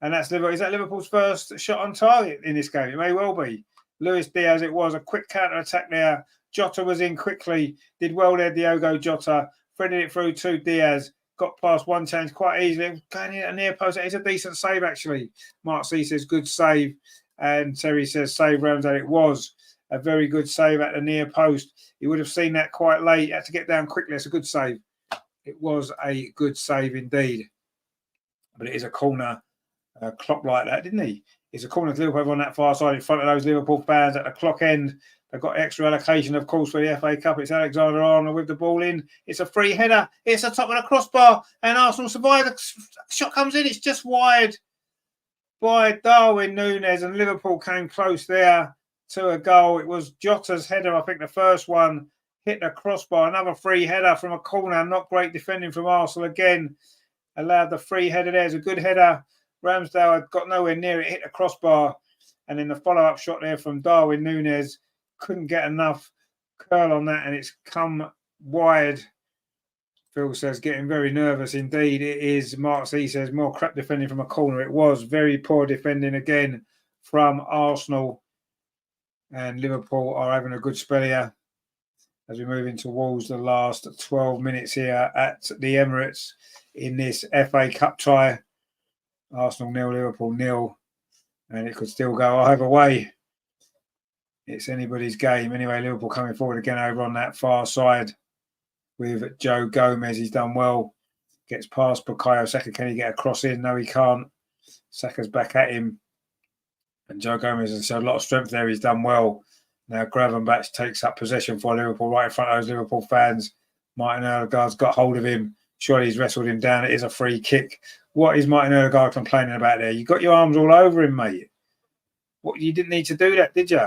And that's Liverpool. Is that Liverpool's first shot on target in this game? It may well be. Luis Diaz, it was a quick counter-attack there. Jota was in quickly. Did well there, Diogo Jota. threaded it through to Diaz. Got past one chance quite easily. Going in at a near post. It's a decent save, actually. Mark C says, good save. And Terry says, save Ramsdale. It was a very good save at the near post. He would have seen that quite late. He had to get down quickly. It's a good save. It was a good save indeed. But it is a corner. Clock like that, didn't he? It's a corner to Liverpool on that far side in front of those Liverpool fans at the clock end. They've got extra allocation, of course, for the FA Cup. It's Alexander-Arnold with the ball in. It's a free header. It's the top of the crossbar, and Arsenal survive. The shot comes in. It's just wide by Darwin Núñez, and Liverpool came close there to a goal. It was Jota's header, I think the first one, hit the crossbar. Another free header from a corner. Not great defending from Arsenal again. Allowed the free header there. It's a good header. Ramsdale had got nowhere near it, hit the crossbar. And then the follow-up shot there from Darwin Núñez. Couldn't get enough curl on that, and it's come wide. Phil says, getting very nervous indeed. It is. Mark C says, more crap defending from a corner. It was very poor defending again from Arsenal. And Liverpool are having a good spell here as we move in towards the last 12 minutes here at the Emirates in this FA Cup tie. Arsenal 0, Liverpool 0. And it could still go either way. It's anybody's game. Anyway, Liverpool coming forward again over on that far side with Joe Gomez. He's done well. Gets past Bukayo Saka. Can he get a cross in? No, he can't. Saka's back at him. And Joe Gomez has shown a lot of strength there. He's done well. Now Gravenberch takes up possession for Liverpool right in front of those Liverpool fans. Martin Odegaard's got hold of him. Surely he's wrestled him down. It is a free kick. What is Martin Odegaard complaining about there? You got your arms all over him, mate. What, you didn't need to do that, did you?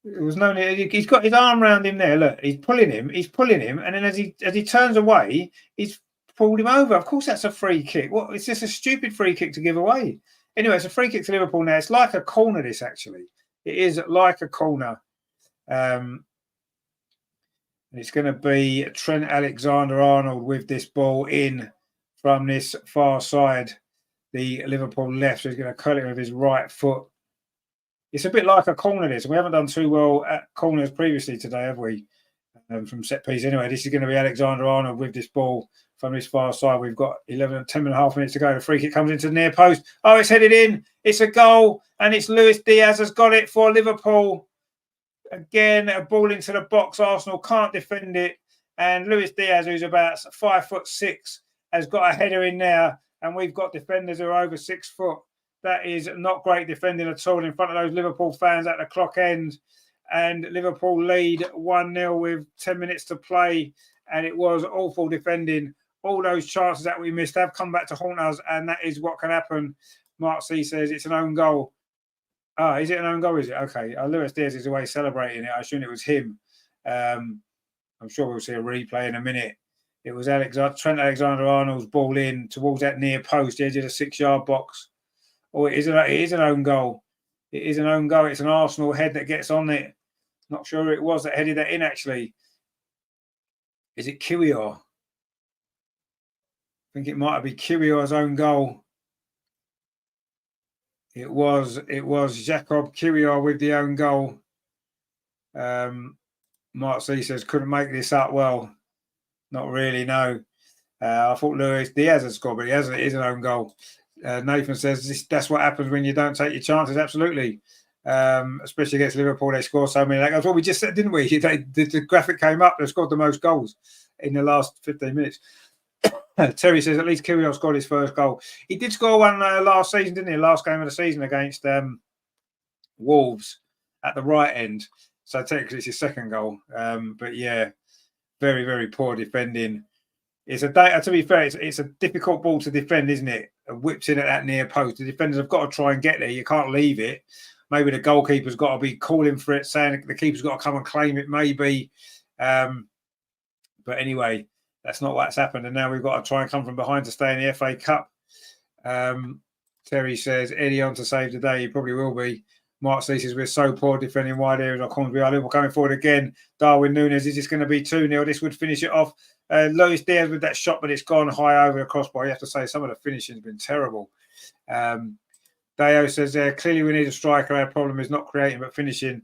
There was no need. He's got his arm around him there. Look, he's pulling him, and then as he turns away, he's pulled him over. Of course, that's a free kick. What? It's just a stupid free kick to give away. Anyway, it's a free kick to Liverpool now. It's like a corner. This actually, it is like a corner. And it's going to be Trent Alexander-Arnold with this ball in from this far side, the Liverpool left. So he's going to curl it with his right foot. It's a bit like a corner, this. We haven't done too well at corners previously today, have we? From set piece. Anyway, this is going to be Alexander-Arnold with this ball from this far side. We've got 10 and a half minutes to go. The free kick comes into the near post. Oh, it's headed in. It's a goal. And it's Luis Diaz has got it for Liverpool. Again, a ball into the box. Arsenal can't defend it. And Luis Diaz, who's about 5'6", has got a header in there. And we've got defenders who are over 6 foot. That is not great defending at all in front of those Liverpool fans at the clock end. And Liverpool lead 1-0 with 10 minutes to play. And it was awful defending. All those chances that we missed have come back to haunt us. And that is what can happen. Mark C says it's an own goal. Ah, is it an own goal? Is it? Okay. Luis Diaz is away celebrating it. I assume it was him. I'm sure we'll see a replay in a minute. It was Trent Alexander-Arnold's ball in towards that near post, the edge of the 6-yard box. Oh, it is an own goal. It is an own goal. It's an Arsenal head that gets on it. Not sure who it was that headed that in, actually. Is it Kiwior? I think it might have been Kiwior's own goal. It was Jacob Kiwior with the own goal. Mark C says, couldn't make this up. Well, not really, no. I thought Luis Diaz had scored, but he hasn't. It is an own goal. Nathan says that's what happens when you don't take your chances. Absolutely. Especially against Liverpool, they score so many. That's what we just said, didn't we? The graphic came up. They scored the most goals in the last 15 minutes. Terry says at least Kiwior scored his first goal. He did score one last season, didn't he? Last game of the season against Wolves at the right end. So technically it's his second goal. But yeah, very, very poor defending. It's to be fair, it's a difficult ball to defend, isn't it? Whips in at that near post. The defenders have got to try and get there. You can't leave it. Maybe the goalkeeper's got to be calling for it, saying the keeper's got to come and claim it, maybe. But anyway, that's not what's happened. And now we've got to try and come from behind to stay in the FA Cup. Terry says, Eddie on to save the day. He probably will be. Mark C says, we're so poor defending wide areas. Our corners. We are Liverpool coming forward again. Darwin Núñez, is this going to be 2-0? This would finish it off. Luis Diaz with that shot, but it's gone high over the crossbar. You have to say some of the finishing has been terrible. Deo says, clearly we need a striker. Our problem is not creating but finishing.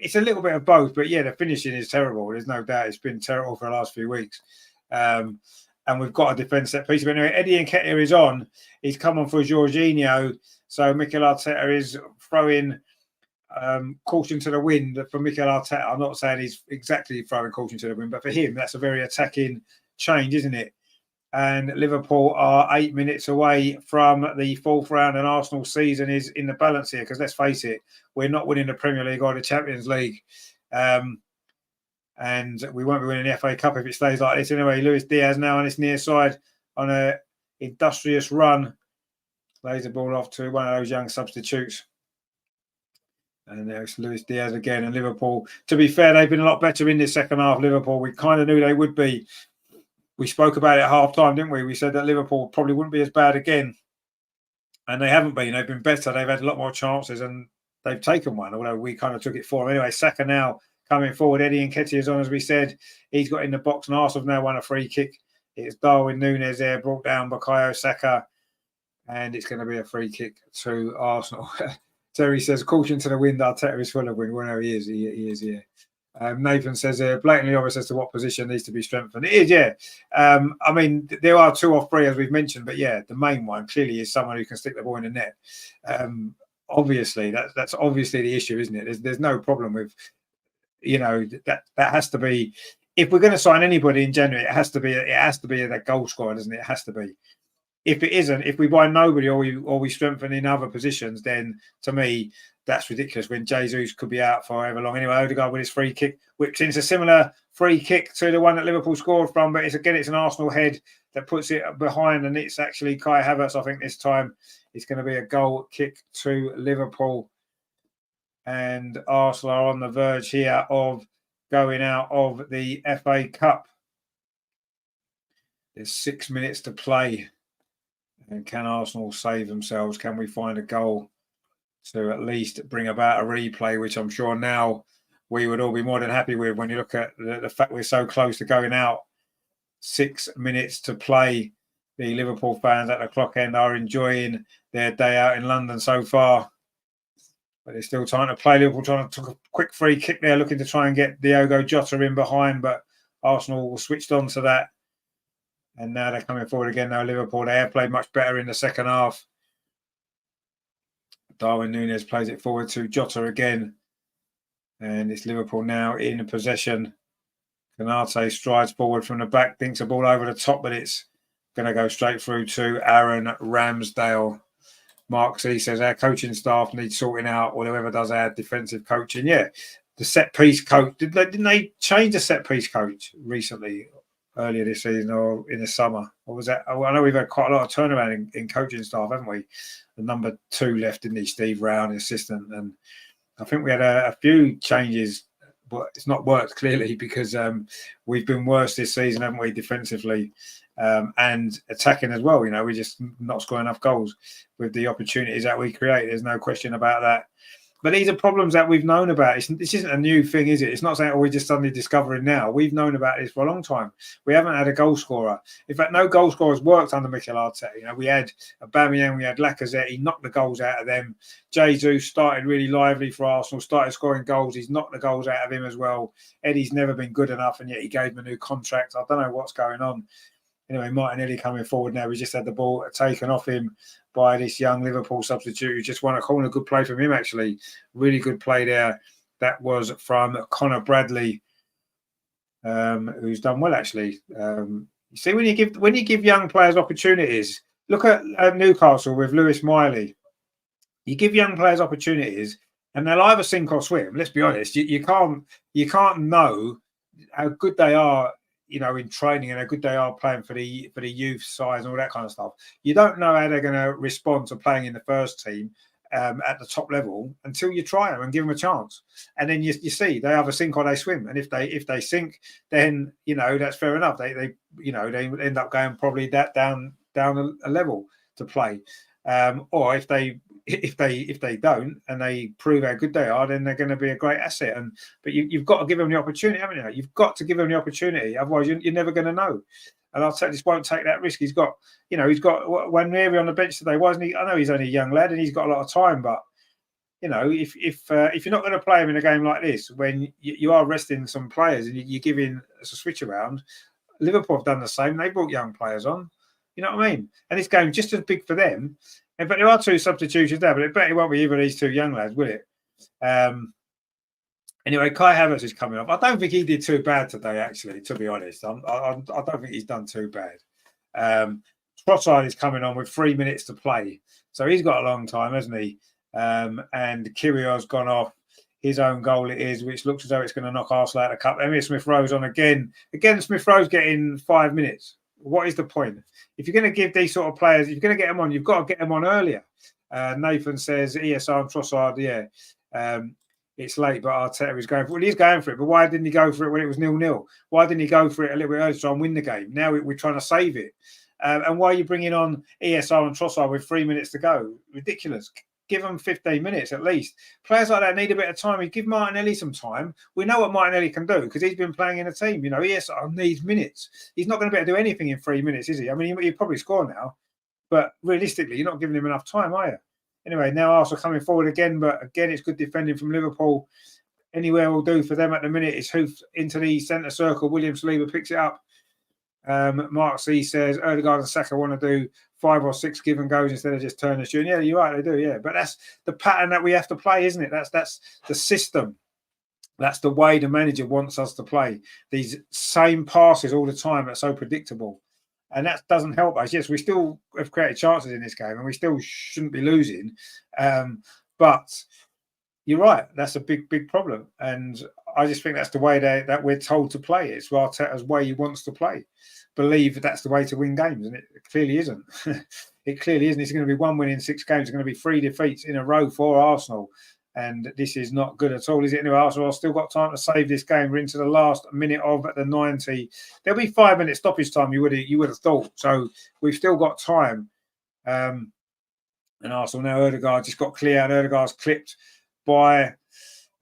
it's a little bit of both, but yeah, the finishing is terrible. There's no doubt it's been terrible for the last few weeks. And we've got a defence set piece. But anyway, Eddie Nketiah is on. He's come on for Jorginho. So Mikel Arteta is throwing caution to the wind for Mikel Arteta. I'm not saying he's exactly throwing caution to the wind, but for him, that's a very attacking change, isn't it? And Liverpool are 8 minutes away from the 4th round, and Arsenal's season is in the balance here, because let's face it, we're not winning the Premier League or the Champions League. And we won't be winning the FA Cup if it stays like this. Anyway, Luis Diaz now on his near side on an industrious run. Lays the ball off to one of those young substitutes. And there's Luis Diaz again. And Liverpool, to be fair, they've been a lot better in this second half, Liverpool. We kind of knew they would be. We spoke about it at half-time, didn't we? We said that Liverpool probably wouldn't be as bad again. And they haven't been. They've been better. They've had a lot more chances, and they've taken one, although we kind of took it for them. Anyway, Saka now coming forward. Eddie Nketiah is on, as we said. He's got in the box, and Arsenal have now won a free kick. It's Darwin Núñez there, brought down Bukayo Saka. And it's going to be a free kick to Arsenal. Terry says, caution to the wind. Arteta is full of wind. Well, no, he is. He is, yeah. Nathan says, blatantly obvious as to what position needs to be strengthened. It is, yeah. I mean, there are 2 or 3, as we've mentioned, but yeah, the main one clearly is someone who can stick the ball in the net. Obviously, that's obviously the issue, isn't it? There's no problem with, that has to be. If we're going to sign anybody in January, it has to be that goal scorer, doesn't it? It has to be. If it isn't, if we buy nobody or we strengthen in other positions, then to me, that's ridiculous when Jesus could be out for however long. Anyway, Odegaard with his free kick whips in. It's a similar free kick to the one that Liverpool scored from, but it's an Arsenal head that puts it behind, and it's actually Kai Havertz, I think, this time. It's going to be a goal kick to Liverpool. And Arsenal are on the verge here of going out of the FA Cup. There's 6 minutes to play. And can Arsenal save themselves? Can we find a goal to at least bring about a replay, which I'm sure now we would all be more than happy with when you look at the fact we're so close to going out. 6 minutes to play. The Liverpool fans at the clock end are enjoying their day out in London so far. But there's still time to play. Liverpool trying to take a quick free kick there, looking to try and get Diogo Jota in behind, but Arsenal switched on to that. And now they're coming forward again. Now Liverpool, they have played much better in the second half. Darwin Núñez plays it forward to Jota again. And it's Liverpool now in possession. Konate strides forward from the back, thinks a ball over the top, but it's going to go straight through to Aaron Ramsdale. Mark C says our coaching staff needs sorting out, or whoever does our defensive coaching. Yeah, the set piece coach. Didn't they change the set piece coach recently? Earlier this season or in the summer? Or was that? I know we've had quite a lot of turnaround in coaching staff, haven't we? The number 2 left, didn't he? Steve Rowe, the assistant. And I think we had a few changes, but it's not worked clearly because we've been worse this season, haven't we, defensively and attacking as well. We're just not scoring enough goals with the opportunities that we create. There's no question about that. But these are problems that we've known about. This isn't a new thing, is it? It's not something we're just suddenly discovering now. We've known about this for a long time. We haven't had a goal scorer. In fact, no goal scorers worked under Mikel Arteta. We had Aubameyang, we had Lacazette. He knocked the goals out of them. Jesus started really lively for Arsenal, started scoring goals. He's knocked the goals out of him as well. Eddie's never been good enough, and yet he gave him a new contract. I don't know what's going on. Anyway, Martinelli coming forward now. We just had the ball taken off him by this young Liverpool substitute who just won a corner. Good play from him, actually. Really good play there. That was from Connor Bradley, who's done well, actually. You see, when you give young players opportunities, look at Newcastle with Lewis Miley. You give young players opportunities, and they'll either sink or swim. Let's be honest. You can't know how good they are, in training, and how good they are playing for the youth size and all that kind of stuff. You don't know how they're going to respond to playing in the first team at the top level until you try them and give them a chance. And then you see they either sink or they swim. And if they sink, then that's fair enough. They end up going probably that down a level to play. Or if they don't and they prove how good they are, then they're going to be a great asset. But you've got to give them the opportunity, haven't you? You've got to give them the opportunity. Otherwise, you're never going to know. And Arteta just won't take that risk. He's got Waneri on the bench today, wasn't he? I know he's only a young lad and he's got a lot of time, but you know, if you're not going to play him in a game like this, when you are resting some players and you're giving us a switch around, Liverpool have done the same. They brought young players on. You know what I mean? And this game's just as big for them. But there are two substitutions there, but I bet it won't be either of these two young lads, will it? Anyway, Kai Havertz is coming off. I don't think he did too bad today, actually, to be honest. I don't think he's done too bad. Trossard is coming on with 3 minutes to play. So he's got a long time, hasn't he? And Kyrgios's gone off. His own goal it is, which looks as though it's going to knock Arsenal out of the cup. Emile Smith-Rowe's on again. Again, Smith-Rowe's getting 5 minutes. What is the point? If you're going to give these sort of players, if you're going to get them on, you've got to get them on earlier. Nathan says, ESR and Trossard, yeah. It's late, but Arteta is going for it. Well, he's going for it, but why didn't he go for it when it was 0-0? Why didn't he go for it a little bit earlier to try and win the game? Now we're trying to save it. And why are you bringing on ESR and Trossard with 3 minutes to go? Ridiculous. Give them 15 minutes at least. Players like that need a bit of time. You give Martinelli some time. We know what Martinelli can do because he's been playing in a team. You know, ESR needs minutes. He's not going to be able to do anything in 3 minutes, is he? I mean, he'll probably score now, but realistically, you're not giving him enough time, are you? Anyway, now Arsenal coming forward again, but again, it's good defending from Liverpool. Anywhere will do for them at the minute. It's hoofed into the centre circle. William Saliba picks it up. Mark C says Ødegaard and Saka want to do 5 or 6 give and goes instead of just turn and shoot. Yeah, you're right, they do. Yeah, but that's the pattern that we have to play, isn't it? That's the system. That's the way the manager wants us to play. These same passes all the time. That's so predictable. And that doesn't help us. Yes, we still have created chances in this game and we still shouldn't be losing. But you're right. That's a big, big problem. And I just think that's the way that we're told to play. It's Arteta's way he wants to play. Believe that's the way to win games. And it clearly isn't. It clearly isn't. It's going to be 1 win in 6 games. It's going to be 3 defeats in a row for Arsenal. And this is not good at all, is it? Anyway, Arsenal still got time to save this game. We're into the last minute of the 90. There'll be 5 minutes stoppage time, you would have thought. So we've still got time. And Arsenal now, Ødegaard just got clear, and Ødegaard's clipped by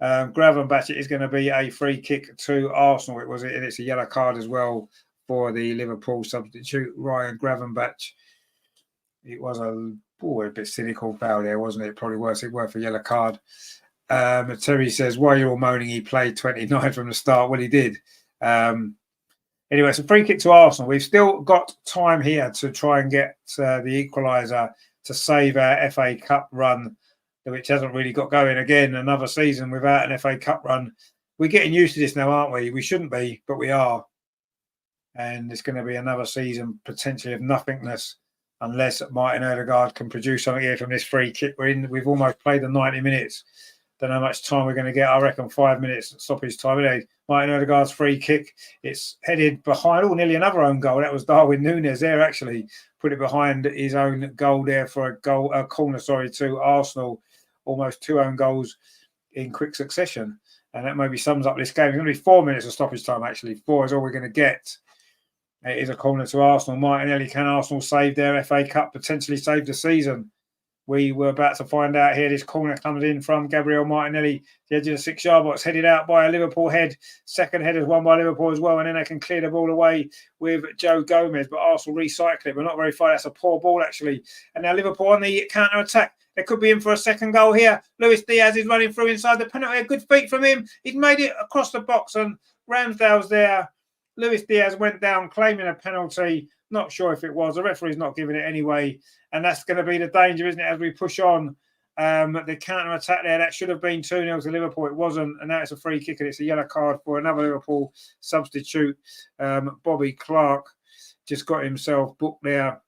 Gravenberch. It is going to be a free kick to Arsenal. And it's a yellow card as well for the Liverpool substitute, Ryan Gravenberch. It was a bit cynical foul there, wasn't it? Probably worth a yellow card. Terry says, why are you all moaning he played 29 from the start? Well, he did. Anyway, it's a free kick to Arsenal. We've still got time here to try and get the equaliser to save our FA Cup run, which hasn't really got going. Again, another season without an FA Cup run. We're getting used to this now, aren't we? We shouldn't be, but we are. And it's going to be another season potentially of nothingness unless Martin Ødegaard can produce something here from this free kick. We've almost played the 90 minutes. Don't know how much time we're going to get. I reckon 5 minutes stoppage time. Anyway, Martin Ødegaard's free kick. It's headed behind. Oh, nearly another own goal. That was Darwin Núñez there, actually. Put it behind his own goal there for a corner, to Arsenal. Almost 2 own goals in quick succession. And that maybe sums up this game. It's going to be 4 minutes of stoppage time, actually. 4 is all we're going to get. It is a corner to Arsenal. Martinelli, can Arsenal save their FA Cup, potentially save the season? We were about to find out here. This corner comes in from Gabriel Martinelli, the edge of the 6-yard box, headed out by a Liverpool head. Second header is won by Liverpool as well, and then they can clear the ball away with Joe Gomez, but Arsenal recycle it, but not very far. That's a poor ball, actually. And now Liverpool on the counter-attack. They could be in for a second goal here. Luis Diaz is running through inside the penalty. A good feet from him. He's made it across the box, and Ramsdale's there. Luis Diaz went down claiming a penalty. Not sure if it was. The referee's not giving it anyway. And that's going to be the danger, isn't it, as we push on. The counter-attack there, that should have been 2-0 to Liverpool. It wasn't. And now it's a free kick and it's a yellow card for another Liverpool substitute. Bobby Clark just got himself booked there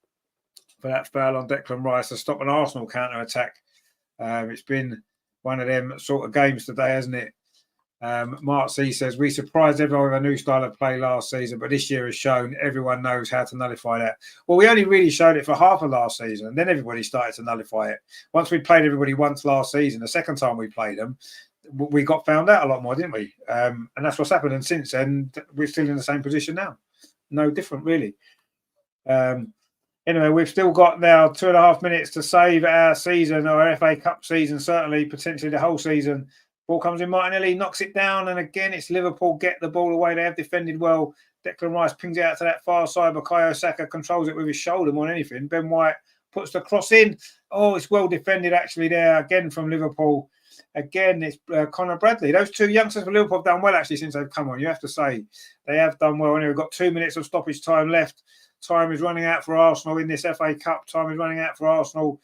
for that foul on Declan Rice to stop an Arsenal counter-attack. It's been one of them sort of games today, hasn't it? Mark C says, we surprised everyone with a new style of play last season, but this year has shown everyone knows how to nullify that. Well, we only really showed it for half of last season, and then everybody started to nullify it. Once we played everybody once last season, the second time we played them, we got found out a lot more, didn't we? And that's what's happened. And since then, we're still in the same position now. No different, really. Anyway, we've still got now 2.5 minutes to save our season, or our FA Cup season, certainly, potentially the whole season. Ball comes in, Martinelli knocks it down, and again, it's Liverpool get the ball away. They have defended well. Declan Rice pings it out to that far side. Bukayo Saka controls it with his shoulder more than anything. Ben White puts the cross in. Oh, it's well defended, actually, there, again from Liverpool. again, it's Conor Bradley. Those two youngsters for Liverpool have done well, actually, since they've come on. You have to say they have done well. Anyway, we've got 2 minutes of stoppage time left. Time is running out for Arsenal in this FA Cup. Time is running out for Arsenal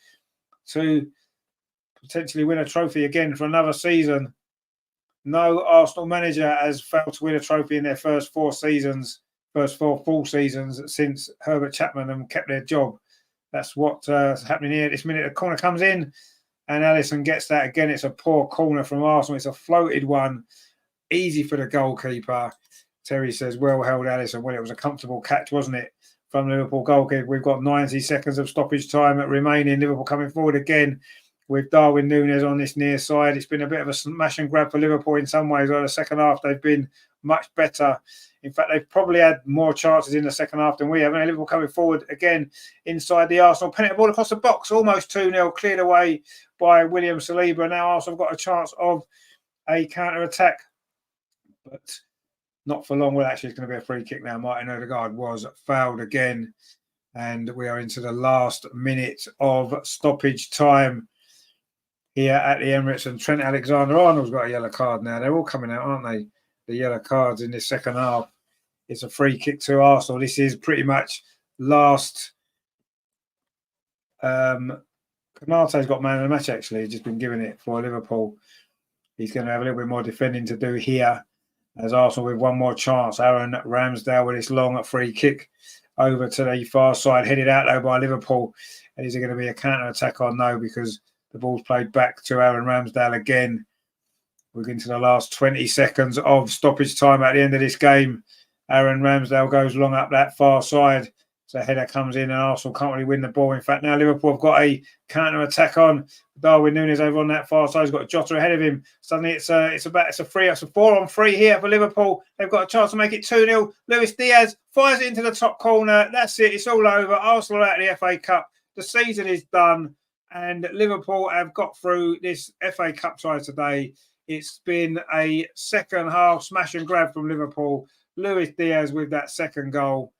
to potentially win a trophy again for another season. No Arsenal manager has failed to win a trophy in their first 4 full seasons since Herbert Chapman and kept their job. That's what's happening here at this minute. The corner comes in and Alisson gets that again. It's a poor corner from Arsenal. It's a floated one. Easy for the goalkeeper. Terry says, well held, Alisson. Well, it was a comfortable catch, wasn't it, from the Liverpool goalkeeper? We've got 90 seconds of stoppage time remaining. Liverpool coming forward again with Darwin Núñez on this near side. It's been a bit of a smash and grab for Liverpool in some ways. Well, the second half, they've been much better. In fact, they've probably had more chances in the second half than we have. And Liverpool coming forward again inside the Arsenal. Penalty ball across the box, almost 2-0, cleared away by William Saliba. Now Arsenal have got a chance of a counter-attack, but not for long. Well, actually, it's going to be a free kick now. Martin Odegaard was fouled again. And we are into the last minute of stoppage time here at the Emirates. And Trent Alexander-Arnold's got a yellow card now. They're all coming out, aren't they? The yellow cards in this second half. It's a free kick to Arsenal. This is pretty much last. Konate's got man of the match, actually. He's just been given it for Liverpool. He's going to have a little bit more defending to do here, as Arsenal with one more chance. Aaron Ramsdale with this long free kick over to the far side, headed out though by Liverpool. And is it going to be a counter-attack or no? Because the ball's played back to Aaron Ramsdale again. We're into the last 20 seconds of stoppage time at the end of this game. Aaron Ramsdale goes long up that far side. So header comes in and Arsenal can't really win the ball. In fact, now Liverpool have got a counter-attack on. Darwin Núñez over on that far side. He's got Jota ahead of him. Suddenly it's a 4-on-3 here for Liverpool. They've got a chance to make it 2-0. Luis Diaz fires it into the top corner. That's it. It's all over. Arsenal out of the FA Cup. The season is done. And Liverpool have got through this FA Cup side today. It's been a second half smash and grab from Liverpool. Luis Diaz with that second goal.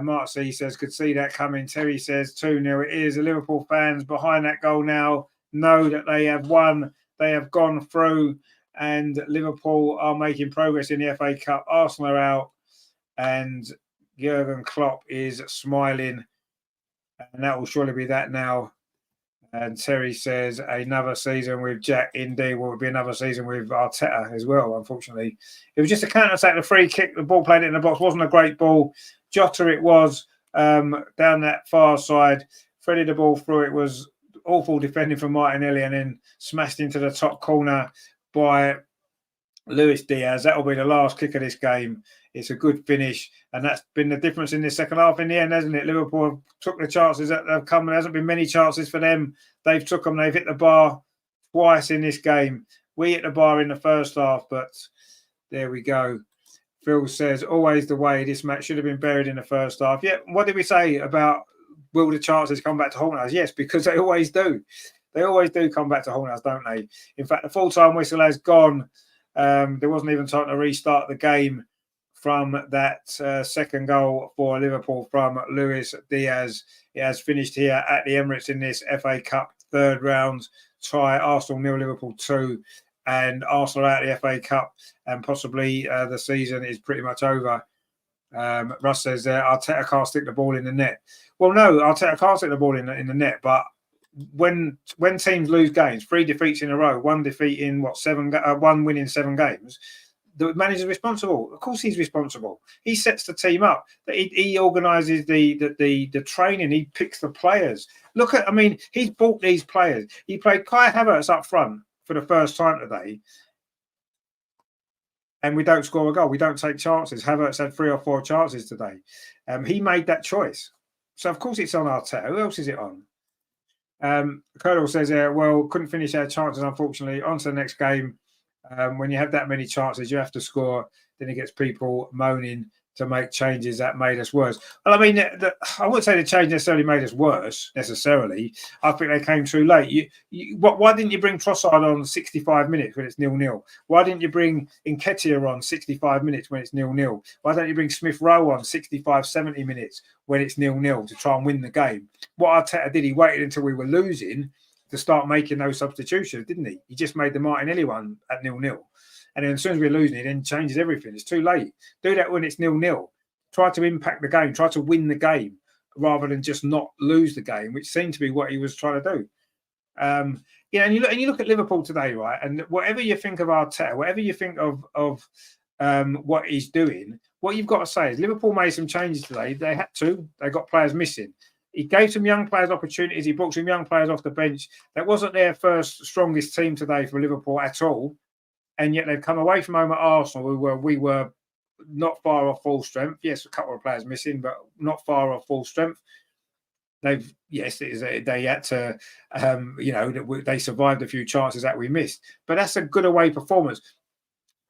Mark C says, could see that coming. Terry says 2-0. It is. The Liverpool fans behind that goal now know that they have won. They have gone through and Liverpool are making progress in the FA Cup. Arsenal are out and Jurgen Klopp is smiling. And that will surely be that now. And Terry says another season with Jack. Indeed, will be another season with Arteta as well, unfortunately. It was just a counter-attack, the free kick. The ball played it in the box. Wasn't a great ball. Jota it was down that far side. Threaded the ball through. It was awful defending from Martinelli and then smashed into the top corner by Luis Diaz. That will be the last kick of this game. It's a good finish, and that's been the difference in this second half in the end, hasn't it? Liverpool have took the chances that have come. There hasn't been many chances for them. They've took them. They've hit the bar twice in this game. We hit the bar in the first half, but there we go. Phil says, always the way. This match should have been buried in the first half. Yeah, what did we say about will the chances come back to haunt us? Yes, because they always do. They always do come back to haunt us, don't they? In fact, the full-time whistle has gone. There wasn't even time to restart the game from that second goal for Liverpool from Luis Diaz. It has finished here at the Emirates in this FA Cup third round tie. Arsenal 0, Liverpool 2, and Arsenal out of the FA Cup, and possibly the season is pretty much over. Russ says Arteta can't stick the ball in the net. Well, no, Arteta can't stick the ball in the net, but when teams lose games, 3 defeats in a row, 1 defeat in 1 win in 7 games, the manager's responsible. Of course, he's responsible. He sets the team up. He organises the training. He picks the players. He's bought these players. He played Kai Havertz up front for the first time today, and we don't score a goal. We don't take chances. Havertz had 3 or 4 chances today. He made that choice. So, of course, it's on Arteta. Who else is it on? Colonel says, couldn't finish our chances, unfortunately. On to the next game. When you have that many chances, you have to score. Then it gets people moaning to make changes that made us worse. Well, I mean, I wouldn't say the change necessarily made us worse, necessarily. I think they came too late. Why didn't you bring Trossard on 65 minutes when it's 0-0? Why didn't you bring Nketiah on 65 minutes when it's 0-0? Why don't you bring Smith Rowe on 65, 70 minutes when it's 0-0 to try and win the game? What Arteta did, he waited until we were losing to start making those substitutions, didn't he? He just made the Martinelli one at 0-0. And then as soon as we're losing, he then changes everything. It's too late. Do that when it's 0-0. Try to impact the game. Try to win the game rather than just not lose the game, which seemed to be what he was trying to do. And you look at Liverpool today, right? And whatever you think of Arteta, whatever you think of what he's doing, what you've got to say is Liverpool made some changes today. They had to. They got players missing. He gave some young players opportunities. He brought some young players off the bench. That wasn't their first strongest team today for Liverpool at all. And yet they've come away from home at Arsenal. We were not far off full strength. Yes, a couple of players missing, but not far off full strength. They had to, they survived a few chances that we missed. But that's a good away performance.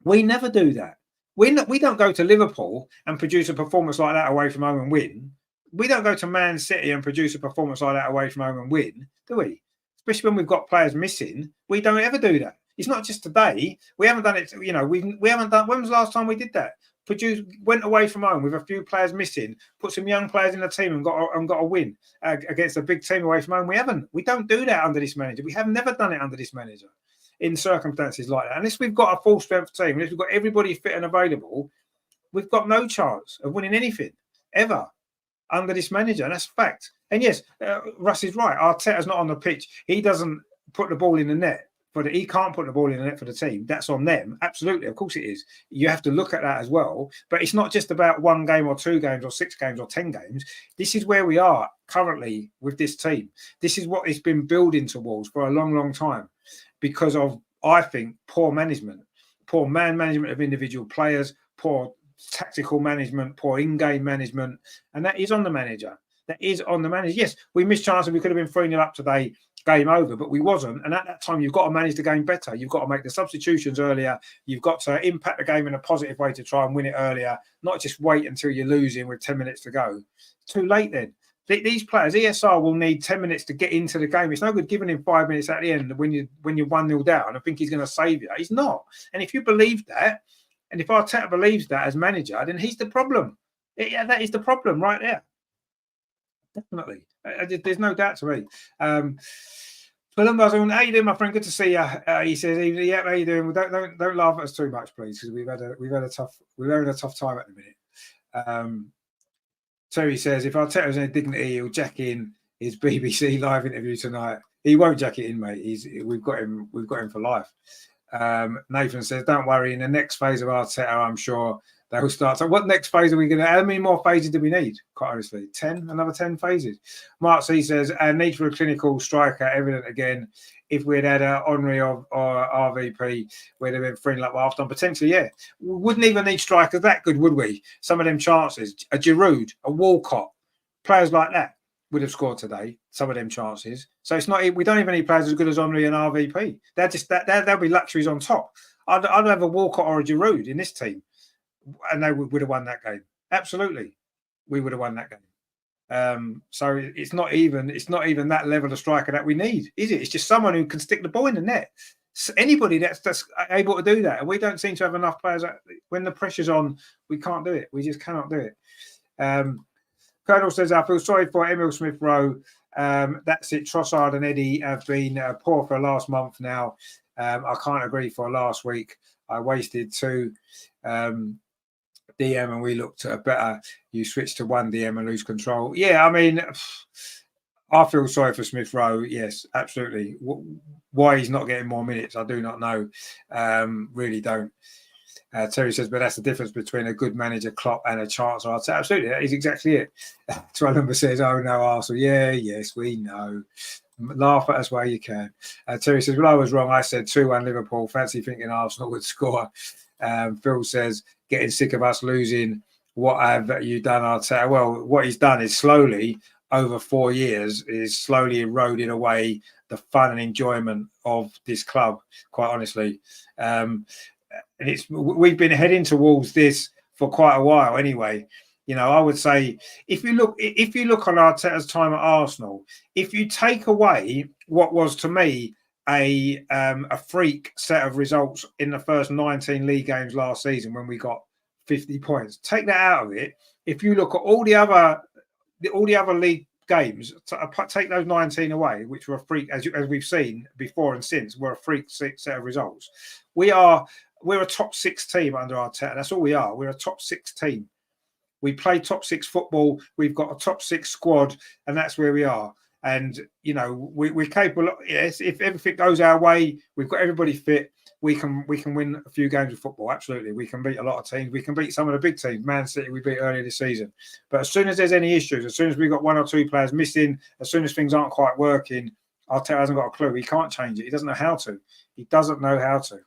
We never do that. We don't go to Liverpool and produce a performance like that away from home and win. We don't go to Man City and produce a performance like that away from home and win, do we? Especially when we've got players missing. We don't ever do that. It's not just today. We haven't done it. We haven't done. When was the last time we did that? Went away from home with a few players missing, put some young players in the team and got a win against a big team away from home. We haven't. We don't do that under this manager. We have never done it under this manager in circumstances like that. Unless we've got a full strength team, unless we've got everybody fit and available, we've got no chance of winning anything ever under this manager. And that's fact. And yes, Russ is right. Arteta's not on the pitch. He doesn't put the ball in the net. He can't put the ball in the net for the team. That's on them. Absolutely. Of course it is. You have to look at that as well. But it's not just about 1 game or 2 games or 6 games or 10 games. This is where we are currently with this team. This is what it's been building towards for a long, long time because of, I think, poor management, poor man management of individual players, poor tactical management, poor in-game management. And that is on the manager. That is on the manager. Yes, we missed chances. We could have been 3-0 up today. Game over, but we wasn't. And at that time, you've got to manage the game better. You've got to make the substitutions earlier. You've got to impact the game in a positive way to try and win it earlier, not just wait until you're losing with 10 minutes to go. It's too late then. These players, ESR will need 10 minutes to get into the game. It's no good giving him 5 minutes at the end when you're 1-0 down. I think he's going to save you. He's not. And if you believe that, and if Arteta believes that as manager, then he's the problem. Yeah, that is the problem right there. Definitely. There's no doubt to me. Columbus, how you doing, my friend? Good to see you. He says, "Yeah, how you doing? Well, don't laugh at us too much, please, because we're having a tough time at the minute." Terry says, "If Arteta has any dignity, he'll jack in his BBC live interview tonight. He won't jack it in, mate. We've got him for life." Nathan says, "Don't worry. In the next phase of Arteta, I'm sure." They will start. So what next phase are we going to... How many more phases do we need? Quite honestly. 10? Another 10 phases. Mark C says, our need for a clinical striker evident again. If we'd had Henry or RVP, we'd have been 3-0 up half time. Potentially, yeah. We wouldn't even need strikers that good, would we? Some of them chances. A Giroud, a Walcott, players like that would have scored today. Some of them chances. So it's not... We don't even need players as good as Henry and RVP. They're just... They'll be luxuries on top. I'd have a Walcott or a Giroud in this team. And they would have won that game. Absolutely, we would have won that game. So it's not even that level of striker that we need, is it? It's just someone who can stick the ball in the net. Anybody that's able to do that, and we don't seem to have enough players. When the pressure's on, we can't do it. We just cannot do it. Colonel says, "I feel sorry for Emil Smith Rowe. That's it. Trossard and Eddie have been poor for last month now. I can't agree for last week. I wasted 2." DM and we looked better. You switch to 1 DM and lose control. Yeah, I mean, I feel sorry for Smith Rowe. Yes, absolutely. Why he's not getting more minutes, I do not know. Really don't. Terry says, but that's the difference between a good manager, Klopp, and a chancellor. I'd say absolutely, that is exactly it. Twelumber says, "Oh no, Arsenal." Yeah, yes, we know. Laugh at us while you can. Terry says, "Well, I was wrong. I said 2-1 Liverpool. Fancy thinking Arsenal would score." Phil says, "Getting sick of us losing. What have you done, Arteta?" Well, what he's done is slowly, over 4 years, is slowly eroding away the fun and enjoyment of this club, quite honestly. And we've been heading towards this for quite a while anyway. You know, I would say if you look on Arteta's time at Arsenal, if you take away what was to me a freak set of results in the first 19 league games last season when we got 50 points, take that out of it. If you look at all the other league games, take those 19 away, which were a freak, as we've seen before and since, were a freak set of results. We're a top 6 team under Arteta. That's all we are. We're a top 6 team. We play top 6 football. We've got a top 6 squad, and that's where we are. And, you know, we're capable. Yes, if everything goes our way, we've got everybody fit. We can win a few games of football. Absolutely. We can beat a lot of teams. We can beat some of the big teams. Man City, we beat earlier this season. But as soon as there's any issues, as soon as we've got 1 or 2 players missing, as soon as things aren't quite working, Arteta hasn't got a clue. He can't change it. He doesn't know how to. He doesn't know how to.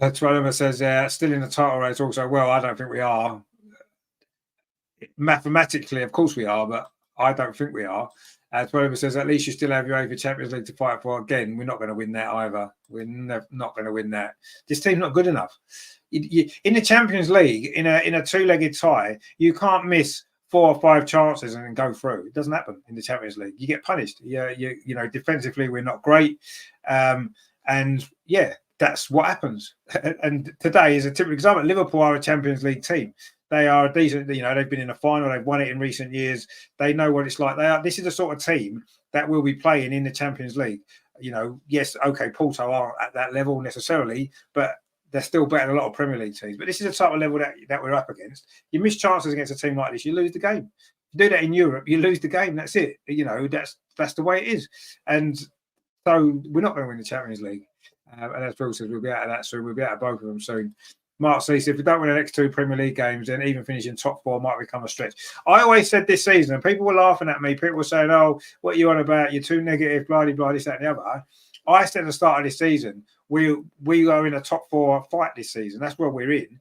Twelver says, still in the title race also. Well, I don't think we are. Mathematically, of course we are, but I don't think we are. Twelver says, at least you still have your UEFA Champions League to fight for. Again, we're not going to win that either. We're not going to win that. This team's not good enough. In the Champions League, in a 2-legged tie, you can't miss 4 or 5 chances and then go through. It doesn't happen in the Champions League. You get punished. You know, defensively, we're not great. And yeah, that's what happens. And today is a typical example. Liverpool are a Champions League team. They are a decent, you know, they've been in the final. They've won it in recent years. They know what it's like. This is the sort of team that will be playing in the Champions League. You know, yes, okay, Porto aren't at that level necessarily, but they're still better than a lot of Premier League teams. But this is the type of level that we're up against. You miss chances against a team like this, you lose the game. You do that in Europe, you lose the game. That's it. You know, that's the way it is. And so we're not going to win the Champions League. And as Phil says, we'll be out of that soon. We'll be out of both of them soon. Mark says, if we don't win the next 2 Premier League games, then even finishing top 4 might become a stretch. I always said this season, and people were laughing at me. People were saying, oh, what are you on about? You're too negative, blah, blah, this, that, and the other. I said at the start of this season, we are in a top 4 fight this season. That's where we're in.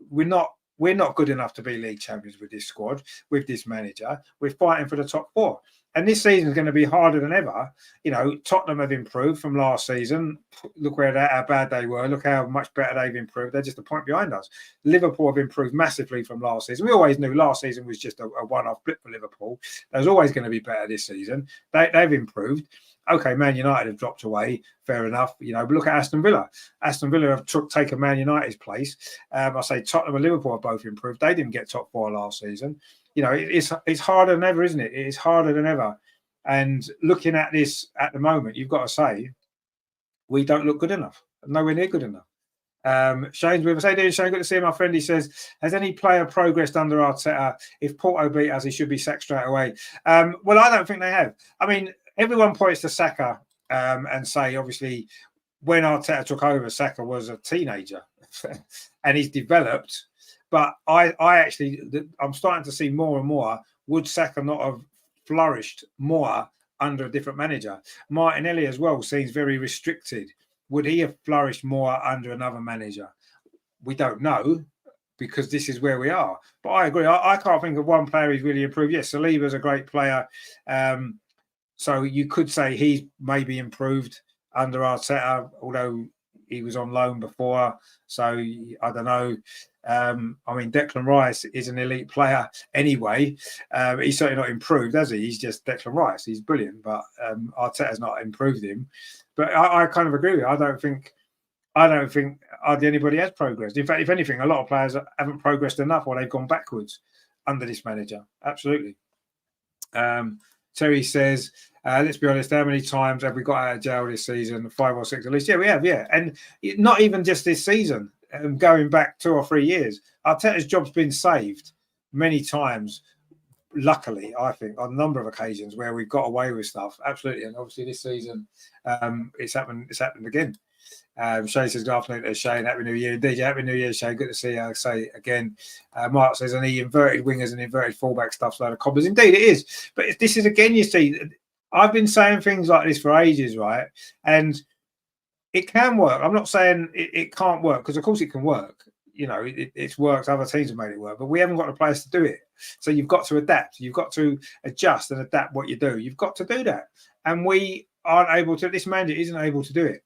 We're not good enough to be league champions with this squad, with this manager. We're fighting for the top 4. And this season is going to be harder than ever. You know, Tottenham have improved from last season. Look how bad they were. Look how much better they've improved. They're just a point behind us. Liverpool have improved massively from last season. We always knew last season was just a one-off blip for Liverpool. There's always going to be better this season. They've improved. Okay, Man United have dropped away. Fair enough. You know, but look at Aston Villa. Aston Villa have taken Man United's place. I say Tottenham and Liverpool have both improved. They didn't get top 4 last season. You know, it's harder than ever, isn't it? It's harder than ever. And looking at this at the moment, you've got to say we don't look good enough. Nowhere near good enough. Shane's with us. Hey, doing Shane? Good to see my friend. He says, has any player progressed under Arteta? If Porto beat us, he should be sacked straight away. Well, I don't think they have. I mean, everyone points to Saka and say, obviously, when Arteta took over, Saka was a teenager and he's developed. But I'm starting to see more and more. Would Saka not have flourished more under a different manager? Martinelli as well seems very restricted. Would he have flourished more under another manager? We don't know because this is where we are. But I agree. I can't think of one player who's really improved. Yes, Saliba's a great player. So you could say he's maybe improved under Arteta, although he was on loan before. So I don't know. I mean, Declan Rice is an elite player anyway. He's certainly not improved, has he? He's just Declan Rice. He's brilliant, but Arteta's not improved him. But I kind of agree with you. I don't think hardly anybody has progressed. In fact, if anything, a lot of players haven't progressed enough or they've gone backwards under this manager. Absolutely. Terry says, let's be honest, how many times have we got out of jail this season? 5 or 6 at least. Yeah, we have, yeah. And not even just this season, going back 2 or 3 years. Arteta's job's been saved many times, luckily, I think, on a number of occasions where we've got away with stuff. Absolutely. And obviously this season, it's happened again. Shane says, good afternoon, Shane. Happy New Year. Indeed, happy New Year, Shane. Good to see you. I say again. Mark says, and the inverted wingers and inverted fullback stuff's load of cobblers. Indeed, it is. But this is, again, you see, I've been saying things like this for ages, right? And it can work. I'm not saying it can't work, because, of course, it can work. You know, it's worked. Other teams have made it work. But we haven't got the players to do it. So you've got to adapt. You've got to adjust and adapt what you do. You've got to do that. And we aren't able to. This manager isn't able to do it.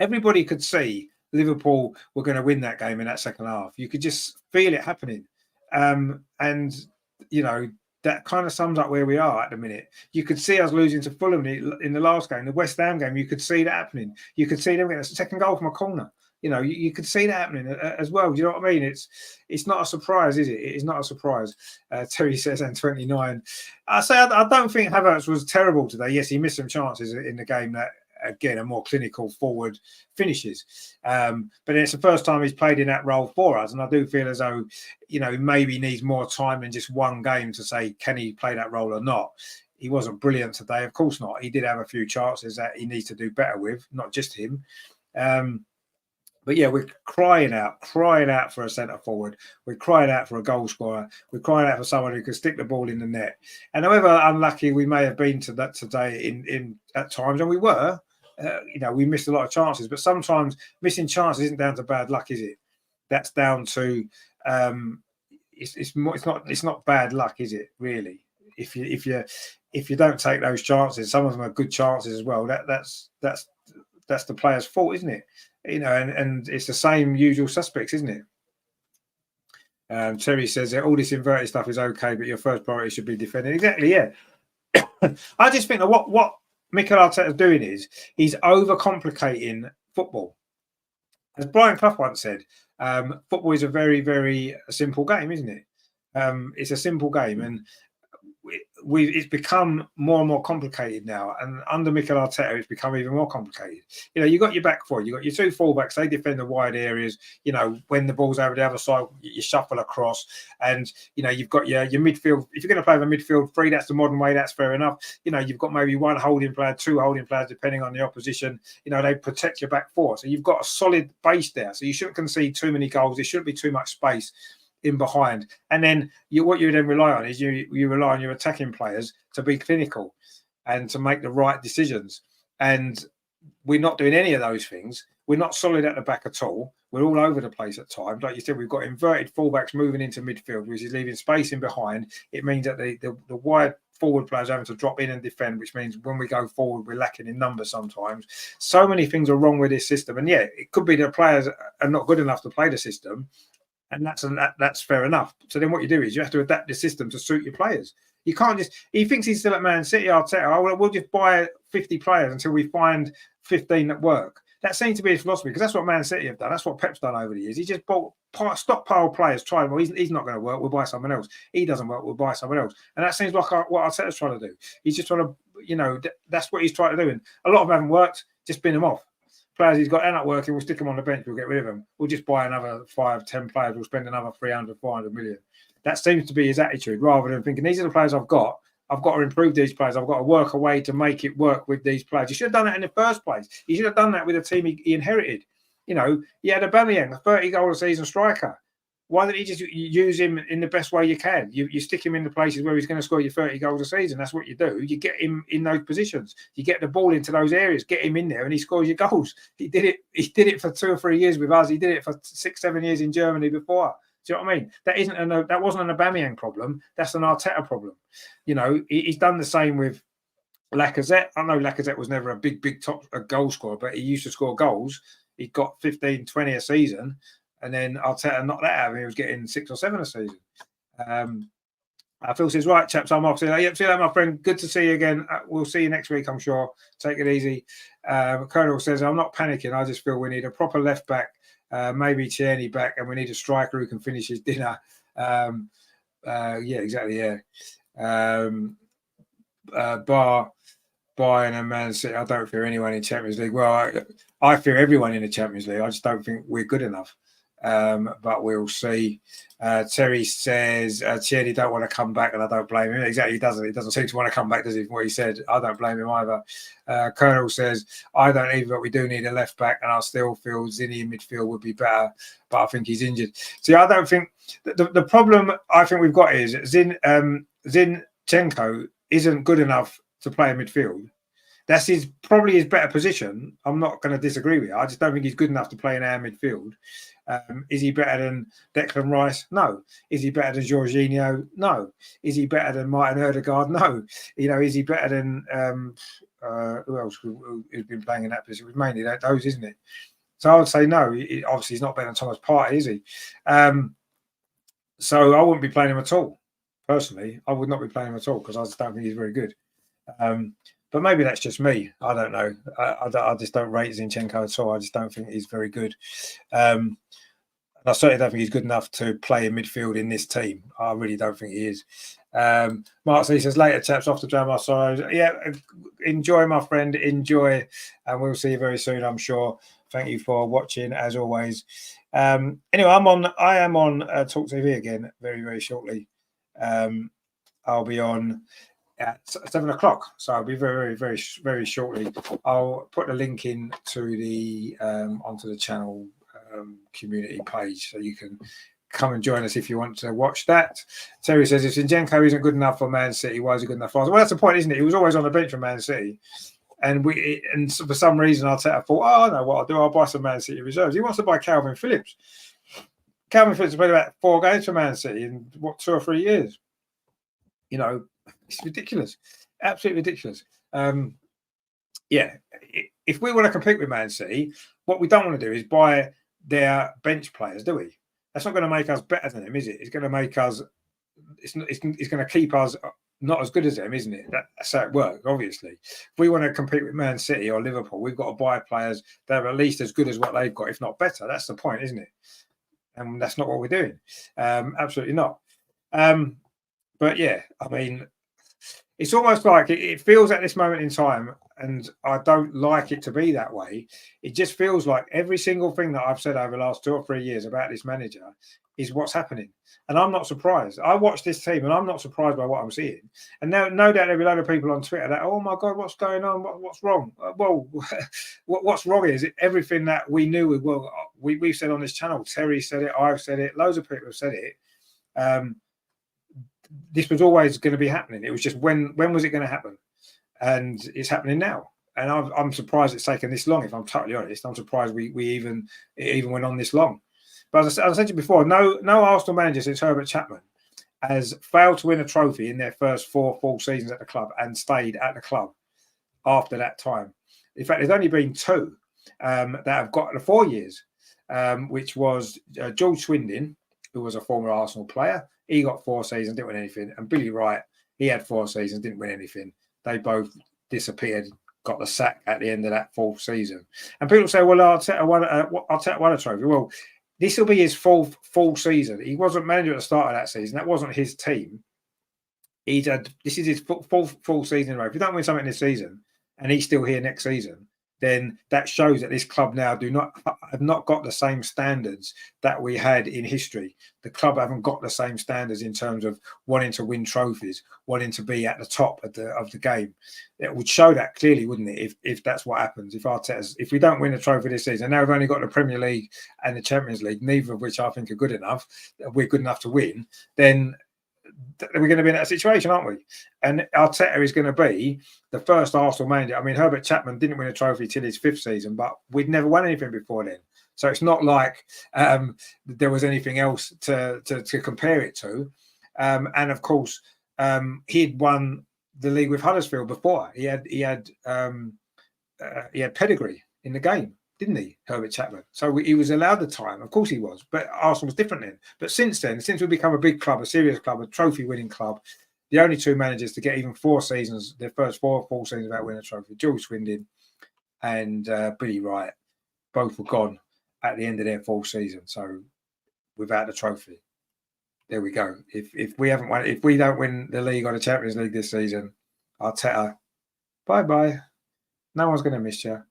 Everybody could see Liverpool were going to win that game in that second half. You could just feel it happening. And, you know, that kind of sums up where we are at the minute. You could see us losing to Fulham in the last game, the West Ham game. You could see that happening. You could see them getting a second goal from a corner. You know, you could see that happening as well. Do you know what I mean? It's not a surprise, is it? It is not a surprise. Terry says, and 29. I don't think Havertz was terrible today. Yes, he missed some chances in the game that, again, are more clinical forward finishes. But it's the first time he's played in that role for us. And I do feel as though, you know, maybe needs more time than just one game to say, can he play that role or not? He wasn't brilliant today. Of course not. He did have a few chances that he needs to do better with, not just him. But yeah, we're crying out for a centre forward. We're crying out for a goal scorer. We're crying out for someone who can stick the ball in the net. And however unlucky we may have been to that today in at times, and we were, you know, we missed a lot of chances. But sometimes missing chances isn't down to bad luck, is it? That's down to it's not bad luck, is it? Really, if you don't take those chances, some of them are good chances as well. That's the player's fault, isn't it? You know, and it's the same usual suspects, isn't it? Terry says that all this inverted stuff is okay, but your first priority should be defending. Exactly, yeah. I just think that what Mikel Arteta's doing is he's overcomplicating football. As Brian Clough once said, football is a very, very simple game, isn't it? It's a simple game, and it's become more and more complicated now. And under Mikel Arteta, it's become even more complicated. You know, you got your back four, you got your two fullbacks. They defend the wide areas. You know, when the ball's over the other side, you shuffle across, and you know you've got your midfield. If you're going to play with a midfield three, that's the modern way. That's fair enough. You know, you've got maybe one holding player, two holding players, depending on the opposition. You know, they protect your back four, so you've got a solid base there. So you shouldn't concede too many goals. There shouldn't be too much space in behind. And then what you then rely on is you rely on your attacking players to be clinical and to make the right decisions. And we're not doing any of those things. We're not solid at the back at all. We're all over the place at times. Like you said, we've got inverted fullbacks moving into midfield, which is leaving space in behind. It means that the wide forward players are having to drop in and defend, which means when we go forward, we're lacking in numbers sometimes. So many things are wrong with this system. And yeah, it could be the players are not good enough to play the system. And that's fair enough. So then what you do is you have to adapt the system to suit your players. You can't just... He thinks he's still at Man City, Arteta. Oh, well, we'll just buy 50 players until we find 15 that work. That seems to be his philosophy, because that's what Man City have done. That's what Pep's done over the years. He just bought stockpile players, tried, well, he's not going to work, we'll buy someone else. He doesn't work, we'll buy someone else. And that seems like what Arteta's trying to do. He's just trying to, you know, that's what he's trying to do. And a lot of them haven't worked, just bin them off. Players he's got end up working, we'll stick them on the bench, we'll get rid of them. We'll just buy another 5-10 players, we'll spend another 300, 400 million. That seems to be his attitude, rather than thinking, these are the players I've got to improve these players. I've got to work a way to make it work with these players. You should have done that in the first place. You should have done that with the team he inherited. You know, he had Aubameyang, a 30-goal-a-season striker. Why don't you just use him in the best way you can? You stick him in the places where he's going to score you 30 goals a season. That's what you do. You get him in those positions. You get the ball into those areas, get him in there, and he scores your goals. He did it for 2 or 3 years with us. He did it for 6-7 years in Germany before. Do you know what I mean? That wasn't an Aubameyang problem. That's an Arteta problem. You know, he's done the same with Lacazette. I know Lacazette was never a big top goal scorer, but he used to score goals. He got 15, 20 a season. And then Arteta knocked that out, and he was getting 6 or 7 a season. Phil says, right, chaps, I'm off. Yep, see you later, my friend. Good to see you again. We'll see you next week, I'm sure. Take it easy. Colonel says, I'm not panicking. I just feel we need a proper left back, maybe Tierney back, and we need a striker who can finish his dinner. Yeah, exactly, yeah. Bayern and Man City, I don't fear anyone in Champions League. Well, I fear everyone in the Champions League. I just don't think we're good enough. But we'll see. Terry says Tierney don't want to come back, and I don't blame him. Exactly, he doesn't. He doesn't seem to want to come back, does he? What he said, I don't blame him either. Colonel says I don't either, but we do need a left back, and I still feel Zinni in midfield would be better, but I think he's injured. See, I don't think the problem I think we've got is Zinchenko isn't good enough to play in midfield. That's probably his better position. I'm not going to disagree with you. I just don't think he's good enough to play in our midfield. Is he better than Declan Rice? No. Is he better than Jorginho? No. Is he better than Martin Odegaard? No. You know, is he better than who else who's been playing in that position? It was mainly those, isn't it? So I would say no. Obviously, he's not better than Thomas Partey, is he? So I wouldn't be playing him at all. Personally, I would not be playing him at all, because I just don't think he's very good. But maybe that's just me. I don't know. I just don't rate Zinchenko at all. I just don't think he's very good. And I certainly don't think he's good enough to play in midfield in this team. I really don't think he is. Mark says, later, chaps, off to drown my sorrows. Yeah, enjoy, my friend. Enjoy. And we'll see you very soon, I'm sure. Thank you for watching, as always. Anyway, I am on Talk TV again very, very shortly. I'll be on at 7 o'clock, so I'll be very, very, very shortly. I'll put the link in to the onto the channel community page, so you can come and join us if you want to watch that. Terry says, if Zinchenko isn't good enough for Man City, why is he good enough for us? Well, that's the point, isn't it? He was always on the bench for Man City. And for some reason, Arteta thought, oh, I know what I'll do. I'll buy some Man City reserves. He wants to buy Calvin Phillips. Calvin Phillips has played about 4 games for Man City in, 2 or 3 years. You know, it's ridiculous. Absolutely ridiculous. Yeah, if we want to compete with Man City, what we don't want to do is buy their bench players, do we? That's not going to make us better than them, is it? It's going to make us, it's going to keep us not as good as them, isn't it? That's how it works, obviously. If we want to compete with Man City or Liverpool, we've got to buy players that are at least as good as what they've got, if not better. That's the point, isn't it? And that's not what we're doing. Absolutely not. But yeah, I mean, it's almost like it feels at this moment in time, and I don't like it to be that way. It just feels like every single thing that I've said over the last 2 or 3 years about this manager is what's happening. And I'm not surprised. I watch this team and I'm not surprised by what I'm seeing. And no doubt there'll be a load of people on Twitter that, oh my God, what's going on? What's wrong? Well, what's wrong is everything that we knew. Well, we've said on this channel. Terry said it. I've said it. Loads of people have said it. This was always going to be happening. It was just when was it going to happen? And it's happening now. And I'm surprised it's taken this long. If I'm totally honest, I'm surprised it even went on this long. But as I said to you before, no Arsenal manager since Herbert Chapman has failed to win a trophy in their first 4 full seasons at the club and stayed at the club after that time. In fact, there's only been 2 that have got the 4 years, which was George Swindon, who was a former Arsenal player. He got 4 seasons, didn't win anything. And Billy Wright, he had 4 seasons, didn't win anything. They both disappeared, got the sack at the end of that 4th season. And people say, well, Arteta won a trophy. Well, this will be his 4th full season. He wasn't manager at the start of that season. That wasn't his team. This is his 4th full season in a row. If you don't win something this season and he's still here next season, then that shows that this club now have not got the same standards that we had in history. The club haven't got the same standards in terms of wanting to win trophies, wanting to be at the top of the game. It would show that clearly, wouldn't it? If that's what happens, if we don't win a trophy this season, now we've only got the Premier League and the Champions League, neither of which I think are good enough. We're good enough to win. Then we're going to be in that situation, aren't we? And Arteta is going to be the first Arsenal manager. I mean, Herbert Chapman didn't win a trophy till his 5th season, but we'd never won anything before then. So it's not like there was anything else to compare it to. And of course, he'd won the league with Huddersfield before. He had pedigree in the game, didn't he, Herbert Chapman? So he was allowed the time. Of course he was. But Arsenal was different then. But since then, since we've become a big club, a serious club, a trophy-winning club, the only 2 managers to get even 4 seasons, their first 4 full seasons without winning a trophy, George Swindon and Billy Wright, both were gone at the end of their full season. So without the trophy. There we go. If we don't win the league or the Champions League this season, Arteta, bye-bye. No one's going to miss you.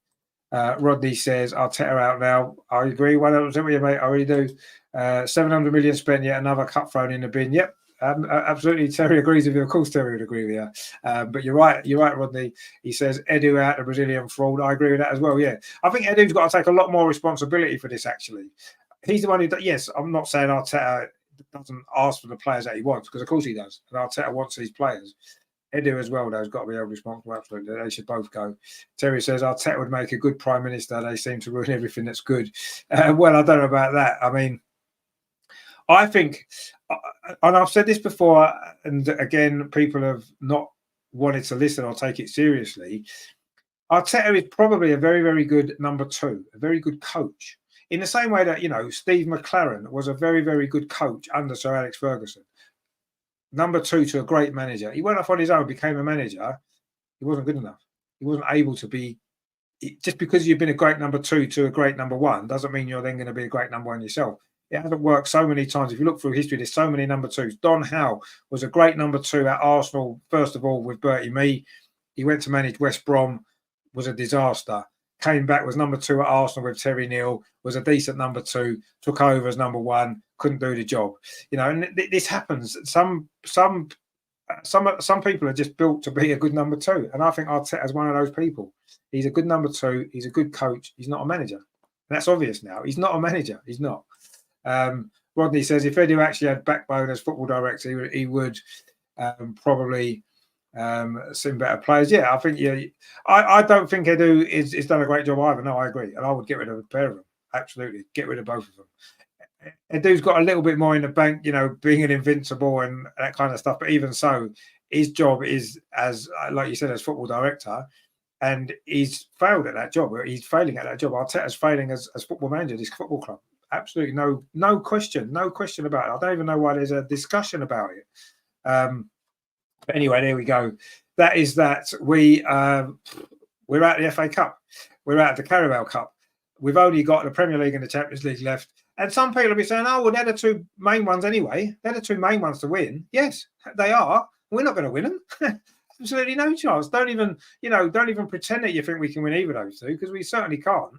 Rodney says, Arteta out now. I agree. 100% with you, mate. I really do. 700 million spent, yet another cup thrown in the bin. Yep, absolutely. Terry agrees with you. Of course, Terry would agree with you. But you're right. You're right, Rodney. He says, Edu out, the Brazilian fraud. I agree with that as well, yeah. I think Edu's got to take a lot more responsibility for this, actually. He's the one who, yes, I'm not saying Arteta doesn't ask for the players that he wants, because of course he does. And Arteta wants these players. Edu as well, though, has got to be held responsible. Absolutely. They should both go. Terry says, Arteta would make a good prime minister. They seem to ruin everything that's good. Well, I don't know about that. I mean, I think, and I've said this before, and again, people have not wanted to listen or take it seriously. Arteta is probably a very, very good number 2, a very good coach. In the same way that, Steve McLaren was a very, very good coach under Sir Alex Ferguson. Number 2 to a great manager. He went off on his own, became a manager. He wasn't good enough. He wasn't able to be. Just because you've been a great number 2 to a great number 1 doesn't mean you're then going to be a great number 1 yourself. It hasn't worked so many times. If you look through history, there's so many number 2s. Don Howe was a great number 2 at Arsenal, first of all, with Bertie Mee. He went to manage West Brom, was a disaster. Came back, was number 2 at Arsenal with Terry Neal, was a decent number 2, took over as number 1, couldn't do the job. And this happens. Some people are just built to be a good number 2. And I think Arteta's one of those people. He's a good number 2. He's a good coach. He's not a manager. And that's obvious now. He's not a manager. He's not. Rodney says if Edu actually had backbone as football director, he would probably some better players. Yeah, I think. Yeah, I don't think Edu is done a great job either. No, I agree, and I would get rid of a pair of them. Absolutely, get rid of both of them. Edu's got a little bit more in the bank, being an invincible and that kind of stuff. But even so, his job is as, like you said, as football director, and he's failed at that job. He's failing at that job. Arteta's failing as football manager of this football club. Absolutely, no question about it. I don't even know why there's a discussion about it. But anyway, there we go. That is that. We're out the FA Cup. We're out the Carabao Cup. We've only got the Premier League and the Champions League left. And some people will be saying, "Oh, well, they're the 2 main ones anyway. They're the 2 main ones to win." Yes, they are. We're not going to win them. Absolutely no chance. Don't even pretend that you think we can win either of those 2, because we certainly can't.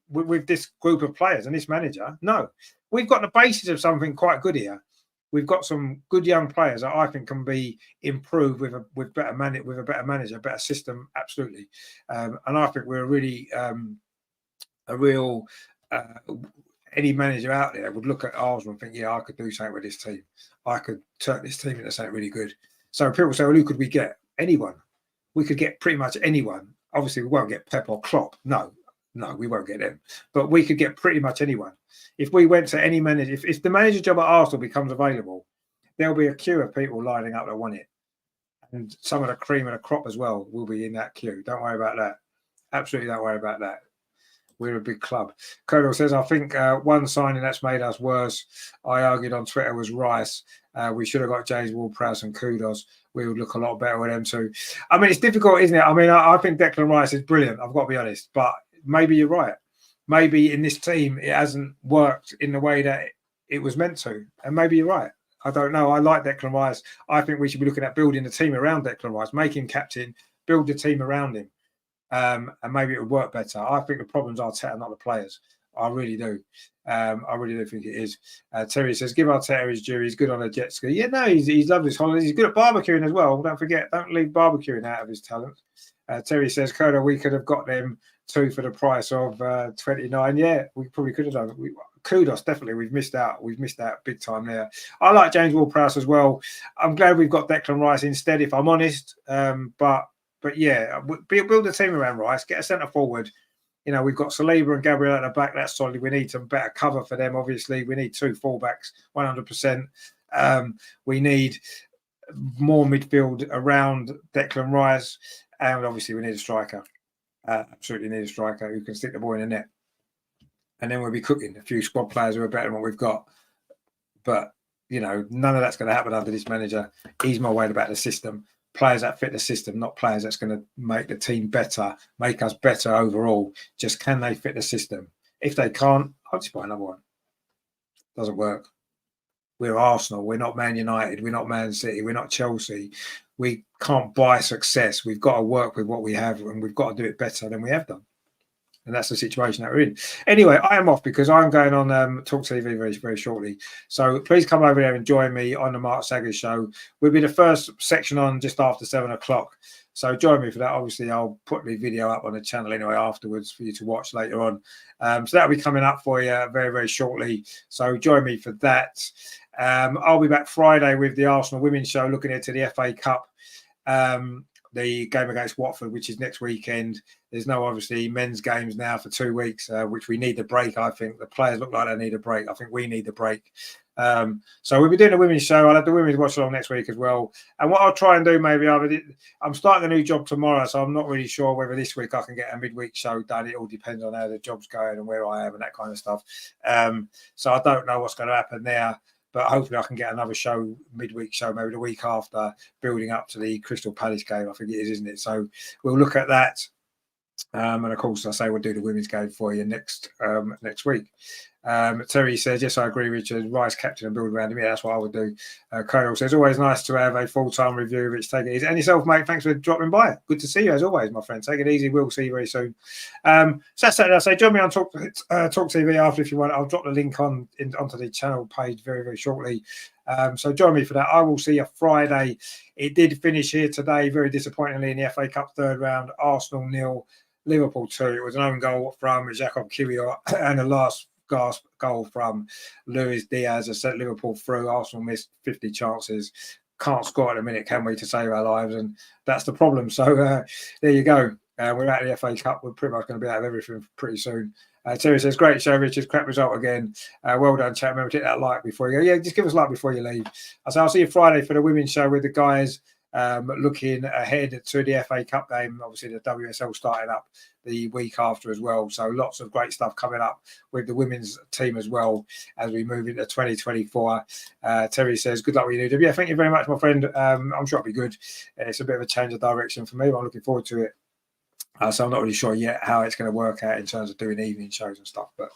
With this group of players and this manager, no. We've got the basis of something quite good here. We've got some good young players that I think can be improved with a better manager, better system. Absolutely, and I think we're really a real. Any manager out there would look at Arsenal and think, yeah, I could do something with this team. I could turn this team into something really good. So people say, well, who could we get? Anyone. We could get pretty much anyone. Obviously, we won't get Pep or Klopp. No, we won't get them. But we could get pretty much anyone. If we went to any manager, if the manager job at Arsenal becomes available, there'll be a queue of people lining up that want it. And some of the cream of the crop as well will be in that queue. Don't worry about that. Absolutely don't worry about that. We're a big club. Colonel says, I think one signing that's made us worse, I argued on Twitter, was Rice. We should have got James Ward-Prowse and Kudos. We would look a lot better with them too. I mean, it's difficult, isn't it? I mean, I think Declan Rice is brilliant. I've got to be honest. But maybe you're right. Maybe in this team, it hasn't worked in the way that it was meant to. And maybe you're right. I don't know. I like Declan Rice. I think we should be looking at building the team around Declan Rice, make him captain, build the team around him. And maybe it would work better. I think the problems are Arteta, not the players. I really do. I really do think it is. Terry says, give Arteta his due. He's good on a jet ski. Yeah, no, he's loved his holidays. He's good at barbecuing as well. Don't forget, don't leave barbecuing out of his talent. Terry says, Coda, we could have got them 2 for the price of 29. Yeah, we probably could have done it. Kudos, definitely. We've missed out. We've missed out big time there. I like James Ward-Prowse as well. I'm glad we've got Declan Rice instead, if I'm honest. But yeah, build a team around Rice, get a centre forward. We've got Saliba and Gabriel at the back. That's solid. We need some better cover for them, obviously. We need 2 fullbacks, 100%. We need more midfield around Declan Rice. And obviously, we need a striker. Absolutely need a striker who can stick the ball in the net. And then we'll be cooking a few squad players who are better than what we've got. But, none of that's going to happen under this manager. He's more worried about the system. Players that fit the system, not players that's going to make the team better, make us better overall. Just can they fit the system? If they can't, I'll just buy another one. Doesn't work. We're Arsenal. We're not Man United. We're not Man City. We're not Chelsea. We can't buy success. We've got to work with what we have, and we've got to do it better than we have done. And that's the situation that we're in. Anyway, I am off because I'm going on Talk TV very, very shortly. So please come over there and join me on the Mark Saggers show. We'll be the first section on just after 7 o'clock. So join me for that. Obviously, I'll put the video up on the channel anyway afterwards for you to watch later on. So that'll be coming up for you very, very shortly. So join me for that. I'll be back Friday with the Arsenal Women's Show, looking into the FA Cup. The game against Watford, which is next weekend. There's no, obviously, men's games now for 2 weeks, which we need a break, I think. The players look like they need a break. I think we need a break. So we'll be doing a women's show. I'll have the women's watch along next week as well. And what I'll try and do, maybe, I'm starting a new job tomorrow, so I'm not really sure whether this week I can get a midweek show done. It all depends on how the job's going and where I am and that kind of stuff. So I don't know what's going to happen there. but hopefully I can get another show, midweek show, maybe the week after, building up to the Crystal Palace game. I think it is, isn't it? So we'll look at that. And of course, I say we'll do the women's game for you next week. Terry says, yes, I agree, Richard. Rice captain and build around him. Yeah, that's what I would do. Colonel says, always nice to have a full-time review. Rich, take it easy. And yourself, mate, thanks for dropping by. Good to see you as always, my friend. Take it easy. We'll see you very soon. So that's it. I say, join me on Talk TV after if you want. I'll drop the link onto the channel page very, very shortly. So join me for that. I will see you Friday. It did finish here today, very disappointingly, in the FA Cup third round. Arsenal 0, Liverpool 2. It was an own goal from Jacob Kiwior and the last gasp goal from Luis Diaz. I said Liverpool through. Arsenal missed 50 chances. Can't score at the minute, can we, to save our lives? And that's the problem. So there you go. We're out of the FA Cup. We're pretty much going to be out of everything pretty soon. Terry says, great show, Richard. Crap result again. Well done, chat. Remember to hit that like before you go. Yeah, just give us a like before you leave. I'll see you Friday for the women's show with the guys. Looking ahead to the FA Cup game. Obviously, the WSL starting up the week after as well. So lots of great stuff coming up with the women's team as well as we move into 2024. Terry says, good luck with your new. Yeah, thank you very much, my friend. I'm sure it'll be good. It's a bit of a change of direction for me, but I'm looking forward to it. So I'm not really sure yet how it's going to work out in terms of doing evening shows and stuff. But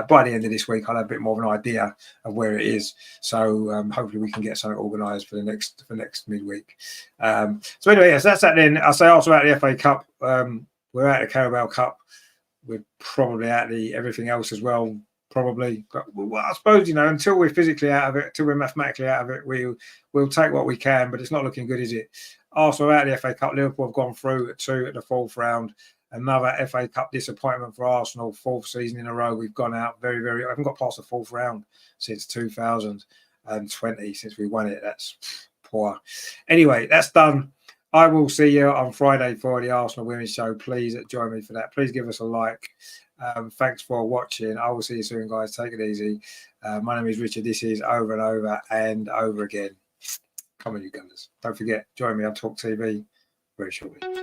by the end of this week, I'll have a bit more of an idea of where it is. So hopefully we can get something organised for next midweek. So anyway, yes, that's that then. I'll say also out the FA Cup. We're out of the Carabao Cup. We're probably out of everything else as well, probably. But well, I suppose, until we're physically out of it, until we're mathematically out of it, we'll take what we can. But it's not looking good, is it? Arsenal out of the FA Cup. Liverpool have gone through to the fourth round. Another FA Cup disappointment for Arsenal. Fourth season in a row, we've gone out very, very. I haven't got past the fourth round since 2020, since we won it. That's poor. Anyway, that's done. I will see you on Friday for the Arsenal Women's Show. Please join me for that. Please give us a like. Thanks for watching. I will see you soon, guys. Take it easy. My name is Richard. This is Over and Over and Over Again. Come on, you gunners. Don't forget, join me on Talk TV very shortly.